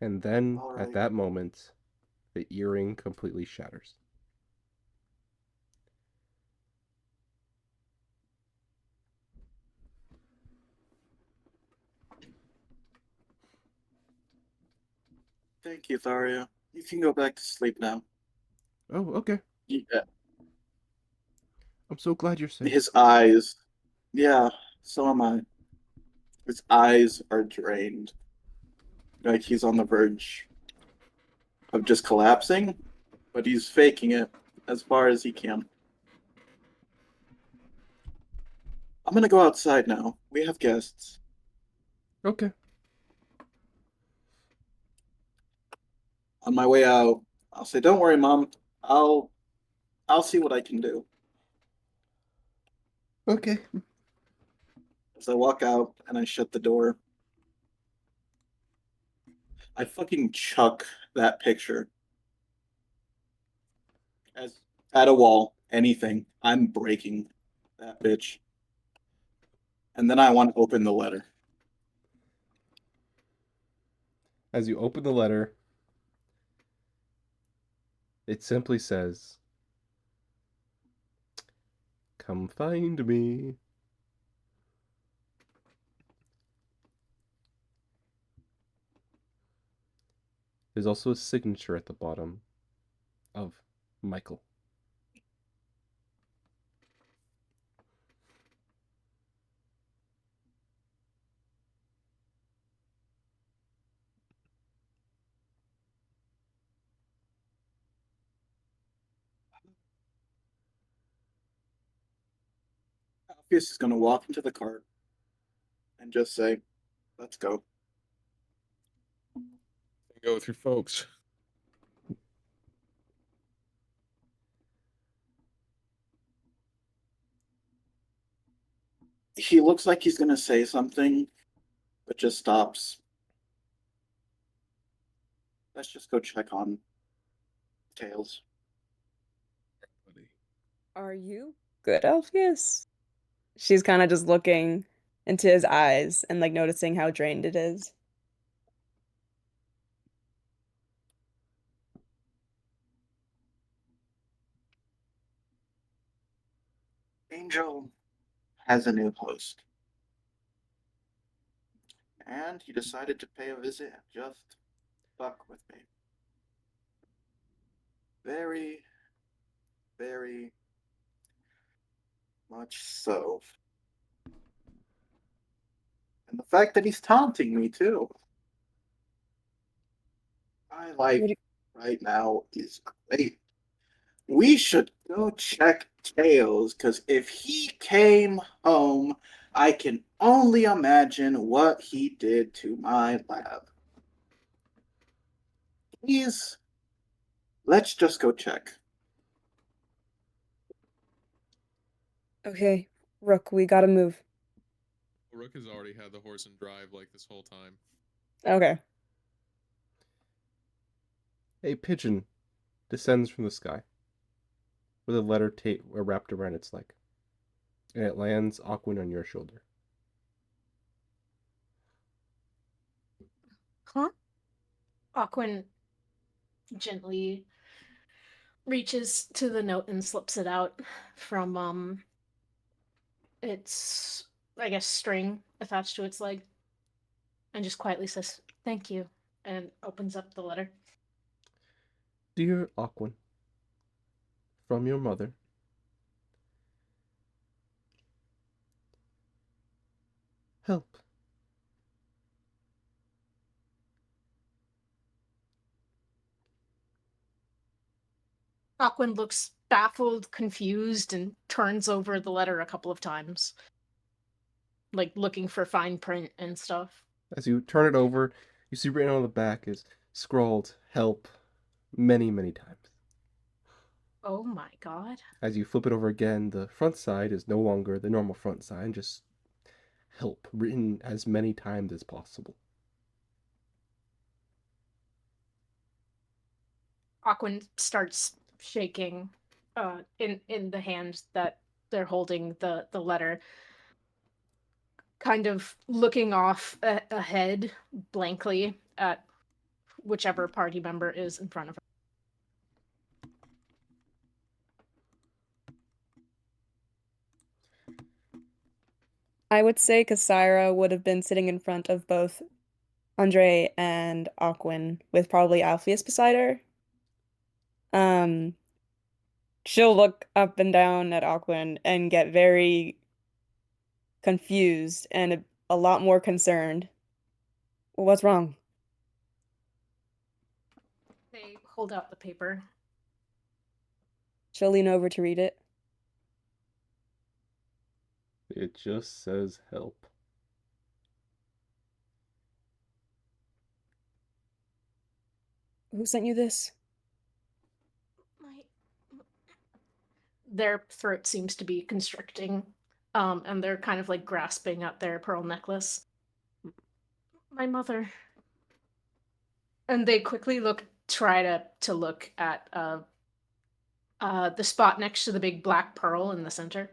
And then, All at right. that moment, the earring completely shatters. Thank you, Tharia. You can go back to sleep now. Oh, okay. Yeah. I'm so glad you're safe. His eyes. Yeah, so am I. His eyes are drained. Like he's on the verge of just collapsing, but he's faking it as far as he can. I'm gonna go outside now. We have guests. Okay. On my way out, I'll say, "Don't worry, Mom. I'll see what I can do." Okay. As I walk out and I shut the door, I fucking chuck that picture as at a wall. Anything. I'm breaking that bitch. And then I want to open the letter. As you open the letter, it simply says, "Come find me." There's also a signature at the bottom of Michael. Alpheus is gonna walk into the cart and just say, "Let's go." Go with your folks. He looks like he's gonna say something, but just stops. Let's just go check on Tails. Are you good, Alpheus? She's kind of just looking into his eyes and like noticing how drained it is. Angel has a new host. And he decided to pay a visit and just fuck with me. Very, very much so. And the fact that he's taunting me too. My life Would you- right now is great. we should go check Tails, because if he came home, I can only imagine what he did to my lab. Please, let's just go check. Okay, Rook, we gotta move. Rook has already had the horse and drive like this whole time. Okay. A pigeon descends from the sky with a letter wrapped around its leg, and it lands Aquin on your shoulder. Huh? Aquin gently reaches to the note and slips it out from its, I guess, string attached to its leg, and just quietly says, "Thank you," and opens up the letter. Dear Aquin, from your mother, help. Aquin looks baffled, confused, and turns over the letter a couple of times, like looking for fine print and stuff. As you turn it over, you see written on the back is scrawled help many, many times. Oh my god. As you flip it over again, the front side is no longer the normal front side, just help written as many times as possible. Aquin starts shaking in the hand that they're holding the letter, kind of looking off ahead blankly at whichever party member is in front of her. I would say Kasira would have been sitting in front of both Andre and Aquin with probably Alpheus beside her. She'll look up and down at Aquin and get very confused and a lot more concerned. What's wrong? They hold out the paper. She'll lean over to read it. It just says help. Who sent you this? Their throat seems to be constricting, and they're kind of like grasping at their pearl necklace. My mother. And they quickly try to look at the spot next to the big black pearl in the center.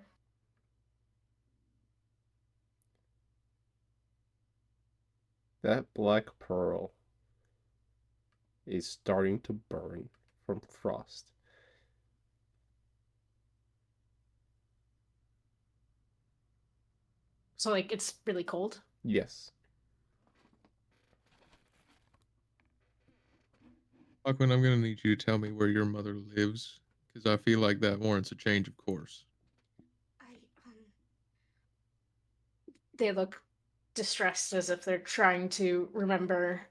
That black pearl is starting to burn from frost. So like it's really cold. Yes. Aquin, I'm gonna need you to tell me where your mother lives, because I feel like that warrants a change of course. They look distressed as if they're trying to remember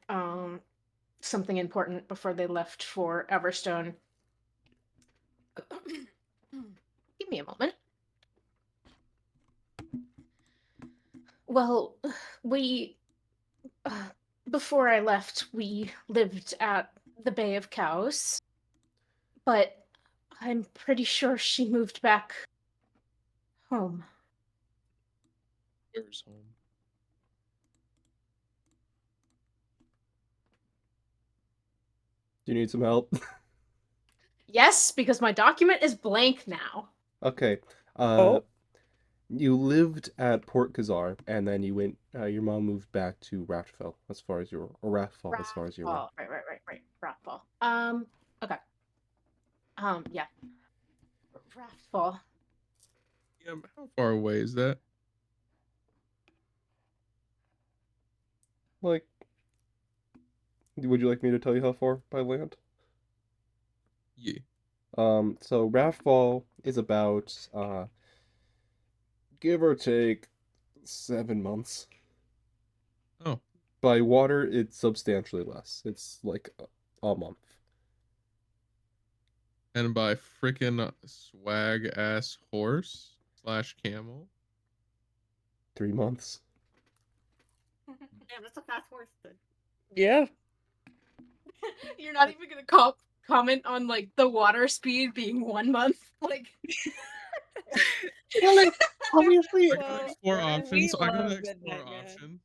something important before they left for Everstone. Give me a moment. Well, we before I left, we lived at the Bay of Cows, but I'm pretty sure she moved back home. Where's home? Do you need some help? Yes, because my document is blank now. Okay. Oh. You lived at Port Khazar, and then you went. Your mom moved back to Rathfell, as far as your or Rathfall, as far as you're aware. Right. Rathfall. Okay. Yeah. Rathfall. Yeah, how far away is that? Like, would you like me to tell you how far by land? Yeah. So Rathfall is about give or take 7 months. Oh. By water, it's substantially less. It's like a month. and by frickin' swag ass horse / camel. 3 months. Damn, that's a fast horse. Then. Yeah. You're not even gonna comment on like the water speed being 1 month. Like, Yeah, like, obviously, I got Well, explore options. we I gotta love explore Midnight Man. options.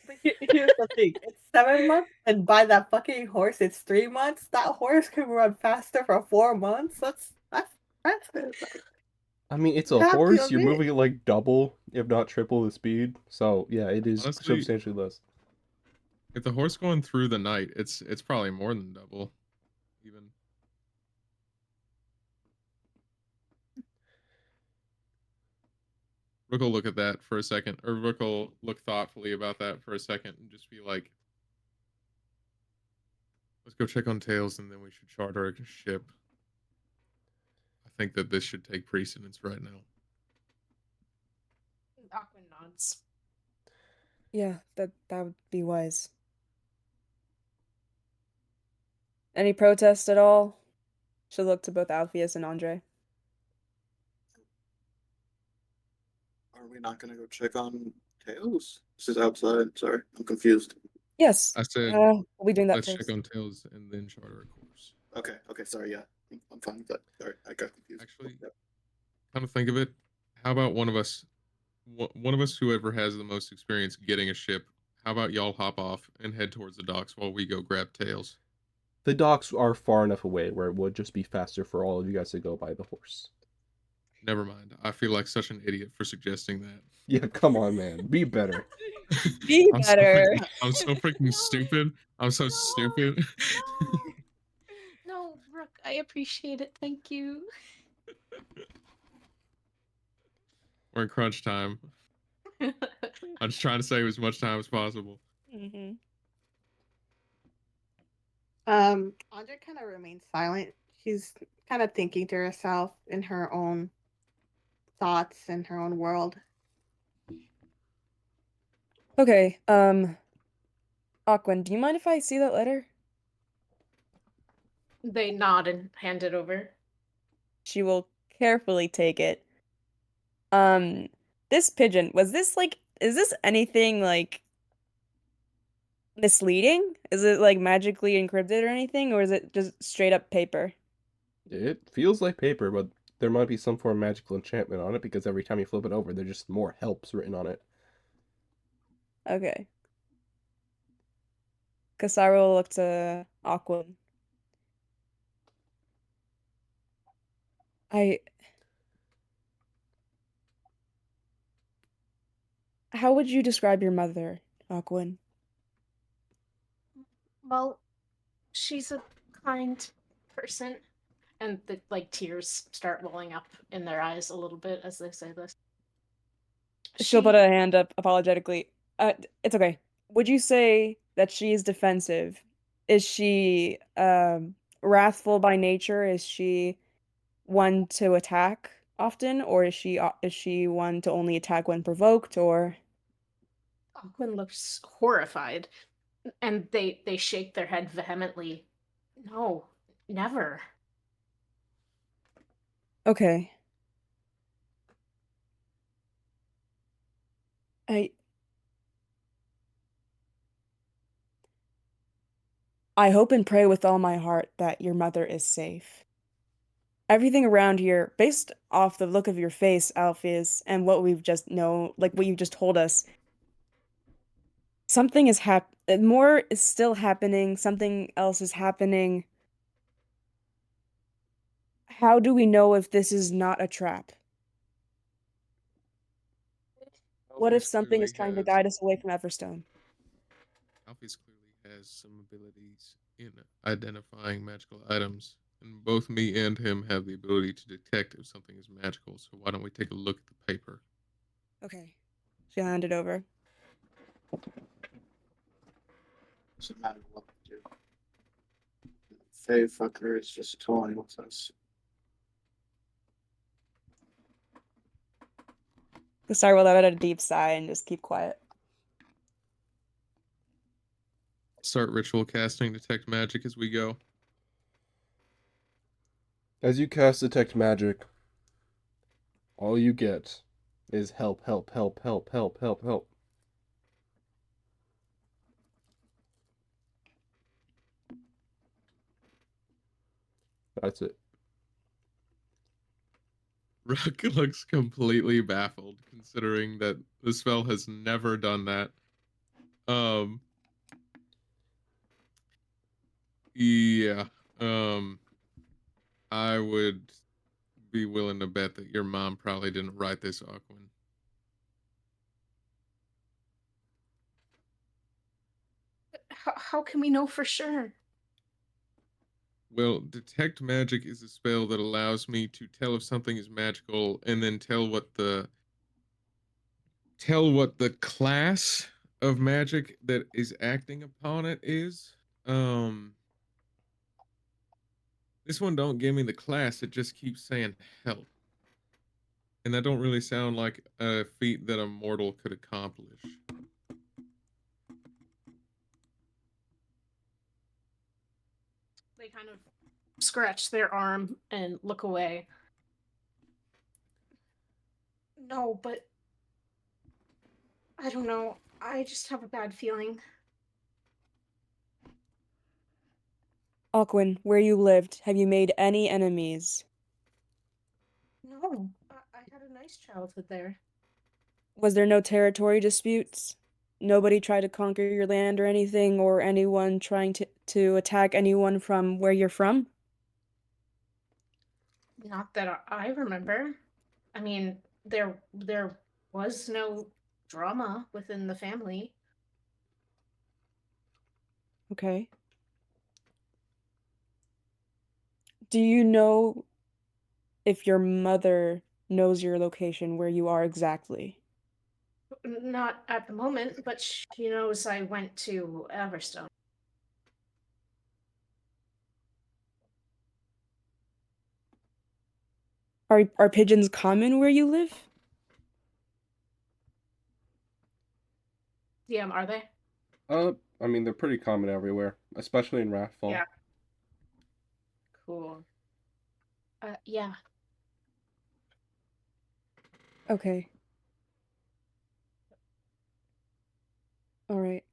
but here's the thing: it's 7 months, and by that fucking horse, it's 3 months. That horse can run faster for 4 months. That's impressive. I mean, it's a Have to horse. You're admit. moving at like double, if not triple the speed. So yeah, it is Honestly, substantially less. if the horse going through the night, it's probably more than double, even. Rook will look at that for a second, or Rook will look thoughtfully about that for a second and just be like, let's go check on Tails and then we should charter a ship. I think that this should take precedence right now. Aqua nods. Yeah, that would be wise. Any protest at all? She'll look to both Alpheus and Andre. Are we not gonna go check on Tails? This is outside. Sorry, I'm confused. Yes. I said, We'll be doing that let's first. check on Tails and then charter a course. Okay, sorry, yeah. I'm fine with that. Sorry, I got confused. Actually, Yep. come to think of it, how about one of us, whoever has the most experience getting a ship, how about y'all hop off and head towards the docks while we go grab Tails? The docks are far enough away where it would just be faster for all of you guys to go by the horse. Never mind. I feel like such an idiot for suggesting that. Yeah, come on, man. Be better. Be I'm better. I'm so freaking stupid. I'm so stupid. No, Rook, I appreciate it. Thank you. We're in crunch time. I'm just trying to save as much time as possible. Mm-hmm. Andre kind of remains silent. She's kind of thinking to herself in her own thoughts in her own world. Okay, Aquan, do you mind if I see that letter? They nod and hand it over. She will carefully take it. This pigeon, is this anything like misleading? Is it like magically encrypted or anything, or is it just straight up paper? It feels like paper, but there might be some form of magical enchantment on it because every time you flip it over, there's just more helps written on it. Okay. Kasara will look to Aquan. How would you describe your mother, Aquan? Well, she's a kind person. And the like tears start welling up in their eyes a little bit as they say this. She'll put a hand up apologetically. It's okay. Would you say that she is defensive? Is she wrathful by nature? Is she one to attack often, or is she one to only attack when provoked? Or Aquan looks horrified, and they shake their head vehemently. No, never. okay, I hope and pray with all my heart that your mother is safe. Everything around here, based off the look of your face, Alpheus, and what we've just what you just told us, something is more is still happening, something else is happening. How do we know if this is not a trap? What if Alphys something is clearly trying to has- guide us away from Everstone? Alphys clearly has some abilities in identifying magical items, and both me and him have the ability to detect if something is magical. So why don't we take a look at the paper? Okay. She'll hand it over. Doesn't matter what we do. Faye fucker is just toying with us. Kasar will let out a deep sigh and just keep quiet. Start ritual casting detect magic as we go. As you cast Detect Magic, all you get is help, help, help, help, help, help, help. That's it. Rook looks completely baffled, considering that the spell has never done that. Um, yeah. I would be willing to bet that your mom probably didn't write this, Aquin. How can we know for sure? Well, Detect Magic is a spell that allows me to tell if something is magical and then tell what the class of magic that is acting upon it is. This one don't give me the class, it just keeps saying help. And that don't really sound like a feat that a mortal could accomplish. They kind of scratch their arm and look away. No, but I don't know. I just have a bad feeling. Aquin, where you lived, have you made any enemies? No, I had a nice childhood there. Was there no territory disputes? Nobody tried to conquer your land or anything, or anyone trying to attack anyone from where you're from? Not that I remember. I mean, there was no drama within the family. Okay. Do you know if your mother knows your location, where you are exactly? Not at the moment, but she knows I went to Everstone. Are pigeons common where you live? DM, are they? I mean, they're pretty common everywhere, especially in Wrathfall. Yeah. Cool. Yeah. Okay. All right.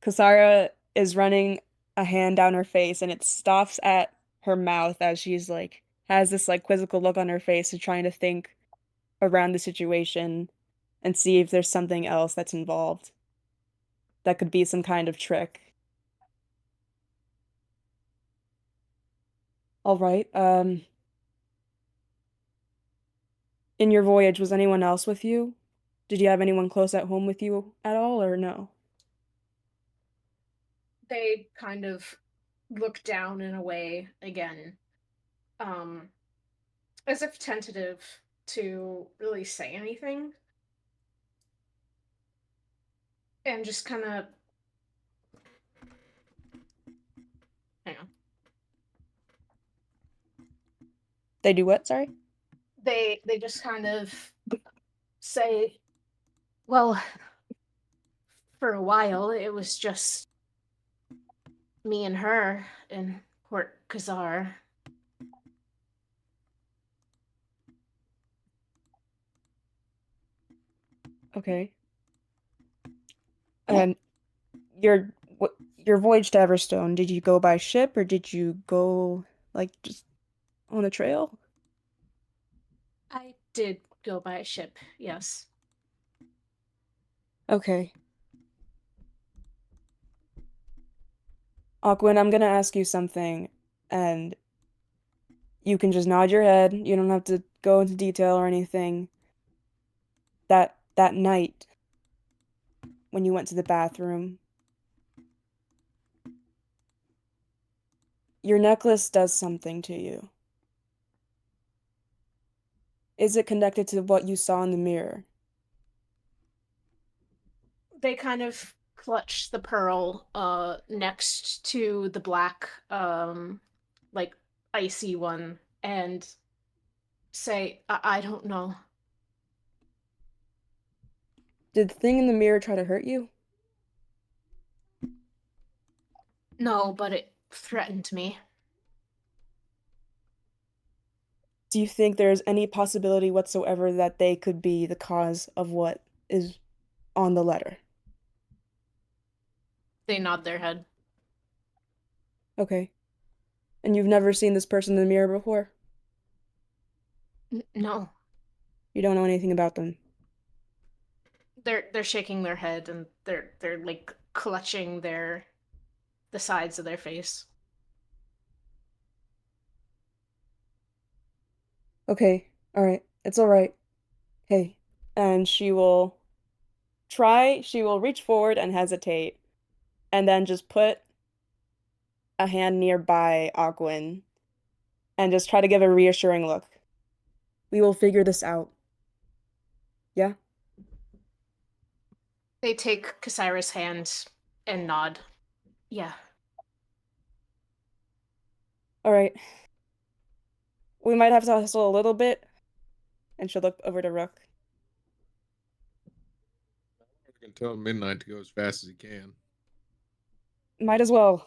Kasara is running a hand down her face and it stops at her mouth as she's like has this like quizzical look on her face and trying to think around the situation and see if there's something else that's involved. That could be some kind of trick. All right. In your voyage, was anyone else with you? Did you have anyone close at home with you at all, or no? They kind of look down in a way again, um, as if tentative to really say anything. And just kind of, hang on. They do what? Sorry. They just kind of say, well, for a while it was just me and her in Port Khazar. Okay. And your your voyage to Everstone, did you go by ship or did you go like just on a trail? I did go by a ship, yes. Okay. Aquin, I'm gonna ask you something, and you can just nod your head. You don't have to go into detail or anything. That night when you went to the bathroom, your necklace does something to you. Is it connected to what you saw in the mirror? They kind of clutch the pearl next to the black like icy one and say, I don't know. Did the thing in the mirror try to hurt you? No, but it threatened me. Do you think there's any possibility whatsoever that they could be the cause of what is on the letter? They nod their head. Okay. And you've never seen this person in the mirror before? No. You don't know anything about them? They're shaking their head and they're like clutching the sides of their face. Okay. All right. It's all right. Hey. And she will reach forward and hesitate, and then just put a hand nearby Aquin and just try to give a reassuring look. We will figure this out. Yeah? They take Kasira's hand and nod. Yeah. All right. We might have to hustle a little bit. And she'll look over to Rook. I can tell Midnight to go as fast as he can. Might as well.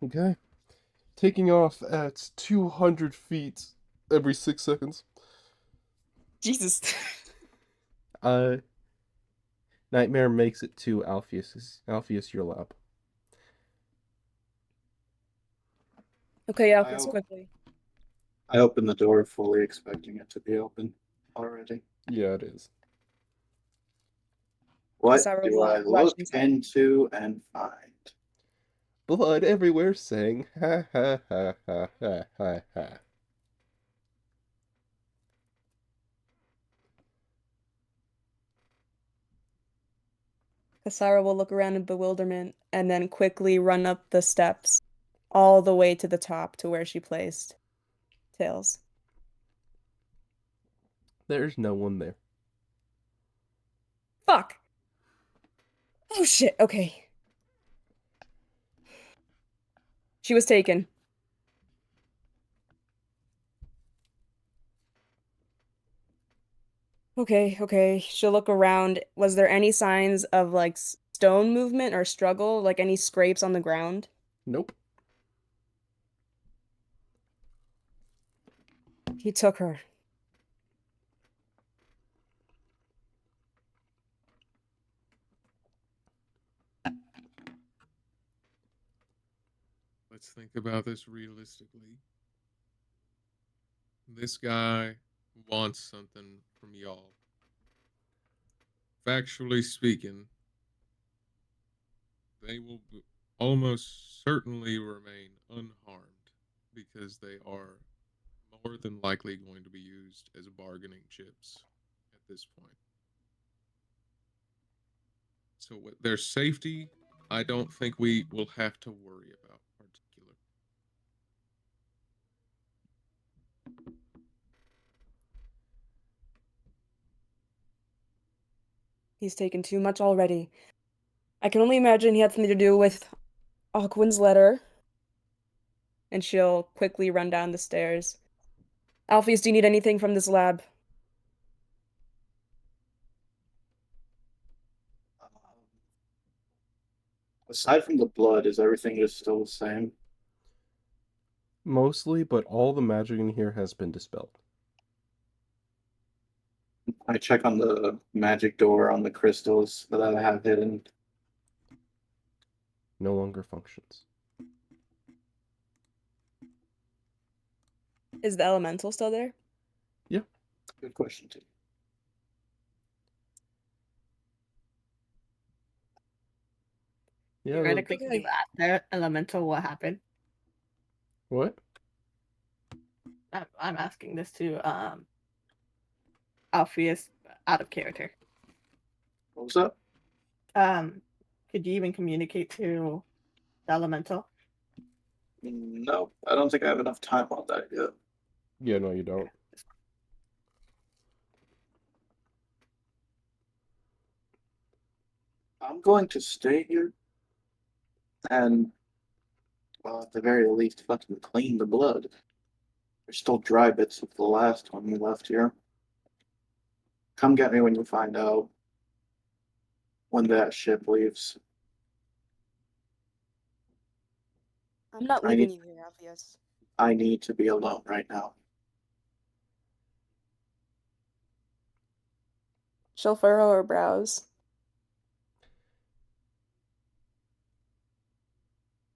Okay. Taking off at 200 feet every 6 seconds. Jesus. Nightmare makes it to Alpheus. Alpheus, your lab. Okay, Alphys, quickly. I opened the door fully expecting it to be open already. Yeah, it is. What Sarah do will I rush look inside. into and find? Blood everywhere, saying ha ha ha ha ha ha ha. Kasara will look around in bewilderment and then quickly run up the steps all the way to the top to where she placed Tails. There's no one there. Fuck! Oh shit, okay. She was taken. Okay. She'll look around. Was there any signs of like stone movement or struggle? Like any scrapes on the ground? Nope. He took her. Let's think about this realistically. This guy wants something from y'all. Factually speaking, they will almost certainly remain unharmed because they are more than likely going to be used as bargaining chips at this point. So with their safety, I don't think we will have to worry about particular. He's taken too much already. I can only imagine he had something to do with Aquin's letter. And she'll quickly run down the stairs. Alphys, do you need anything from this lab? Aside from the blood, is everything just still the same? Mostly, but all the magic in here has been dispelled. I check on the magic door on the crystals that I have hidden. No longer functions. Is the elemental still there? Good question, too. Yeah. Theoretically, Okay. could you ask the elemental what happened? What? I'm asking this to Alpheus out of character. What was that? Could you even communicate to the elemental? No, I don't think I have enough time on that yet. Yeah, no, you don't. I'm going to stay here and, well, at the very least, fucking clean the blood. There's still dry bits of the last one we left here. Come get me when you find out when that ship leaves. I'm not I leaving need you here, Alpheus. I need to be alone right now. She'll furrow her brows.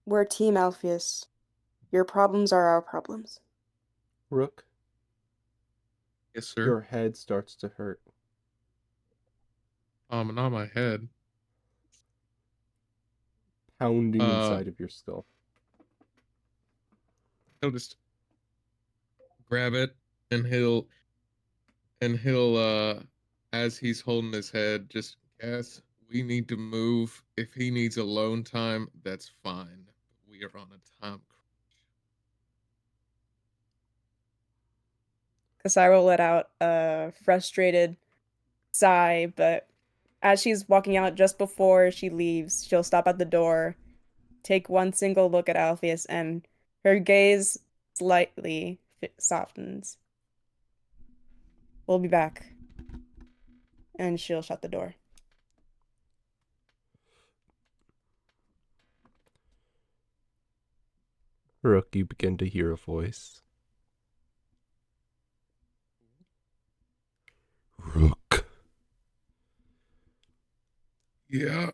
We're a team, Alpheus. Your problems are our problems. Rook, Yes, sir. your head starts to hurt. Not my head. Pounding inside of your skull. He'll just grab it, and he'll as he's holding his head, just guess we need to move. If he needs alone time, that's fine. We are on a time Cassira will let out a frustrated sigh, but as she's walking out just before she leaves, she'll stop at the door, take one single look at Alpheus, and her gaze slightly softens. We'll be back. And she'll shut the door. Rook, you begin to hear a voice. Rook. Yeah.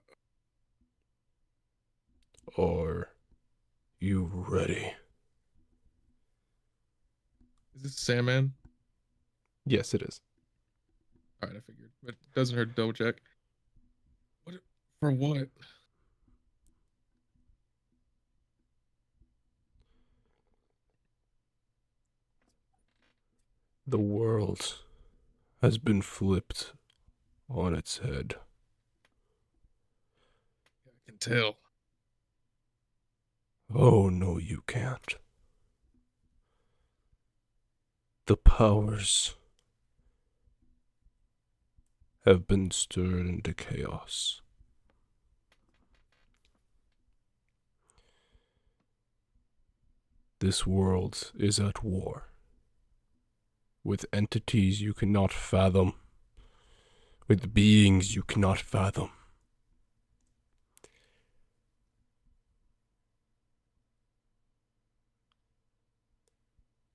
Are you ready? Is this Sandman? Yes, it is. Alright, I figured. But it doesn't hurt to double check. What for what? The world has been flipped on its head. I can tell. Oh, no, you can't. The powers have been stirred into chaos. This world is at war with entities you cannot fathom, with beings you cannot fathom.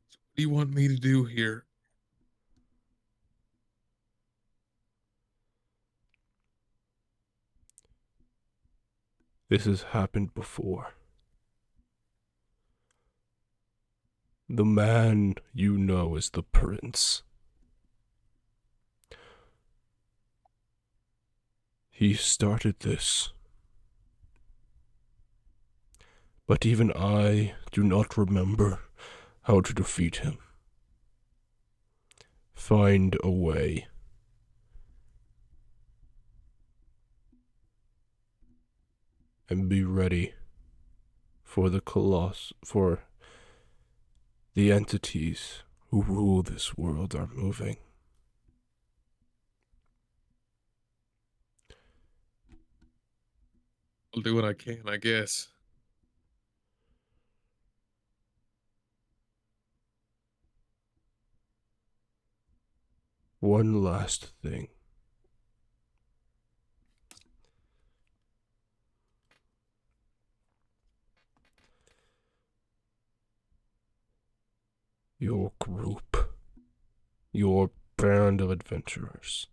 So what do you want me to do here? This has happened before. The man you know is the prince. He started this. But even I do not remember how to defeat him. Find a way. And be ready for for the entities who rule this world are moving. I'll do what I can, I guess. One last thing. Your group, your band of adventurers,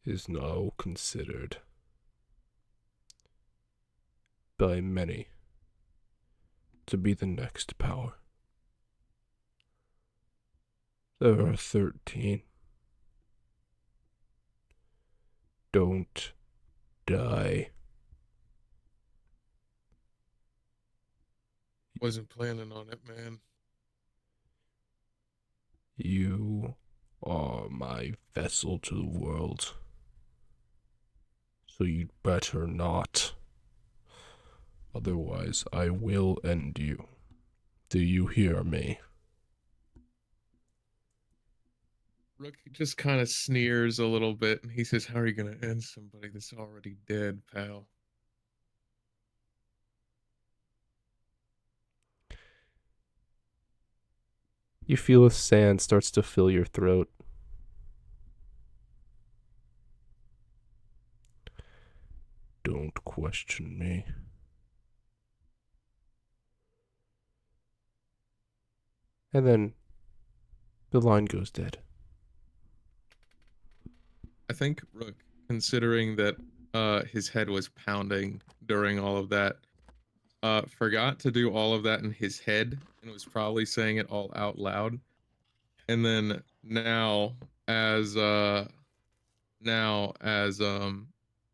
is now considered by many to be the next power. There are 13. Don't die. Wasn't planning on it, man. You are my vessel to the world. So you'd better not. Otherwise, I will end you. Do you hear me? Rook just kind of sneers a little bit, and he says, "How are you going to end somebody that's already dead, pal?" You feel as sand starts to fill your throat. Don't question me. And then the line goes dead. I think Rook, considering that his head was pounding during all of that, forgot to do all of that in his head and was probably saying it all out loud. And then as now as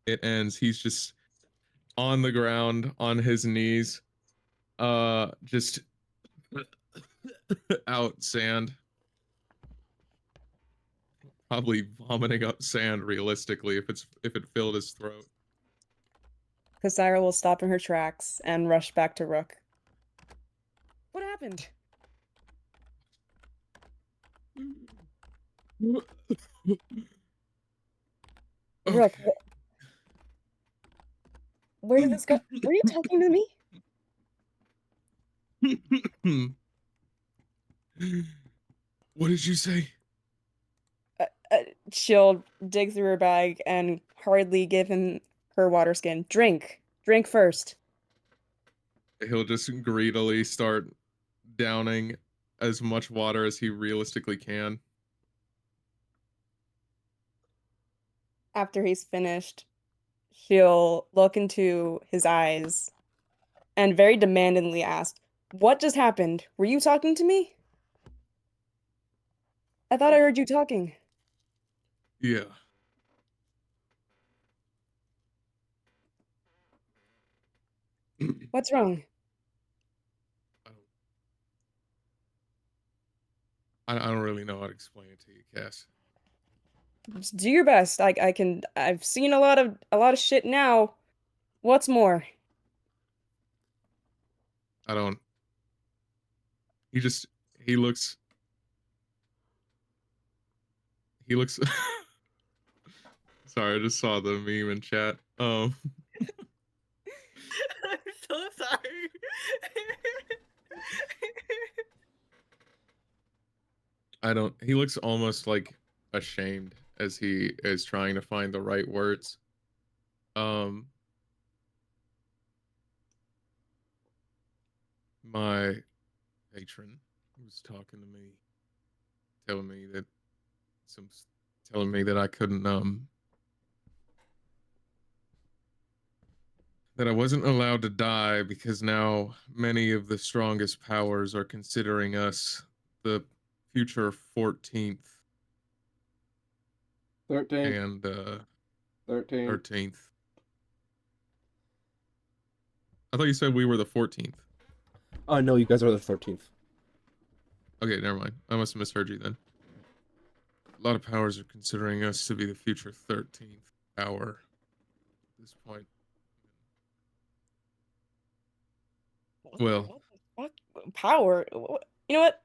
it ends, he's just on the ground on his knees, just out sand. Probably vomiting up sand realistically if it filled his throat. Kasira will stop in her tracks and rush back to Rook. What happened? Rook, where did this go? Were you talking to me? What did you say? She'll dig through her bag and hurriedly give him her water skin. Drink. Drink first. He'll just greedily start downing as much water as he realistically can. After he's finished, she'll look into his eyes and very demandingly ask, "What just happened? Were you talking to me? I thought I heard you talking." Yeah. What's wrong? I don't really know how to explain it to you, Cass. Just do your best. I've seen a lot of shit now. What's more? I don't. He looks. Sorry, I just saw the meme in chat. I'm so sorry. He looks almost like ashamed as he is trying to find the right words. My patron was talking to me, telling me that I couldn't, that I wasn't allowed to die because now many of the strongest powers are considering us the future 14th 13th. and 13th. 13th. I thought you said we were the 14th. No, you guys are the 13th. Okay, never mind. I must have misheard you then. A lot of powers are considering us to be the future 13th power at this point. Well, What the fuck? Power. You know what?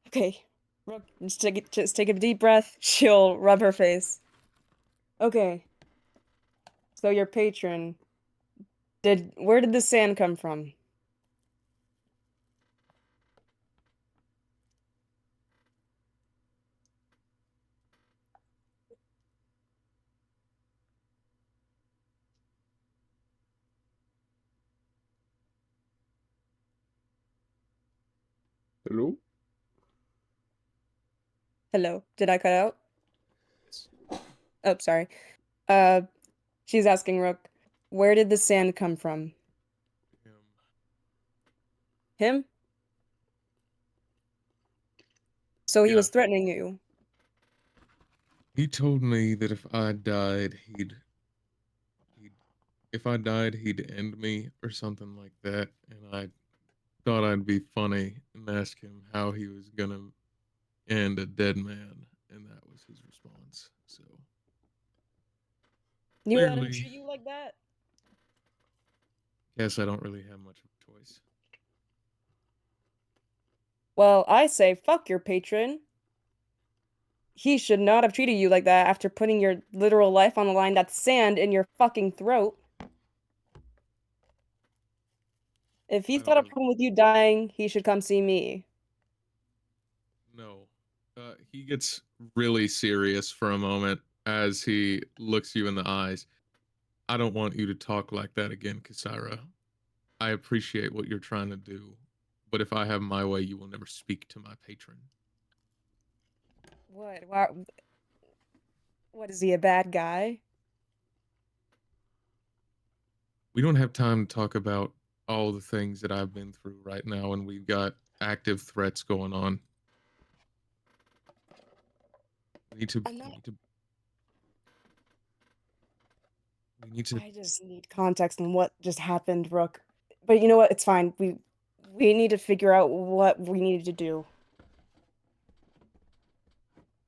Okay, Rook, just take a deep breath. She'll rub her face. Okay. So your patron. Where did the sand come from? Hello? Hello, did I cut out? Oh, sorry. She's asking Rook, where did the sand come from? Him? So he Yeah. was threatening you. He told me that if I died, he'd end me or something like that, and I thought I'd be funny and ask him how he was gonna end a dead man, and that was his response. So You let him clearly, treat you like that? guess I don't really have much of a choice. Well, I say fuck your patron. He should not have treated you like that after putting your literal life on the line. That's sand in your fucking throat. If he's I got don't a really- problem with you dying, he should come see me. No. He gets really serious for a moment as he looks you in the eyes. I don't want you to talk like that again, Kasira. I appreciate what you're trying to do, but if I have my way, you will never speak to my patron. What? Why, what is he, a bad guy? We don't have time to talk about all the things that I've been through right now, and we've got active threats going on. We need to. I'm not. We need to. I just need context on what just happened, Rook. But you know what? It's fine. We need to figure out what we need to do.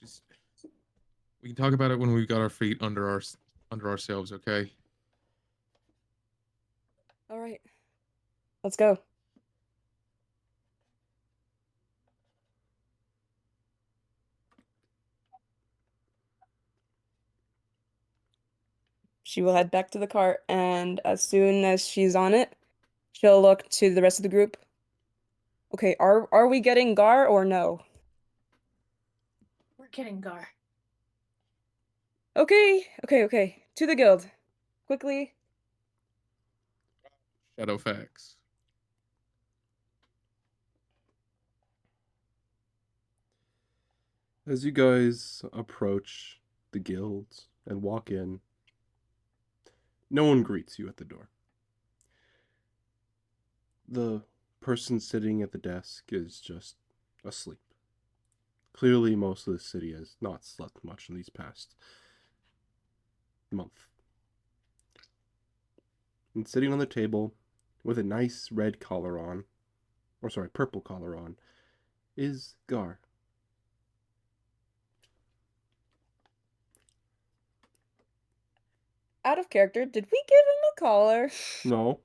Just. We can talk about it when we've got our feet under ourselves. Okay. All right. Let's go. She will head back to the cart, and as soon as she's on it, she'll look to the rest of the group. Okay, are we getting Gar or no? We're getting Gar. Okay. To the guild. Quickly. Shadowfax. As you guys approach the guild and walk in, no one greets you at the door. The person sitting at the desk is just asleep. Clearly, most of the city has not slept much in these past month. And sitting on the table with a nice red collar on, purple collar on, is Gar. Out of character, did we give him a collar? No.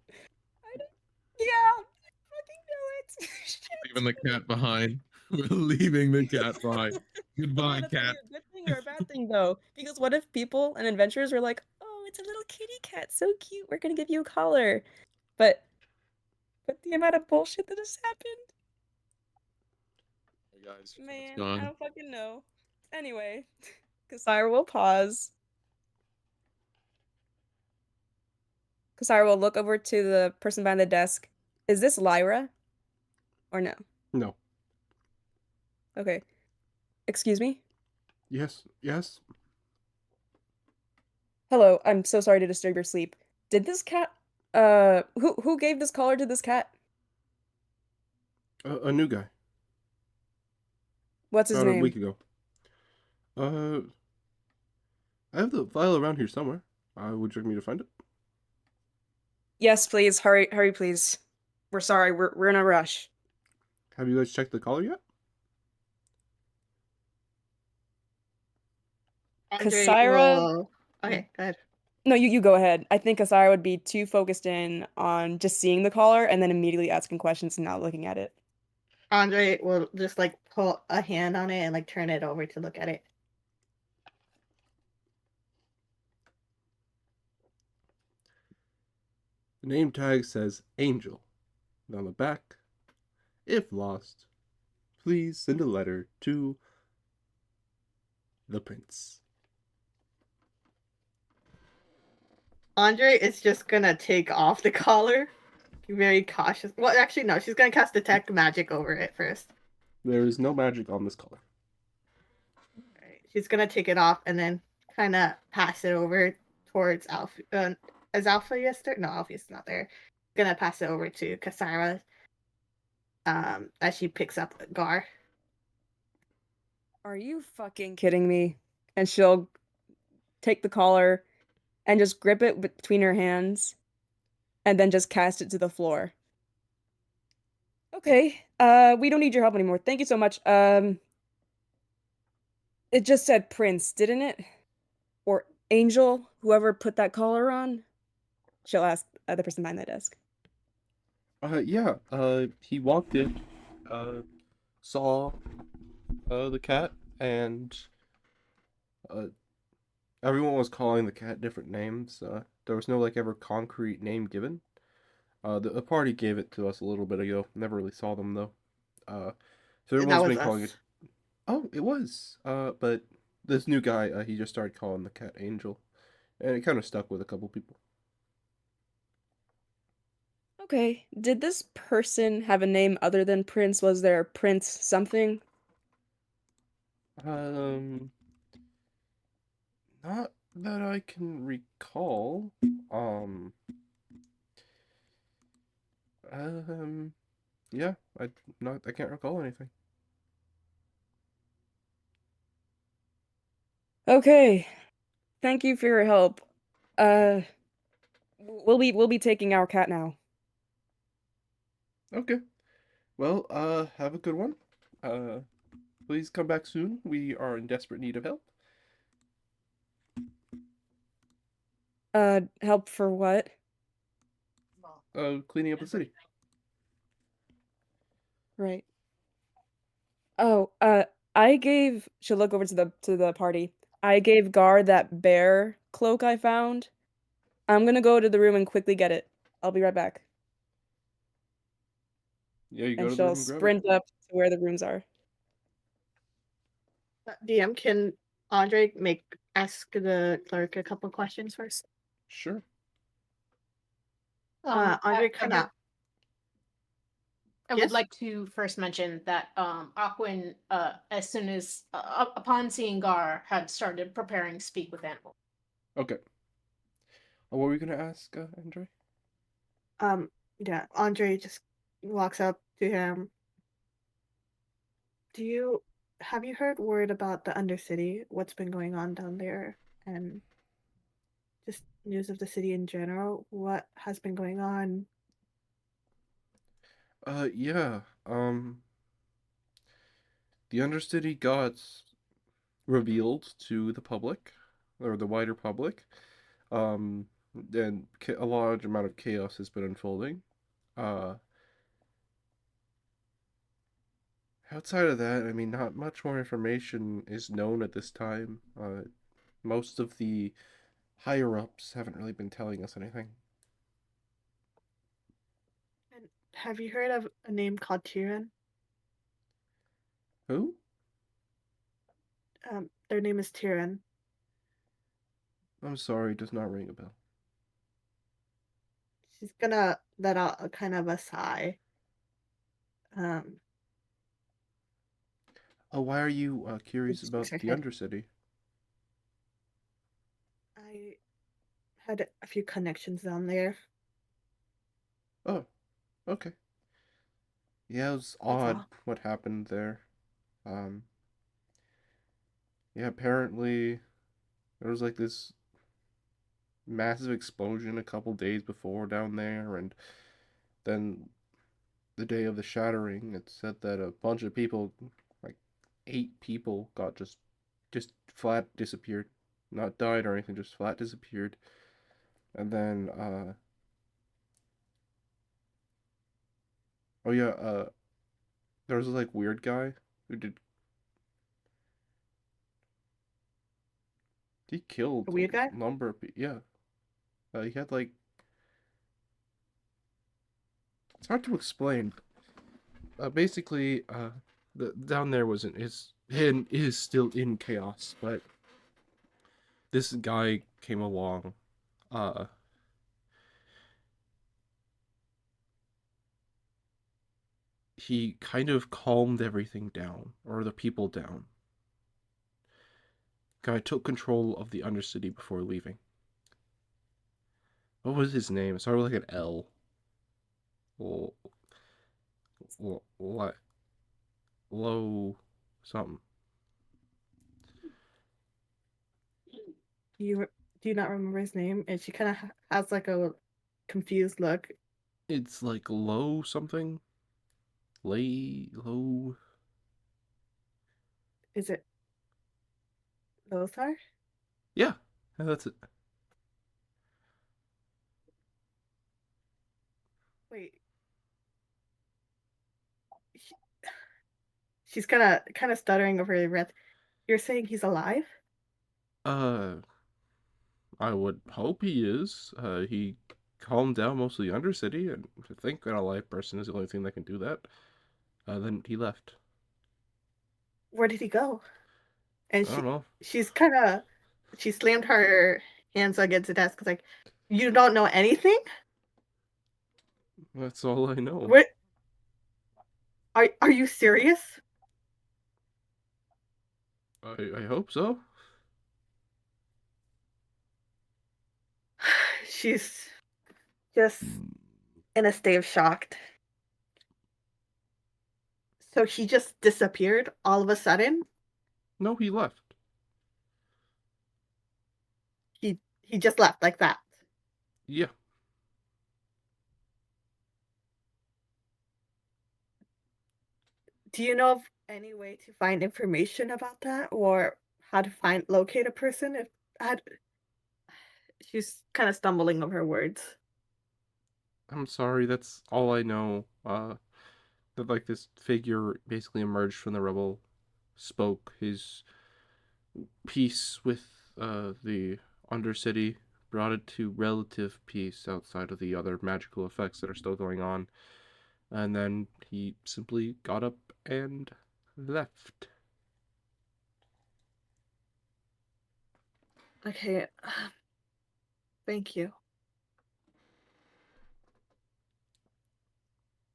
Yeah, I fucking know it. Shit. Leaving the cat behind. We're leaving the cat behind. Goodbye, That's cat. either a good thing or a bad thing, though. Because what if people and adventurers were like, "Oh, it's a little kitty cat, so cute. We're gonna give you a collar," but the amount of bullshit that has happened, Hey guys, man, gone. I don't fucking know. Anyway, Kasira will pause. Kasira will look over to the person behind the desk. Is this Lyra? Or no? No. Okay. Excuse me? Yes. Hello, I'm so sorry to disturb your sleep. Did this cat who gave this collar to this cat? A new guy. What's his About a name? week ago. I have the file around here somewhere. Would you like me to find it? Yes, please. Hurry, please. We're sorry. We're in a rush. Have you guys checked the collar yet? Andre Kasira. will- Okay, go ahead. No, you go ahead. I think Kasira would be too focused in on just seeing the collar and then immediately asking questions and not looking at it. Andre will just like put a hand on it and like turn it over to look at it. The name tag says Angel. And on the back, if lost, please send a letter to the prince. Andre is just gonna take off the collar. Be very cautious. Well, actually, no. She's gonna cast detect magic over it first. There is no magic on this collar. Right. She's gonna take it off and then kind of pass it over towards Alpha. Is Alpheus there? No, Alpheus is not there. Gonna pass it over to Kasira. As she picks up Gar. Are you fucking kidding me? And she'll take the collar and just grip it between her hands and then just cast it to the floor. Okay. We don't need your help anymore. Thank you so much. It just said prince, didn't it? Or angel, whoever put that collar on? She'll ask the person behind that desk. Yeah. He walked in, saw the cat, and everyone was calling the cat different names. There was no like ever concrete name given. The party gave it to us a little bit ago. Never really saw them though. So That everyone's was been calling us. it. Oh, it was. But this new guy, he just started calling the cat Angel, and it kind of stuck with a couple people. Okay. Did this person have a name other than Prince? Was there Prince something? Um, not that I can recall. Um, um, yeah, I can't recall anything. Okay. Thank you for your help. Uh, we'll be taking our cat now. Okay. Well, have a good one. Uh, please come back soon. We are in desperate need of help. Help for what? Cleaning up the city. Right. Oh, she'll look over to the party. I gave Gar that bear cloak I found. I'm gonna go to the room and quickly get it. I'll be right back. Yeah, you go And to the she'll room and grab it. sprint up to where the rooms are. DM, can Andre ask the clerk a couple questions first? Sure. Andre kind of. I Yes? would like to first mention that Aquin, as soon as upon seeing Gar, had started preparing to speak with Animal. Okay. What were we gonna ask, Andre? Yeah, Andre just walks up to him. Have you heard word about the Undercity? What's been going on down there? And just news of the city in general? What has been going on? Yeah. The Undercity got revealed to the public, or the wider public. And a large amount of chaos has been unfolding. Uh, Outside of that, I mean, not much more information is known at this time. Most of the higher ups haven't really been telling us anything. And have you heard of a name called Tyrion? Who? Their name is Tyrion. I'm sorry, does not ring a bell. She's gonna let out a kind of a sigh. Um, Oh, why are you curious she about shakes her the head. Undercity? I had a few connections down there. Oh, okay. Yeah, it was That's odd all. what happened there. Um, yeah, apparently there was like this massive explosion a couple days before down there, and then the day of the shattering, it said that a bunch of people, like 8 people, got just flat disappeared, not died or anything, just flat disappeared, and then oh yeah, there was this like weird guy who he killed A a weird guy? number of people. Yeah, he had like it's hard to explain. Basically, the down there wasn't is still in chaos, but this guy came along. Uh, he kind of calmed everything down, or the people down. Guy took control of the Undercity before leaving. What was his name? It started with like an L. L, what? Low something. You do you not remember his name? And she kind of has like a confused look. It's like low something. Low. Is it Lothar? Yeah, that's it. Wait. She- She's kind of stuttering over her breath. You're saying he's alive? Uh, I would hope he is. He calmed down most of the Undercity, and to think that a live person is the only thing that can do that. Then he left. Where did he go? And I don't know. she's kind of she slammed her hands against the desk. It's like, you don't know anything? That's all I know. What? Are you serious? I hope so. She's just in a state of shock. So he just disappeared all of a sudden? No, he left. He just left like that. Yeah. Do you know of any way to find information about that or how to locate a person if had she's kind of stumbling over her words. I'm sorry, that's all I know. That like this figure basically emerged from the rubble, spoke his peace with the Undercity, brought it to relative peace outside of the other magical effects that are still going on, and then he simply got up and left. Okay. Thank you.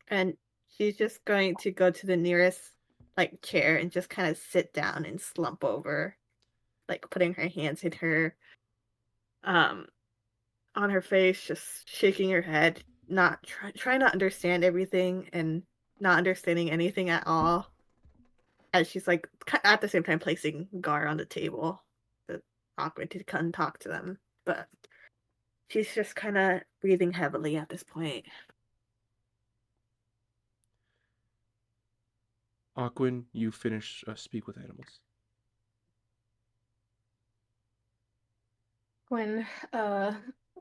And she's just going to go to the nearest like chair and just kind of sit down and slump over, like putting her hands in her um on her face, just shaking her head, not trying to understand everything and not understanding anything at all. As she's like at the same time placing Gar on the table, the awkward to come talk to them, but she's just kind of breathing heavily at this point. Aquin, you finish Speak with Animals. Gwen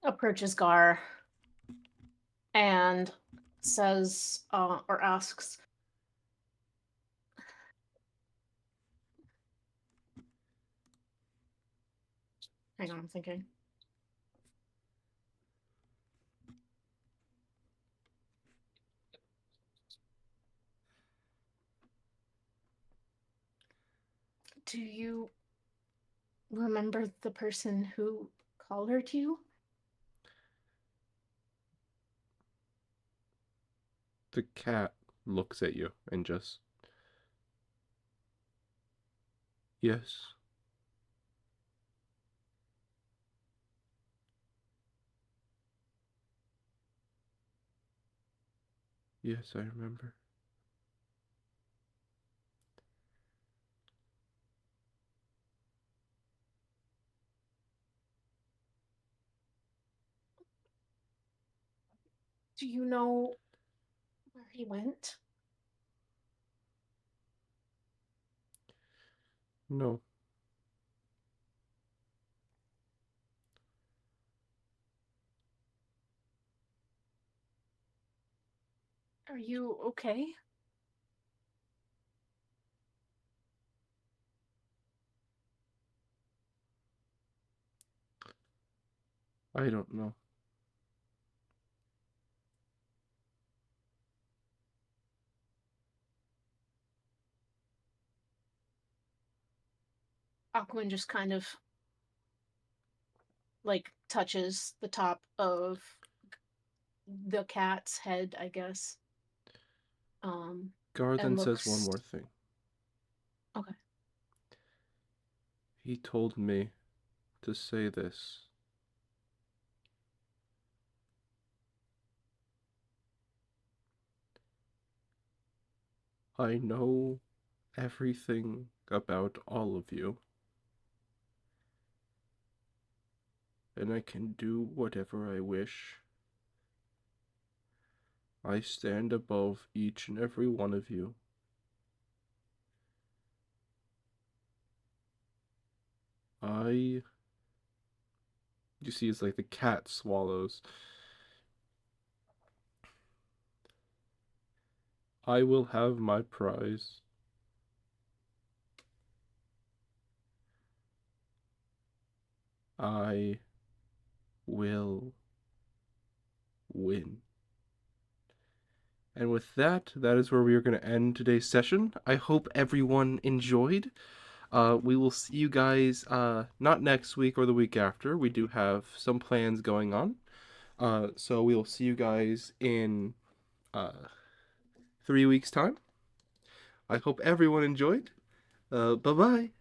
approaches Gar and says or asks, hang on, I'm thinking. Do you remember the person who called her to you? The cat looks at you and just, yes. Yes, I remember. Do you know where he went? No. Are you okay? I don't know. Aquin just kind of like touches the top of the cat's head, I guess. Gar then And says one looks more thing. okay. He told me to say this. I know everything about all of you, and I can do whatever I wish. I stand above each and every one of you. You see, it's like the cat swallows. I will have my prize. I will win. And with that, that is where we are going to end today's session. I hope everyone enjoyed. We will see you guys not next week or the week after. We do have some plans going on. So we will see you guys in 3 weeks' time. I hope everyone enjoyed. Bye-bye.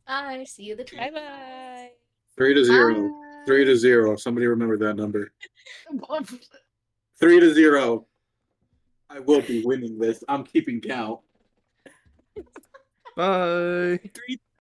I see you the Bye bye. 3-0. 3-0. Somebody remember that number. 3-0. I will be winning this. I'm keeping count. Bye. 3